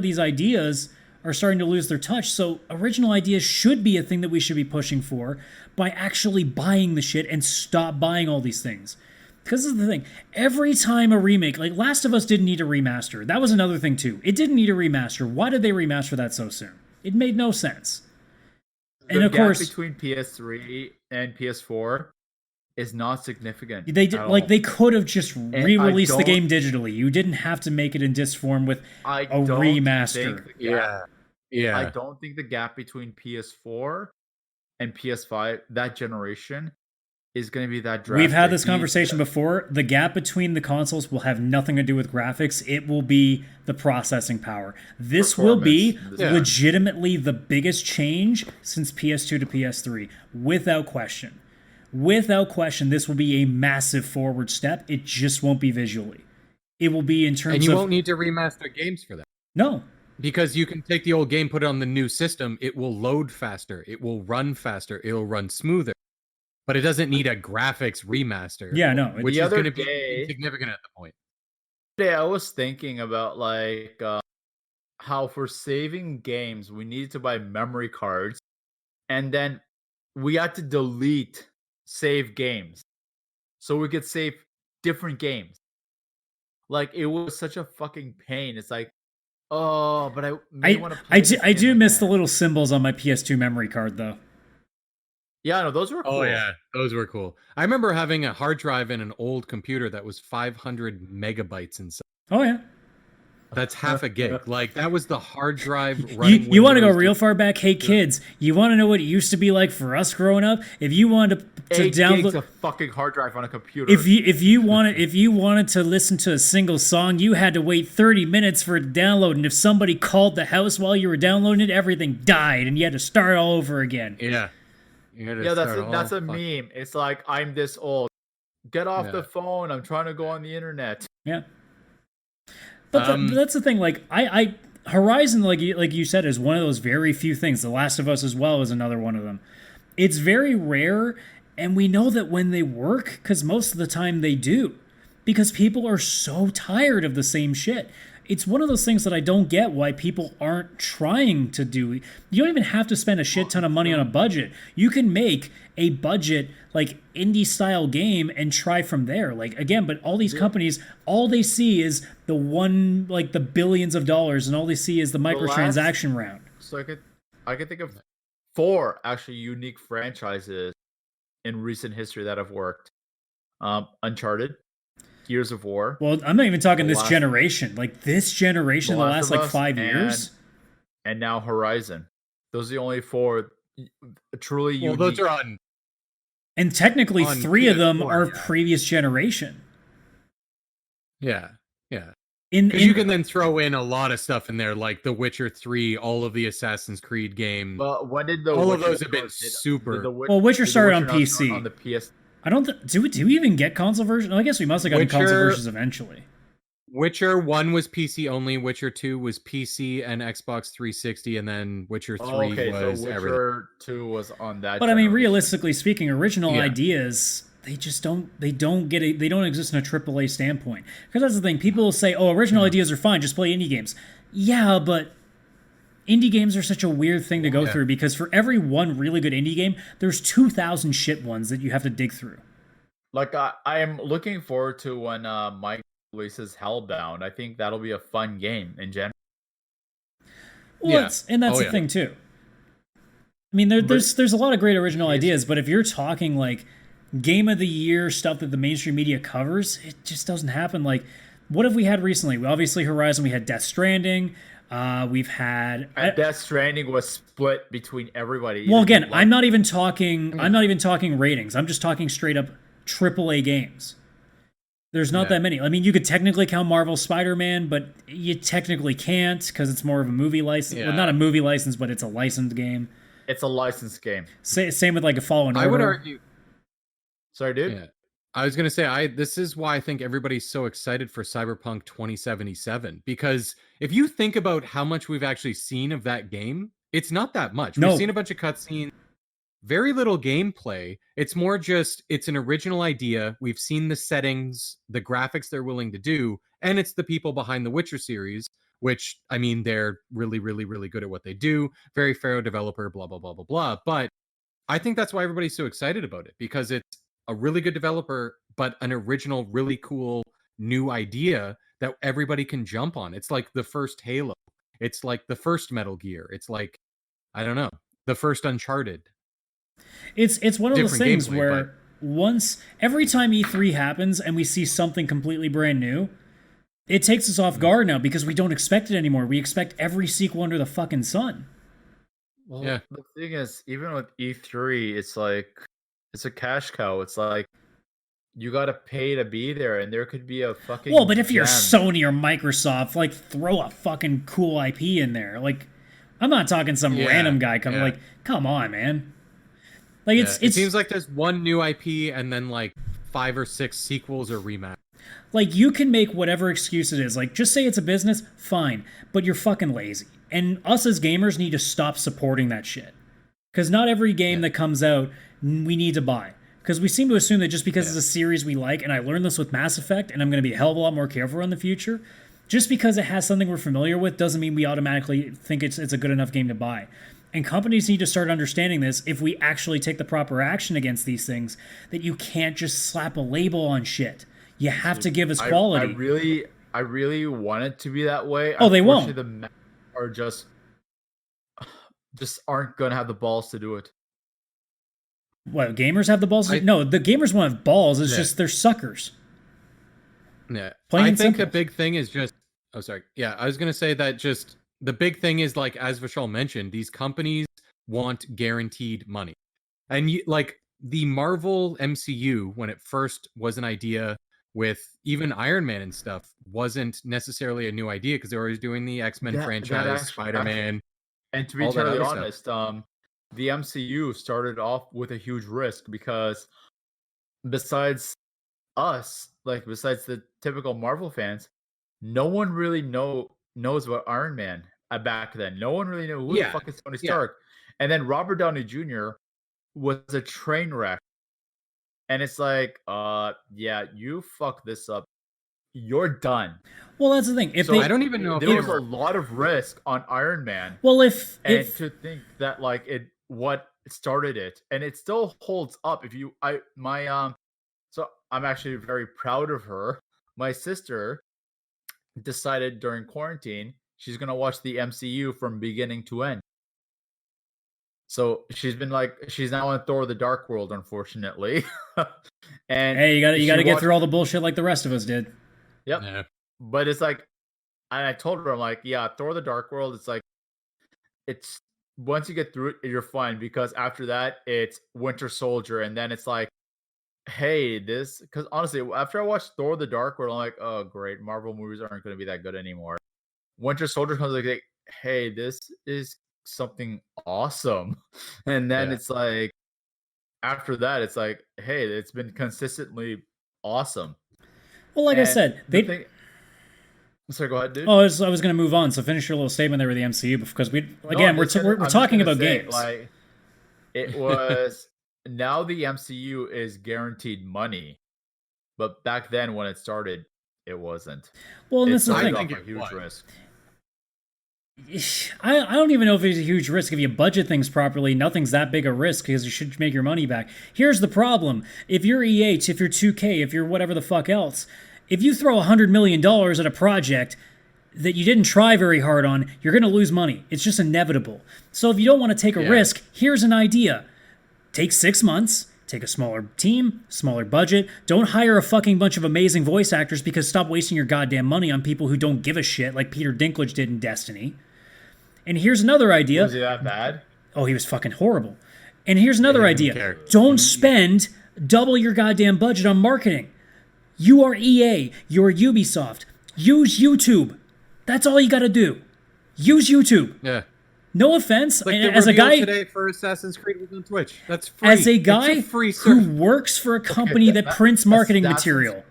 Speaker 5: these ideas are starting to lose their touch. So original ideas should be a thing that we should be pushing for by actually buying the shit and stop buying all these things. Because this is the thing. Every time a remake, like Last of Us didn't need a remaster. That was another thing too. It didn't need a remaster. Why did they remaster that so soon? It made no sense.
Speaker 3: And of course, between PS3 and PS4 is not significant.
Speaker 5: They did
Speaker 3: at
Speaker 5: like
Speaker 3: all.
Speaker 5: they could have just
Speaker 3: I
Speaker 5: re-released the
Speaker 3: don't-
Speaker 5: game digitally. You didn't have to make it in disc form with
Speaker 3: I
Speaker 5: a
Speaker 3: don't
Speaker 5: remaster.
Speaker 3: think the gap-
Speaker 4: Yeah.
Speaker 3: I don't think the gap between PS4 and PS5 that generation is going to be that drastic.
Speaker 5: We've had this conversation before. The gap between the consoles will have nothing to do with graphics. It will be the processing power. This will be
Speaker 3: Performance.
Speaker 4: Yeah.
Speaker 5: legitimately the biggest change since PS2 to PS3, without question. Without question, this will be a massive forward step. It just won't be visually. It will be in terms
Speaker 4: And you
Speaker 5: of...
Speaker 4: won't need to remaster games for that.
Speaker 5: No.
Speaker 4: Because you can take the old game, put it on the new system. It will load faster. It will run faster. It'll run smoother. But it doesn't need a graphics remaster.
Speaker 5: Yeah, no.
Speaker 4: Which
Speaker 3: The
Speaker 4: is
Speaker 3: other
Speaker 4: going to be
Speaker 3: day-
Speaker 4: insignificant at the point.
Speaker 3: Today I was thinking about like how for saving games we needed to buy memory cards, and then we had to delete save games so we could save different games. Like it was such a fucking pain. It's like, oh, but I may want to.
Speaker 5: I do miss the little symbols on my PS2 memory card, though.
Speaker 3: Yeah, no, those were cool.
Speaker 4: Oh, yeah. Those were cool. I remember having a hard drive in an old computer that was 500 megabytes inside.
Speaker 5: Oh, yeah.
Speaker 4: That's half a gig. Like, that was the hard drive
Speaker 5: You,
Speaker 4: running.
Speaker 5: you want to go
Speaker 4: Windows
Speaker 5: real far back? Hey, kids, you want to know what it used to be like for us growing up? If you wanted to
Speaker 3: 8 gigs
Speaker 5: download...
Speaker 3: of fucking hard drive on a computer.
Speaker 5: If you wanted to listen to a single song, you had to wait 30 minutes for it to download, and if somebody called the house while you were downloading it, everything died, and you had to start all over again.
Speaker 4: Yeah. You had to
Speaker 3: Yeah,
Speaker 4: start all
Speaker 3: that's a
Speaker 4: fuck-
Speaker 3: meme. It's like I'm this old. Get off
Speaker 4: Yeah.
Speaker 3: the phone. I'm trying to go on the internet.
Speaker 5: Yeah. But that's the thing. Like I Horizon, like you said, is one of those very few things. The Last of Us as well is another one of them. It's very rare, and we know that when they work, because most of the time they do, because people are so tired of the same shit. It's one of those things that I don't get why people aren't trying to do. You don't even have to spend a shit ton of money on a budget. You can make a budget, like, indie-style game and try from there. Like, again, but all these companies, all they see is the billions of dollars, and all they see is the microtransaction round.
Speaker 3: So I could think of 4 actually unique franchises in recent history that have worked. Uncharted, Gears of War.
Speaker 5: Well, I'm not even talking
Speaker 3: The
Speaker 5: this
Speaker 3: Last-
Speaker 5: generation. Like, this generation, the last,
Speaker 3: of
Speaker 5: like,
Speaker 3: Us
Speaker 5: 5 years.
Speaker 3: and now Horizon. Those are the only 4 truly
Speaker 4: Well,
Speaker 3: unique.
Speaker 4: those are on.
Speaker 5: And technically,
Speaker 4: On
Speaker 5: 3 of them
Speaker 4: PS4,
Speaker 5: are
Speaker 4: yeah.
Speaker 5: previous generation.
Speaker 4: Yeah. Yeah.
Speaker 5: In
Speaker 4: Because you can then throw in a lot of stuff in there, like The Witcher 3, all of the Assassin's Creed games.
Speaker 3: But when did the
Speaker 4: All of
Speaker 3: Witcher
Speaker 4: those have been
Speaker 3: did
Speaker 4: super.
Speaker 5: Well, Witcher
Speaker 3: did The
Speaker 5: started on
Speaker 3: Witcher not
Speaker 5: PC.
Speaker 3: start on the PS.
Speaker 5: I don't. Do we even get console versions? I guess we must have gotten console
Speaker 4: Witcher-
Speaker 5: versions eventually.
Speaker 4: Witcher 1 was PC only, Witcher 2 was PC and Xbox 360, and then Witcher 3
Speaker 3: Oh, okay, so
Speaker 4: was everything.
Speaker 3: Witcher 2 was on that.
Speaker 5: But I mean,
Speaker 3: generation.
Speaker 5: realistically speaking, original
Speaker 4: Yeah.
Speaker 5: ideas they just don't. They don't get it. They don't exist in a AAA standpoint. Because that's the thing. People will say, "Oh, original ideas are fine. Just play indie games." Yeah, but indie games are such a weird thing to go
Speaker 4: Yeah.
Speaker 5: through because for every one really good indie game, there's 2,000 shit ones that you have to dig through.
Speaker 3: Like I am looking forward to when Mike releases Hellbound. I think that'll be a fun game in general.
Speaker 5: Well,
Speaker 4: Yeah.
Speaker 5: and that's
Speaker 4: Oh,
Speaker 5: the
Speaker 4: yeah.
Speaker 5: thing too. I mean, there's a lot of great original ideas, but if you're talking like game of the year stuff that the mainstream media covers, it just doesn't happen. Like, what have we had recently? Obviously, Horizon. We had Death Stranding. We've had.
Speaker 3: And Death Stranding was split between everybody.
Speaker 5: Well,
Speaker 3: Either
Speaker 5: again,
Speaker 3: you
Speaker 5: I'm
Speaker 3: love-
Speaker 5: not even talking. I'm not even talking ratings. I'm just talking straight up AAA games. There's not
Speaker 4: Yeah.
Speaker 5: that many. I mean, you could technically count Marvel Spider-Man, but you technically can't because it's more of a movie license. Well,
Speaker 4: Yeah.
Speaker 5: not a movie license, but it's a licensed game.
Speaker 3: It's a licensed game.
Speaker 5: Same with like a Fallen Order.
Speaker 4: I would argue.
Speaker 3: Sorry, dude.
Speaker 4: Yeah. I was gonna say this is why I think everybody's so excited for Cyberpunk 2077, because if you think about how much we've actually seen of that game, it's not that much.
Speaker 5: No.
Speaker 4: We've seen a bunch of cutscenes, very little gameplay. It's more just it's an original idea. We've seen the settings, the graphics they're willing to do, and it's the people behind the Witcher series, which I mean they're really, really, really good at what they do. Very fair developer, blah blah blah blah blah. But I think that's why everybody's so excited about it, because it's a really good developer, but an original, really cool new idea that everybody can jump on. It's like the first Halo. It's like the first Metal Gear. It's like, I don't know, the first Uncharted.
Speaker 5: It's one of those
Speaker 4: Different
Speaker 5: things
Speaker 4: gameplay,
Speaker 5: where every time E3 happens and we see something completely brand new, it takes us off guard now because we don't expect it anymore. We expect every sequel under the fucking sun.
Speaker 3: Well,
Speaker 4: Yeah.
Speaker 3: the thing is, even with E3, it's like it's a cash cow. It's like you gotta pay to be there, and there could be a fucking.
Speaker 5: Well, but if you're
Speaker 3: gem.
Speaker 5: Sony or Microsoft, like throw a fucking cool IP in there. Like, I'm not talking some
Speaker 4: Yeah,
Speaker 5: random guy coming.
Speaker 4: yeah.
Speaker 5: Like, come on, man. Like
Speaker 4: Yeah,
Speaker 5: it
Speaker 4: it seems like there's one new IP and then like 5 or 6 sequels or remasters.
Speaker 5: like you can make whatever excuse it is. Like, just say it's a business, fine, but you're fucking lazy. And us as gamers need to stop supporting that shit. Because not every game that comes out we need to buy. Because we seem to assume that just because it's a series we like, and I learned this with Mass Effect, and I'm going to be a hell of a lot more careful in the future, just because it has something we're familiar with doesn't mean we automatically think it's a good enough game to buy. And companies need to start understanding this if we actually take the proper action against these things, that you can't just slap a label on shit. You have to give us quality.
Speaker 3: I really want it to be that way.
Speaker 5: Oh, they won't.
Speaker 3: Unfortunately, the are just aren't gonna have the balls to do it.
Speaker 5: What, gamers have the balls? No, the gamers won't have balls. It's
Speaker 3: Yeah.
Speaker 5: just they're suckers.
Speaker 4: Yeah.
Speaker 5: Plain
Speaker 4: I
Speaker 5: and
Speaker 4: think
Speaker 5: simple.
Speaker 4: the big thing is just oh sorry. Yeah, I was gonna say that just the big thing is like as Vishal mentioned, these companies want guaranteed money. And like the Marvel MCU, when it first was an idea with even Iron Man and stuff, wasn't necessarily a new idea because they were always doing the X-Men
Speaker 3: That
Speaker 4: franchise,
Speaker 3: actually-
Speaker 4: Spider-Man.
Speaker 3: And to be
Speaker 4: all that
Speaker 3: totally
Speaker 4: other stuff.
Speaker 3: honest, the MCU started off with a huge risk because besides us, like besides the typical Marvel fans, no one really knows about Iron Man back then. No one really knew who the
Speaker 4: Yeah,
Speaker 3: fuck is Tony
Speaker 4: yeah.
Speaker 3: Stark. And then Robert Downey Jr. was a train wreck. And it's like, yeah, you fuck this up, you're done.
Speaker 5: Well, that's the thing. If
Speaker 3: So
Speaker 5: they,
Speaker 4: I don't even know if
Speaker 3: There
Speaker 4: they
Speaker 3: was a
Speaker 4: were.
Speaker 3: lot of risk on Iron Man.
Speaker 5: well, if
Speaker 3: And to think that like what started it, and it still holds up. If you so I'm actually very proud of her. My sister decided during quarantine she's gonna watch the MCU from beginning to end. So she's now on Thor: The Dark World, unfortunately. And
Speaker 5: hey, you got to
Speaker 3: she
Speaker 5: get
Speaker 3: watched-
Speaker 5: through all the bullshit like the rest of us did.
Speaker 3: Yep.
Speaker 4: Yeah.
Speaker 3: But it's like, and I told her, I'm like, yeah, Thor: The Dark World. It's like, it's once you get through it, you're fine, because after that, it's Winter Soldier, and then it's like, hey, this, because honestly, after I watched Thor: The Dark World, I'm like, oh great, Marvel movies aren't going to be that good anymore. Winter Soldier comes like, hey, this is something awesome, and then
Speaker 4: Yeah.
Speaker 3: it's like, after that, it's like, hey, it's been consistently awesome.
Speaker 5: Well, like I
Speaker 3: And
Speaker 5: said,
Speaker 3: the
Speaker 5: they.
Speaker 3: thing- Sorry, go ahead, dude.
Speaker 5: Oh, I was going to move on. So finish your little statement there with the MCU because
Speaker 3: No,
Speaker 5: we're
Speaker 3: I'm just
Speaker 5: talking
Speaker 3: gonna
Speaker 5: about
Speaker 3: say,
Speaker 5: games.
Speaker 3: Like, it was now the MCU is guaranteed money, but back then when it started, it wasn't.
Speaker 5: Well, and
Speaker 3: It
Speaker 5: that's the
Speaker 3: started
Speaker 5: thing.
Speaker 3: off
Speaker 4: think
Speaker 3: a
Speaker 4: it
Speaker 3: huge
Speaker 4: was.
Speaker 3: risk.
Speaker 5: I don't even know if it's a huge risk. If you budget things properly, nothing's that big a risk because you should make your money back. Here's the problem. If you're EH, if you're 2K, if you're whatever the fuck else, if you throw $100 million at a project that you didn't try very hard on, you're going to lose money. It's just inevitable. So if you don't want to take a
Speaker 4: Yeah.
Speaker 5: risk, here's an idea. Take 6 months, take a smaller team, smaller budget. Don't hire a fucking bunch of amazing voice actors because stop wasting your goddamn money on people who don't give a shit like Peter Dinklage did in Destiny. And here's another idea.
Speaker 3: Was it that bad?
Speaker 5: Oh, he was fucking horrible. And here's another
Speaker 4: I didn't
Speaker 5: idea.
Speaker 4: care.
Speaker 5: Don't spend double your goddamn budget on marketing. You are EA. You're Ubisoft. Use YouTube. That's all you got to do. Use YouTube.
Speaker 4: Yeah.
Speaker 5: No offense.
Speaker 4: Like
Speaker 5: and
Speaker 4: the
Speaker 5: as a
Speaker 4: reveal
Speaker 5: guy,
Speaker 4: today for Assassin's Creed was on Twitch. That's free.
Speaker 5: as a
Speaker 4: It's
Speaker 5: guy
Speaker 4: free
Speaker 5: who
Speaker 4: service.
Speaker 5: works for a company that prints marketing
Speaker 3: Assassin's
Speaker 5: material.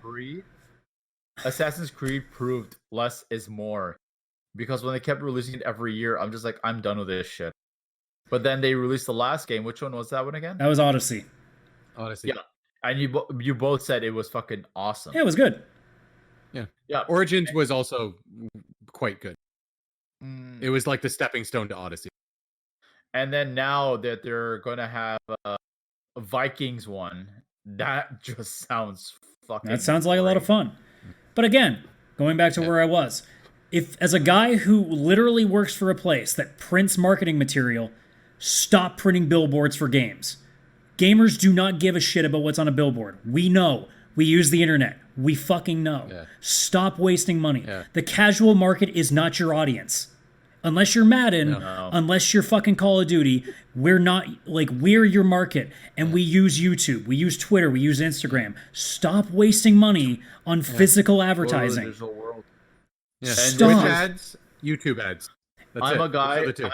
Speaker 3: Assassin's Creed proved less is more, because when they kept releasing it every year, I'm just like, I'm done with this shit. But then they released the last game. Which one was that one again?
Speaker 5: That was Odyssey.
Speaker 4: Honestly.
Speaker 3: Yeah. And you both said it was fucking awesome.
Speaker 5: Yeah, it was good.
Speaker 3: Yeah.
Speaker 4: Origins was also quite good.
Speaker 3: Mm.
Speaker 4: It was like the stepping stone to Odyssey.
Speaker 3: And then now that they're gonna have a Vikings one, that just sounds fucking.
Speaker 5: That sounds like a lot of
Speaker 3: great.
Speaker 5: fun. But again, going back to where I was, if as a guy who literally works for a place that prints marketing material, stop printing billboards for games. Gamers do not give a shit about what's on a billboard. We know. We use the internet. We fucking know.
Speaker 4: Yeah.
Speaker 5: Stop wasting money.
Speaker 4: Yeah.
Speaker 5: The casual market is not your audience. Unless you're Madden, unless you're fucking Call of Duty, we're not, like, we're your market. And we use YouTube, we use Twitter, we use Instagram. Stop wasting money on physical advertising.
Speaker 3: Digital world.
Speaker 4: Yeah.
Speaker 5: Stop.
Speaker 4: Twitch ads, YouTube ads. That's
Speaker 3: I'm
Speaker 4: it.
Speaker 3: a guy.
Speaker 4: Those are the two.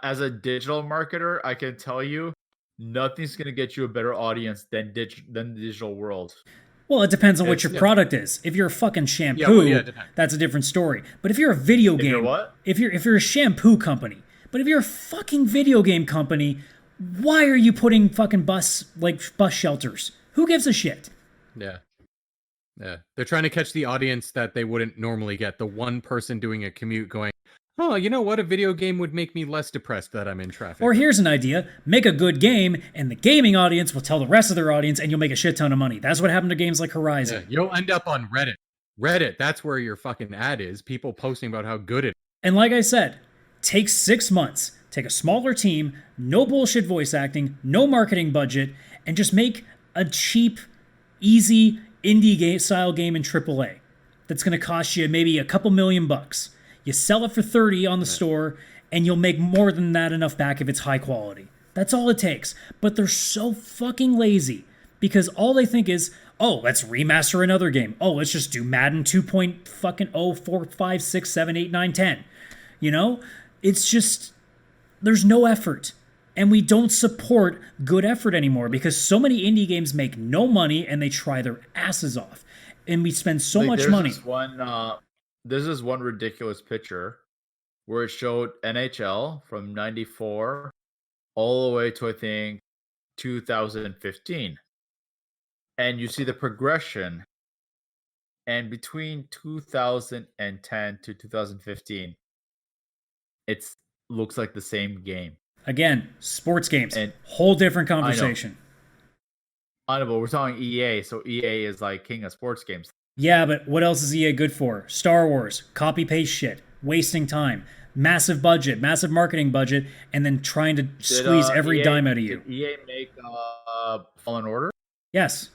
Speaker 3: As a digital marketer, I can tell you, nothing's gonna get you a better audience than the digital world.
Speaker 5: Well, it depends on what your product is. If you're a fucking shampoo, that's a different story. But if you're a video game,
Speaker 3: you're what?
Speaker 5: If you're a shampoo company, but if you're a fucking video game company, why are you putting fucking bus shelters? Who gives a shit?
Speaker 4: Yeah. Yeah. They're trying to catch the audience that they wouldn't normally get. The one person doing a commute going, oh, you know what? A video game would make me less depressed that I'm in traffic.
Speaker 5: Or here's an idea. Make a good game, and the gaming audience will tell the rest of their audience, and you'll make a shit ton of money. That's what happened to games like Horizon.
Speaker 4: Yeah, you'll end up on Reddit. Reddit, that's where your fucking ad is. People posting about how good it is.
Speaker 5: And like I said, take 6 months. Take a smaller team, no bullshit voice acting, no marketing budget, and just make a cheap, easy indie style game in AAA. That's going to cost you maybe a couple $1,000,000. You sell it for 30 on the store, and you'll make more than that enough back if it's high quality. That's all it takes. But they're so fucking lazy because all they think is, oh, let's remaster another game. Oh, let's just do Madden 2.0, 4, 5, 6, 7, 8, 9, 10. You know? It's just, there's no effort. And we don't support good effort anymore because so many indie games make no money and they try their asses off. And we spend so much money.
Speaker 3: There's this one ridiculous picture where it showed NHL from 94 all the way to, I think, 2015. And you see the progression. And between 2010 to 2015, it looks like the same game.
Speaker 5: Again, sports games, whole different conversation.
Speaker 3: I know, but we're talking EA, so EA is like king of sports games.
Speaker 5: Yeah, but what else is EA good for? Star Wars, copy-paste shit, wasting time, massive budget, massive marketing budget, and then trying to squeeze every dime out of you.
Speaker 3: Did EA make Fallen Order?
Speaker 5: Yes.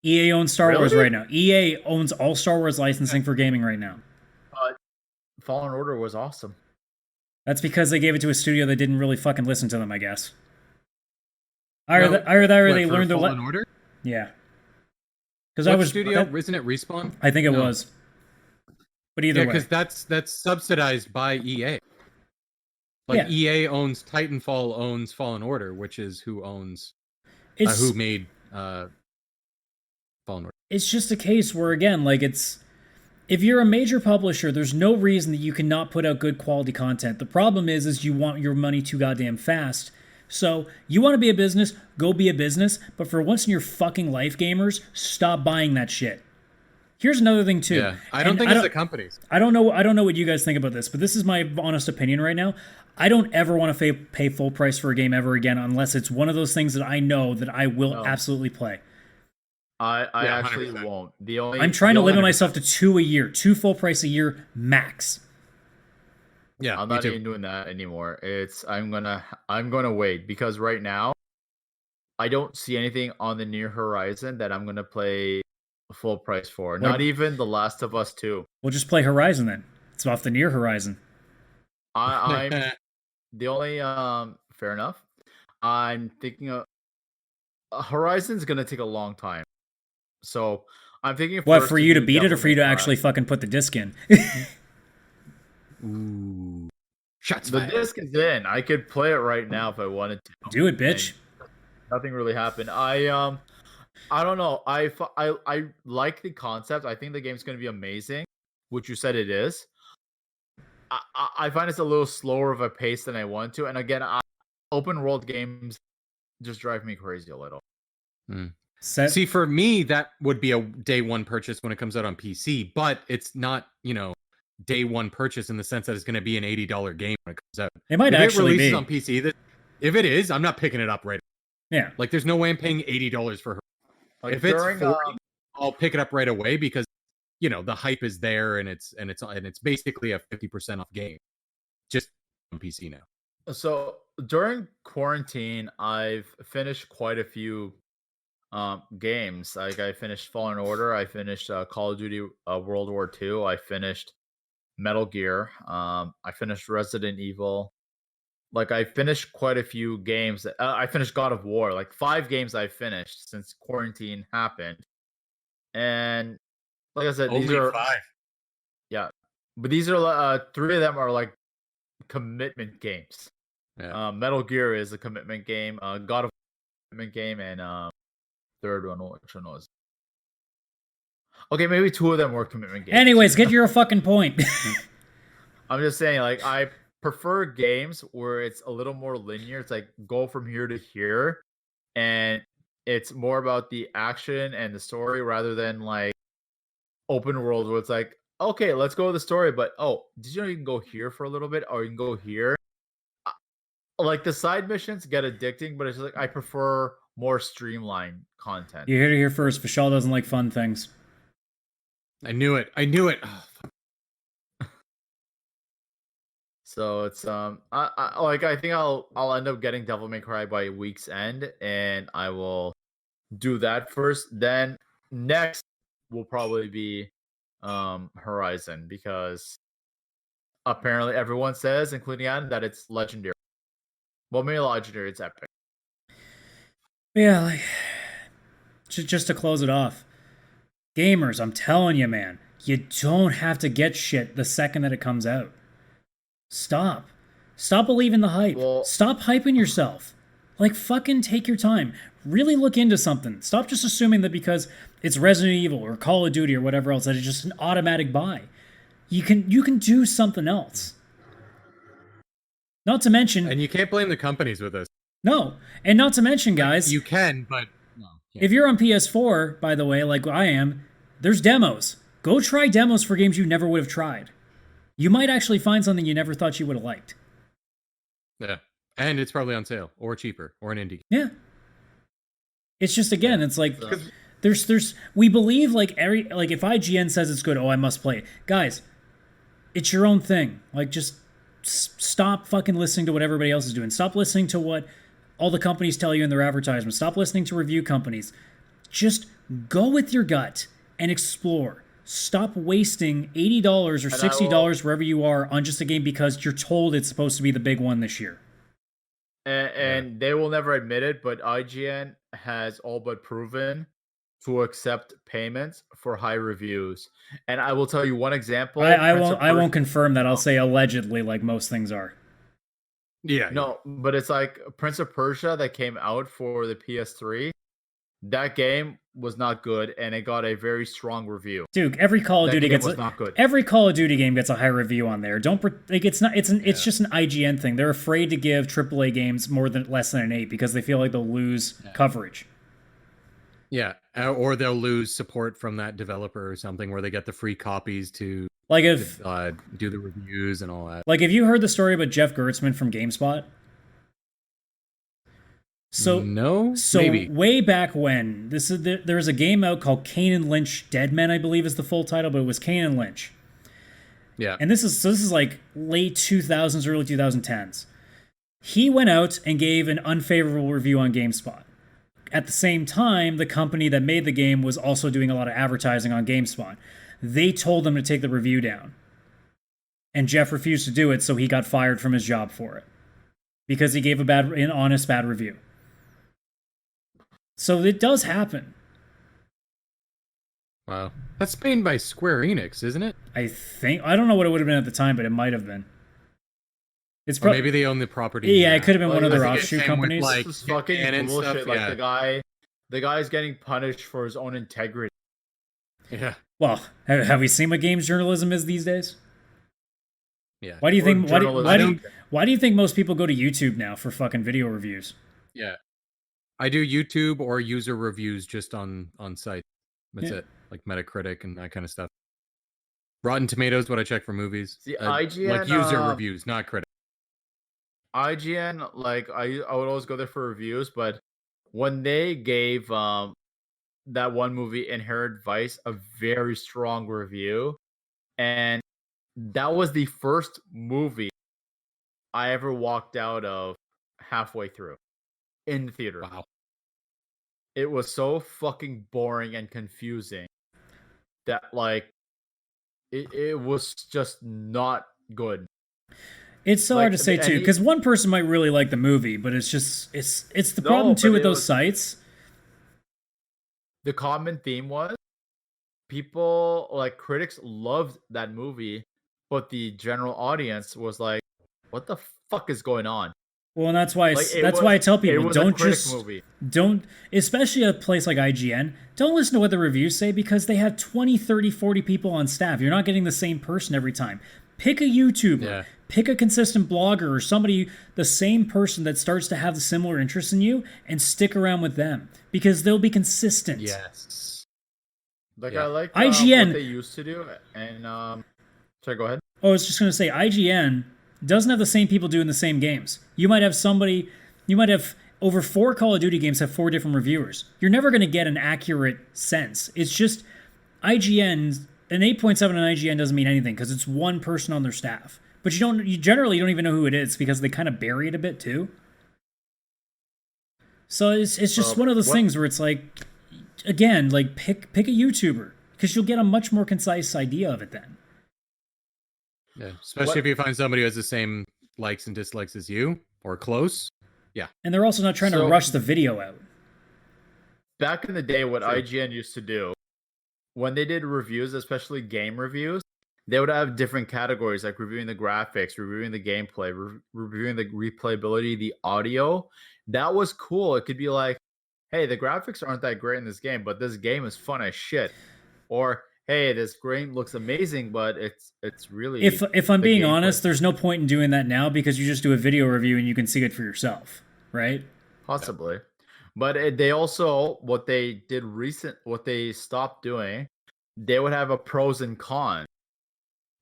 Speaker 5: EA owns Star Wars right now. EA owns all Star Wars licensing for gaming right now.
Speaker 3: Fallen Order was awesome.
Speaker 5: That's because they gave it to a studio that didn't really fucking listen to them, I guess. Either they learned their
Speaker 4: Fallen Order?
Speaker 5: Yeah. Because
Speaker 4: studio? Isn't it Respawn?
Speaker 5: I think it was. But either way.
Speaker 4: because that's subsidized by EA. Like EA owns Titanfall, owns Fallen Order, which is who owns who made Fallen Order.
Speaker 5: It's just a case where, again, like, it's, if you're a major publisher, there's no reason that you cannot put out good quality content. The problem is you want your money too goddamn fast. So you want to be a business, go be a business. But for once in your fucking life, gamers, stop buying that shit. Here's another thing too.
Speaker 4: Yeah, I don't think it's the companies.
Speaker 5: I don't know what you guys think about this, but this is my honest opinion right now. I don't ever want to pay full price for a game ever again unless it's one of those things that I know that I will absolutely play.
Speaker 3: I actually 100%. Won't.
Speaker 5: I'm trying to limit myself to 2 a year, 2 full price a year max.
Speaker 3: Yeah, I'm not even doing that anymore. I'm gonna wait because right now I don't see anything on the near horizon that I'm gonna play full price for. Not even The Last of Us 2.
Speaker 5: We'll just play Horizon then. It's off the near horizon.
Speaker 3: I'm the only fair enough. I'm thinking of Horizon's gonna take a long time. So I'm thinking
Speaker 5: for you to beat it or for you to actually fucking put the disc in?
Speaker 4: Ooh. Shots
Speaker 3: the
Speaker 4: fired.
Speaker 3: disc is in. I could play it right now if I wanted to.
Speaker 5: Do it, bitch.
Speaker 3: Nothing really happened. I don't know. I like the concept. I think the game's going to be amazing, which you said it is. I find it's a little slower of a pace than I want to. And again, open world games just drive me crazy a little.
Speaker 4: See, for me, that would be a day one purchase when it comes out on PC, but it's not, day one purchase in the sense that it's going to be an $80 game when it comes out.
Speaker 5: It might actually
Speaker 4: releases on PC. If it is, I'm not picking it up right away.
Speaker 5: Yeah.
Speaker 4: Like, there's no way I'm paying $80 for her. If it's 40, I'll pick it up right away because, the hype is there and it's basically a 50% off game just on PC now.
Speaker 3: So during quarantine, I've finished quite a few games. Like I finished Fallen Order, I finished Call of Duty World War II, I finished Metal Gear, I finished Resident Evil. Like I finished quite a few games. I finished God of War. Like 5 games I finished since quarantine happened. And like I said, these
Speaker 4: Only
Speaker 3: are
Speaker 4: 5.
Speaker 3: yeah, but these are 3 of them are like commitment games.
Speaker 4: Yeah.
Speaker 3: Metal Gear is a commitment game. God of War commitment game, and third one, which one was? Okay, maybe 2 of them were commitment games.
Speaker 5: Anyways, get your fucking point.
Speaker 3: I'm just saying, like I prefer games where it's a little more linear. It's like go from here to here, and it's more about the action and the story rather than like open world where it's like, okay, let's go with the story, but oh, did you know you can go here for a little bit, or you can go here? Like the side missions get addicting, but it's just like I prefer more streamlined content.
Speaker 5: You heard it here first. Vishal doesn't like fun things.
Speaker 4: I knew it. Oh, fuck.
Speaker 3: So it's I think I'll end up getting Devil May Cry by week's end, and I will do that first. Then next will probably be Horizon, because apparently everyone says, including Adam, that it's legendary. Well, maybe legendary, it's epic.
Speaker 5: Yeah, like just to close it off. Gamers, I'm telling you, man, you don't have to get shit the second that it comes out. Stop. Stop believing the hype.
Speaker 3: Well-
Speaker 5: Stop hyping yourself. Like, fucking take your time. Really look into something. Stop just assuming that because it's Resident Evil or Call of Duty or whatever else, that it's just an automatic buy. You can do something else. Not to mention...
Speaker 4: And you can't blame the companies with this.
Speaker 5: No. And not to mention, guys...
Speaker 4: You can, but... No,
Speaker 5: if you're on PS4, by the way, like I am, there's demos. Go try demos for games you never would have tried. You might actually find something you never thought you would have liked.
Speaker 4: Yeah. And it's probably on sale, or cheaper, or an indie.
Speaker 5: Yeah. It's just, again, it's like... There's we believe like if IGN says it's good, oh, I must play it. Guys, it's your own thing. Like, just stop fucking listening to what everybody else is doing. Stop listening to what all the companies tell you in their advertisements. Stop listening to review companies. Just go with your gut and explore. Stop wasting $80 or $60 wherever you are on just a game because you're told it's supposed to be the big one this year.
Speaker 3: And they will never admit it, but IGN has all but proven to accept payments for high reviews. And I will tell you one example.
Speaker 5: I won't confirm that. I'll say allegedly, like most things are.
Speaker 4: Yeah.
Speaker 3: No, but it's like Prince of Persia that came out for the PS3. That game was not good, and it got a very strong review.
Speaker 5: Dude, every Call of Duty gets
Speaker 3: not good.
Speaker 5: Every Call of Duty game gets a high review on there. Don't like it's not. It's just an IGN thing. They're afraid to give AAA games less than an 8 because they feel like they'll lose coverage.
Speaker 4: Yeah, or they'll lose support from that developer or something, where they get the free copies to
Speaker 5: like if
Speaker 4: do the reviews and all that.
Speaker 5: Like, have you heard the story about Jeff Gertzman from GameSpot? So maybe way back when there was a game out called Kane and Lynch Dead Men, I believe is the full title, but it was Kane and Lynch.
Speaker 4: Yeah,
Speaker 5: and this is like late 2000s, early 2010s. He went out and gave an unfavorable review on GameSpot. At the same time, the company that made the game was also doing a lot of advertising on GameSpot. They told him to take the review down. And Jeff refused to do it, so he got fired from his job for it. Because he gave an honest bad review. So it does happen.
Speaker 4: Wow. That's made by Square Enix, isn't it?
Speaker 5: I don't know what it would have been at the time, but it might have been. It's
Speaker 4: maybe they own the property.
Speaker 5: Yeah, it could have been one of their offshoot companies.
Speaker 3: This is fucking bullshit.
Speaker 4: Stuff,
Speaker 3: like the guy's getting punished for his own integrity.
Speaker 4: Yeah.
Speaker 5: Well, have we seen what games journalism is these days?
Speaker 4: Yeah.
Speaker 5: Why do you think? Why do you think most people go to YouTube now for fucking video reviews?
Speaker 4: Yeah. I do YouTube or user reviews just on site. That's it. Like Metacritic and that kind of stuff. Rotten Tomatoes, what I check for movies.
Speaker 3: See, IGN,
Speaker 4: like user reviews, not critics.
Speaker 3: IGN, like I would always go there for reviews, but when they gave that one movie Inherent Vice a very strong review, and that was the first movie I ever walked out of halfway through in the theater.
Speaker 4: Wow.
Speaker 3: It was so fucking boring and confusing that like it was just not good.
Speaker 5: It's so hard to say too, because one person might really like the movie, but it's the problem too with those sites.
Speaker 3: The common theme was people, like critics, loved that movie, but the general audience was like, "What the fuck is going on?"
Speaker 5: Well, and that's why I tell people don't, especially a place like IGN, don't listen to what the reviews say, because they have 20, 30, 40 people on staff. You're not getting the same person every time. Pick a YouTuber, pick a consistent blogger, or somebody, the same person that starts to have the similar interests in you, and stick around with them, because they'll be consistent.
Speaker 3: Yes. Like I like
Speaker 5: IGN,
Speaker 3: what they used to do, and sorry, go ahead.
Speaker 5: Oh, I was just going to say, IGN doesn't have the same people doing the same games. You might have over 4 Call of Duty games have 4 different reviewers. You're never going to get an accurate sense. It's just IGN, an 8.7 on IGN doesn't mean anything because it's one person on their staff. But you generally don't even know who it is because they kind of bury it a bit too. So it's just one of those things where it's like, again, like pick a YouTuber, because you'll get a much more concise idea of it then.
Speaker 4: Yeah, especially if you find somebody who has the same likes and dislikes as you, or close. Yeah.
Speaker 5: And they're also not trying to rush the video out.
Speaker 3: Back in the day, what IGN used to do, when they did reviews, especially game reviews, they would have different categories, like reviewing the graphics, reviewing the gameplay, reviewing the replayability, the audio. That was cool. It could be like, hey, the graphics aren't that great in this game, but this game is fun as shit. Or, hey, this game looks amazing, but it's really...
Speaker 5: If I'm being honest, there's no point in doing that now, because you just do a video review and you can see it for yourself, right?
Speaker 3: Possibly. But they also, what they stopped doing, they would have a pros and cons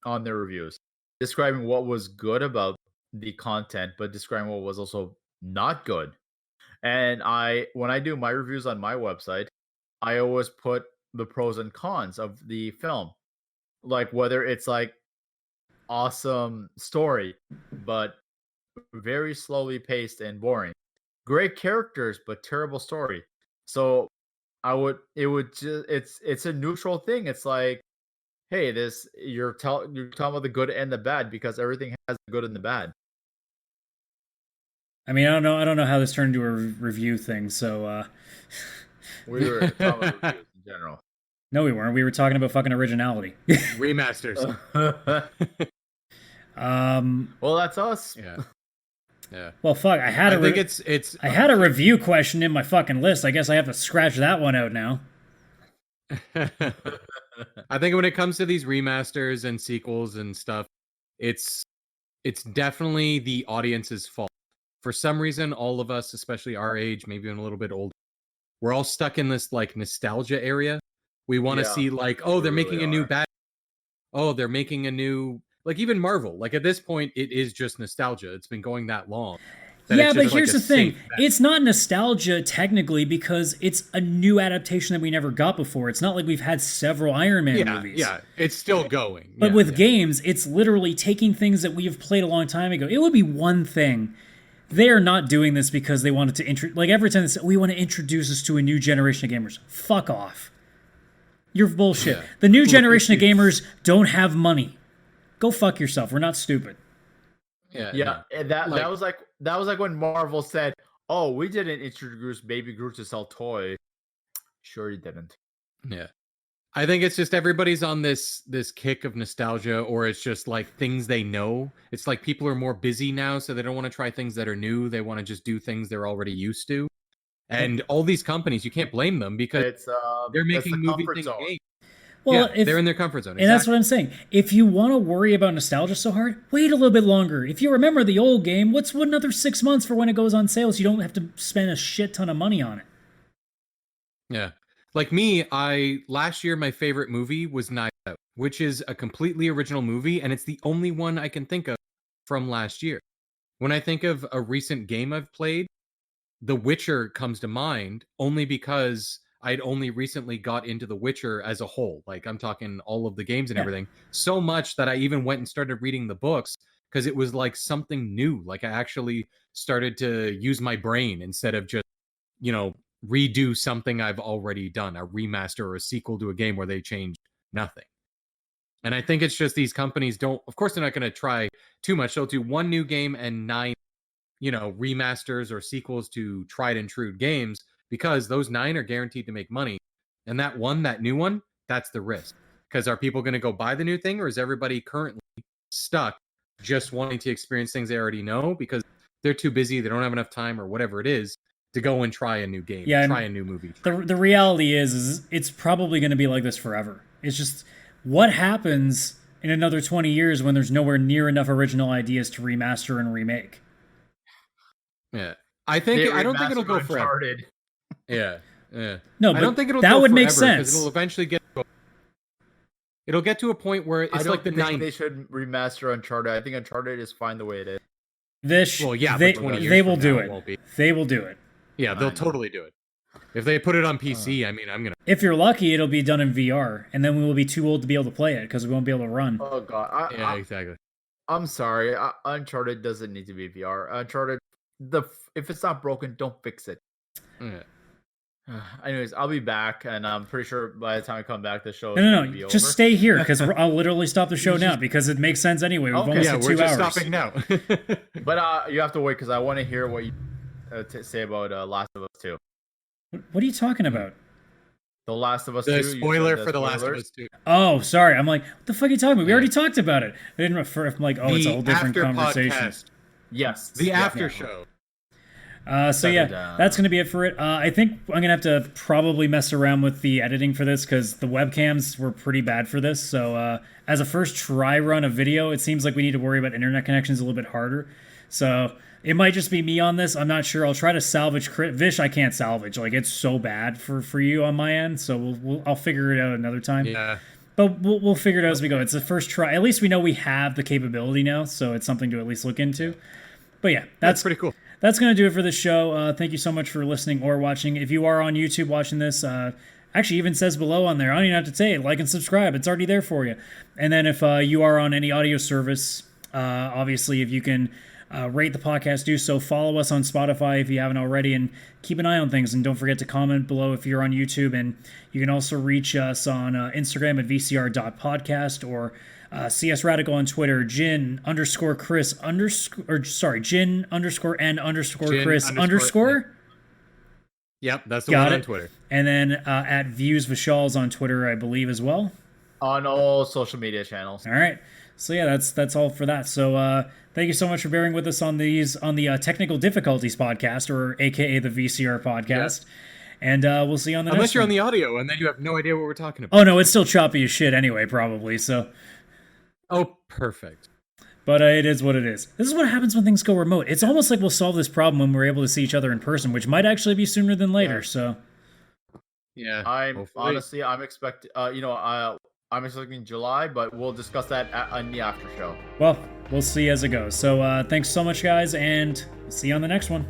Speaker 3: on their reviews, describing what was good about the content, but describing what was also not good. And when I do my reviews on my website, I always put the pros and cons of the film, like whether it's like awesome story but very slowly paced and boring, great characters but terrible story. So it's a neutral thing. It's like, hey, you're talking about the good and the bad, because everything has the good and the bad.
Speaker 5: I mean, I don't know how this turned into a review thing. So
Speaker 3: we were talking about reviews in general.
Speaker 5: No, we weren't. We were talking about fucking originality.
Speaker 4: Remasters.
Speaker 3: Well, that's us.
Speaker 4: Yeah.
Speaker 5: Well, fuck. I had a review question in my fucking list. I guess I have to scratch that one out now.
Speaker 4: I think when it comes to these remasters and sequels and stuff, it's definitely the audience's fault. For some reason, all of us, especially our age, maybe even a little bit older, we're all stuck in this like nostalgia area. We want to see like, oh, they're making a new Batman. Oh, they're making a new, like, even Marvel. Like, at this point, it is just nostalgia. It's been going that long.
Speaker 5: Yeah, but here's the thing. It's not nostalgia technically, because it's a new adaptation that we never got before. It's not like we've had several Iron Man movies.
Speaker 4: Yeah, it's still going.
Speaker 5: But with games, it's literally taking things that we have played a long time ago. It would be one thing. They are not doing this because they wanted to like every time they say, we want to introduce us to a new generation of gamers. Fuck off. You're bullshit. Yeah. The new generation of gamers don't have money. Go fuck yourself. We're not stupid.
Speaker 3: Yeah. And that was like when Marvel said, "Oh, we didn't introduce Baby Groot to sell toys." Sure, you didn't.
Speaker 4: Yeah. I think it's just everybody's on this kick of nostalgia, or it's just like things they know. It's like people are more busy now, so they don't want to try things that are new. They want to just do things they're already used to. And all these companies, you can't blame them, because they're making movie things. Well, they're in their comfort zone.
Speaker 5: And that's what I'm saying. If you want to worry about nostalgia so hard, wait a little bit longer. If you remember the old game, what's another 6 months for when it goes on sale, so you don't have to spend a shit ton of money on it?
Speaker 4: Yeah. Like me, last year my favorite movie was Knives Out, which is a completely original movie, and it's the only one I can think of from last year. When I think of a recent game I've played, The Witcher comes to mind, only because I'd only recently got into The Witcher as a whole. Like, I'm talking all of the games and everything. So much that I even went and started reading the books, because it was like something new. Like I actually started to use my brain instead of just, redo something I've already done, a remaster or a sequel to a game where they changed nothing. And I think it's just these companies of course, they're not going to try too much. They'll do one new game and 9, remasters or sequels to tried and true games, because those 9 are guaranteed to make money. And that new one, that's the risk. Because are people going to go buy the new thing, or is everybody currently stuck just wanting to experience things they already know because they're too busy, they don't have enough time, or whatever it is, to go and try a new game, try a new movie.
Speaker 5: The reality is it's probably going to be like this forever. It's just what happens in another 20 years when there's nowhere near enough original ideas to remaster and remake.
Speaker 4: Yeah. I don't think it'll go forever. Yeah. No,
Speaker 5: I don't think that would make sense.
Speaker 4: It'll eventually it'll get to a point where it's like the 90s.
Speaker 3: They should remaster Uncharted. I think Uncharted is fine the way it is.
Speaker 5: They will do it. They will do it.
Speaker 4: Yeah, they'll totally do it. If they put it on PC, I'm gonna.
Speaker 5: If you're lucky, it'll be done in VR, and then we will be too old to be able to play it because we won't be able to run.
Speaker 3: Oh god,
Speaker 4: exactly.
Speaker 3: I'm sorry, Uncharted doesn't need to be VR. Uncharted, if it's not broken, don't fix it.
Speaker 4: Yeah.
Speaker 3: Anyways, I'll be back, and I'm pretty sure by the time I come back, the show
Speaker 5: No. Just stay here because I'll literally stop the show now because it makes sense anyway. We've almost hit 2 hours.
Speaker 4: We're just stopping now.
Speaker 3: But you have to wait because I want to hear what you say about Last of Us 2.
Speaker 5: What are you talking about?
Speaker 3: The Last of Us 2.
Speaker 4: The spoiler for The Last of Us 2.
Speaker 5: Oh, sorry. I'm like, what the fuck are you talking about? We already talked about it. I didn't refer. I'm like, it's a whole different conversation.
Speaker 4: Podcast.
Speaker 3: Yes.
Speaker 4: The after show.
Speaker 5: That's going to be it for it. I think I'm going to have to probably mess around with the editing for this because the webcams were pretty bad for this. So as a first try run of video, it seems like we need to worry about internet connections a little bit harder. So it might just be me on this. I'm not sure. I'll try to salvage Vish. I can't salvage. Like, it's so bad for you on my end. So I'll figure it out another time.
Speaker 4: Yeah.
Speaker 5: But we'll figure it out as we go. It's the first try. At least we know we have the capability now, so it's something to at least look into. But yeah, that's
Speaker 4: pretty cool.
Speaker 5: That's going to do it for this show. Thank you so much for listening or watching. If you are on YouTube watching this, actually even says below on there, I don't even have to say it, like and subscribe. It's already there for you. And then if you are on any audio service, obviously if you can rate the podcast, do so. Follow us on Spotify if you haven't already, and keep an eye on things. And don't forget to comment below if you're on YouTube. And you can also reach us on Instagram at vcr.podcast or @csradical on Twitter, Jin_Chris Jin_N_Chris _.
Speaker 4: Yep, that's the one on Twitter.
Speaker 5: And then at Views Vishal's on Twitter, I believe, as well.
Speaker 3: On all social media channels.
Speaker 5: All right. So yeah, that's all for that. So thank you so much for bearing with us on the Technical Difficulties podcast, or AKA the VCR Podcast. Yeah. And we'll see you on the next one.
Speaker 4: Unless you're on the audio and then you have no idea what we're talking about.
Speaker 5: Oh no, it's still choppy as shit anyway, probably. So.
Speaker 4: Oh, perfect.
Speaker 5: But it is what it is. This is what happens when things go remote. It's almost like we'll solve this problem when we're able to see each other in person, which might actually be sooner than later. Yeah. So,
Speaker 4: yeah,
Speaker 3: I'm expecting. I'm expecting July, but we'll discuss that on the after show.
Speaker 5: Well, we'll see as it goes. So, thanks so much, guys, and see you on the next one.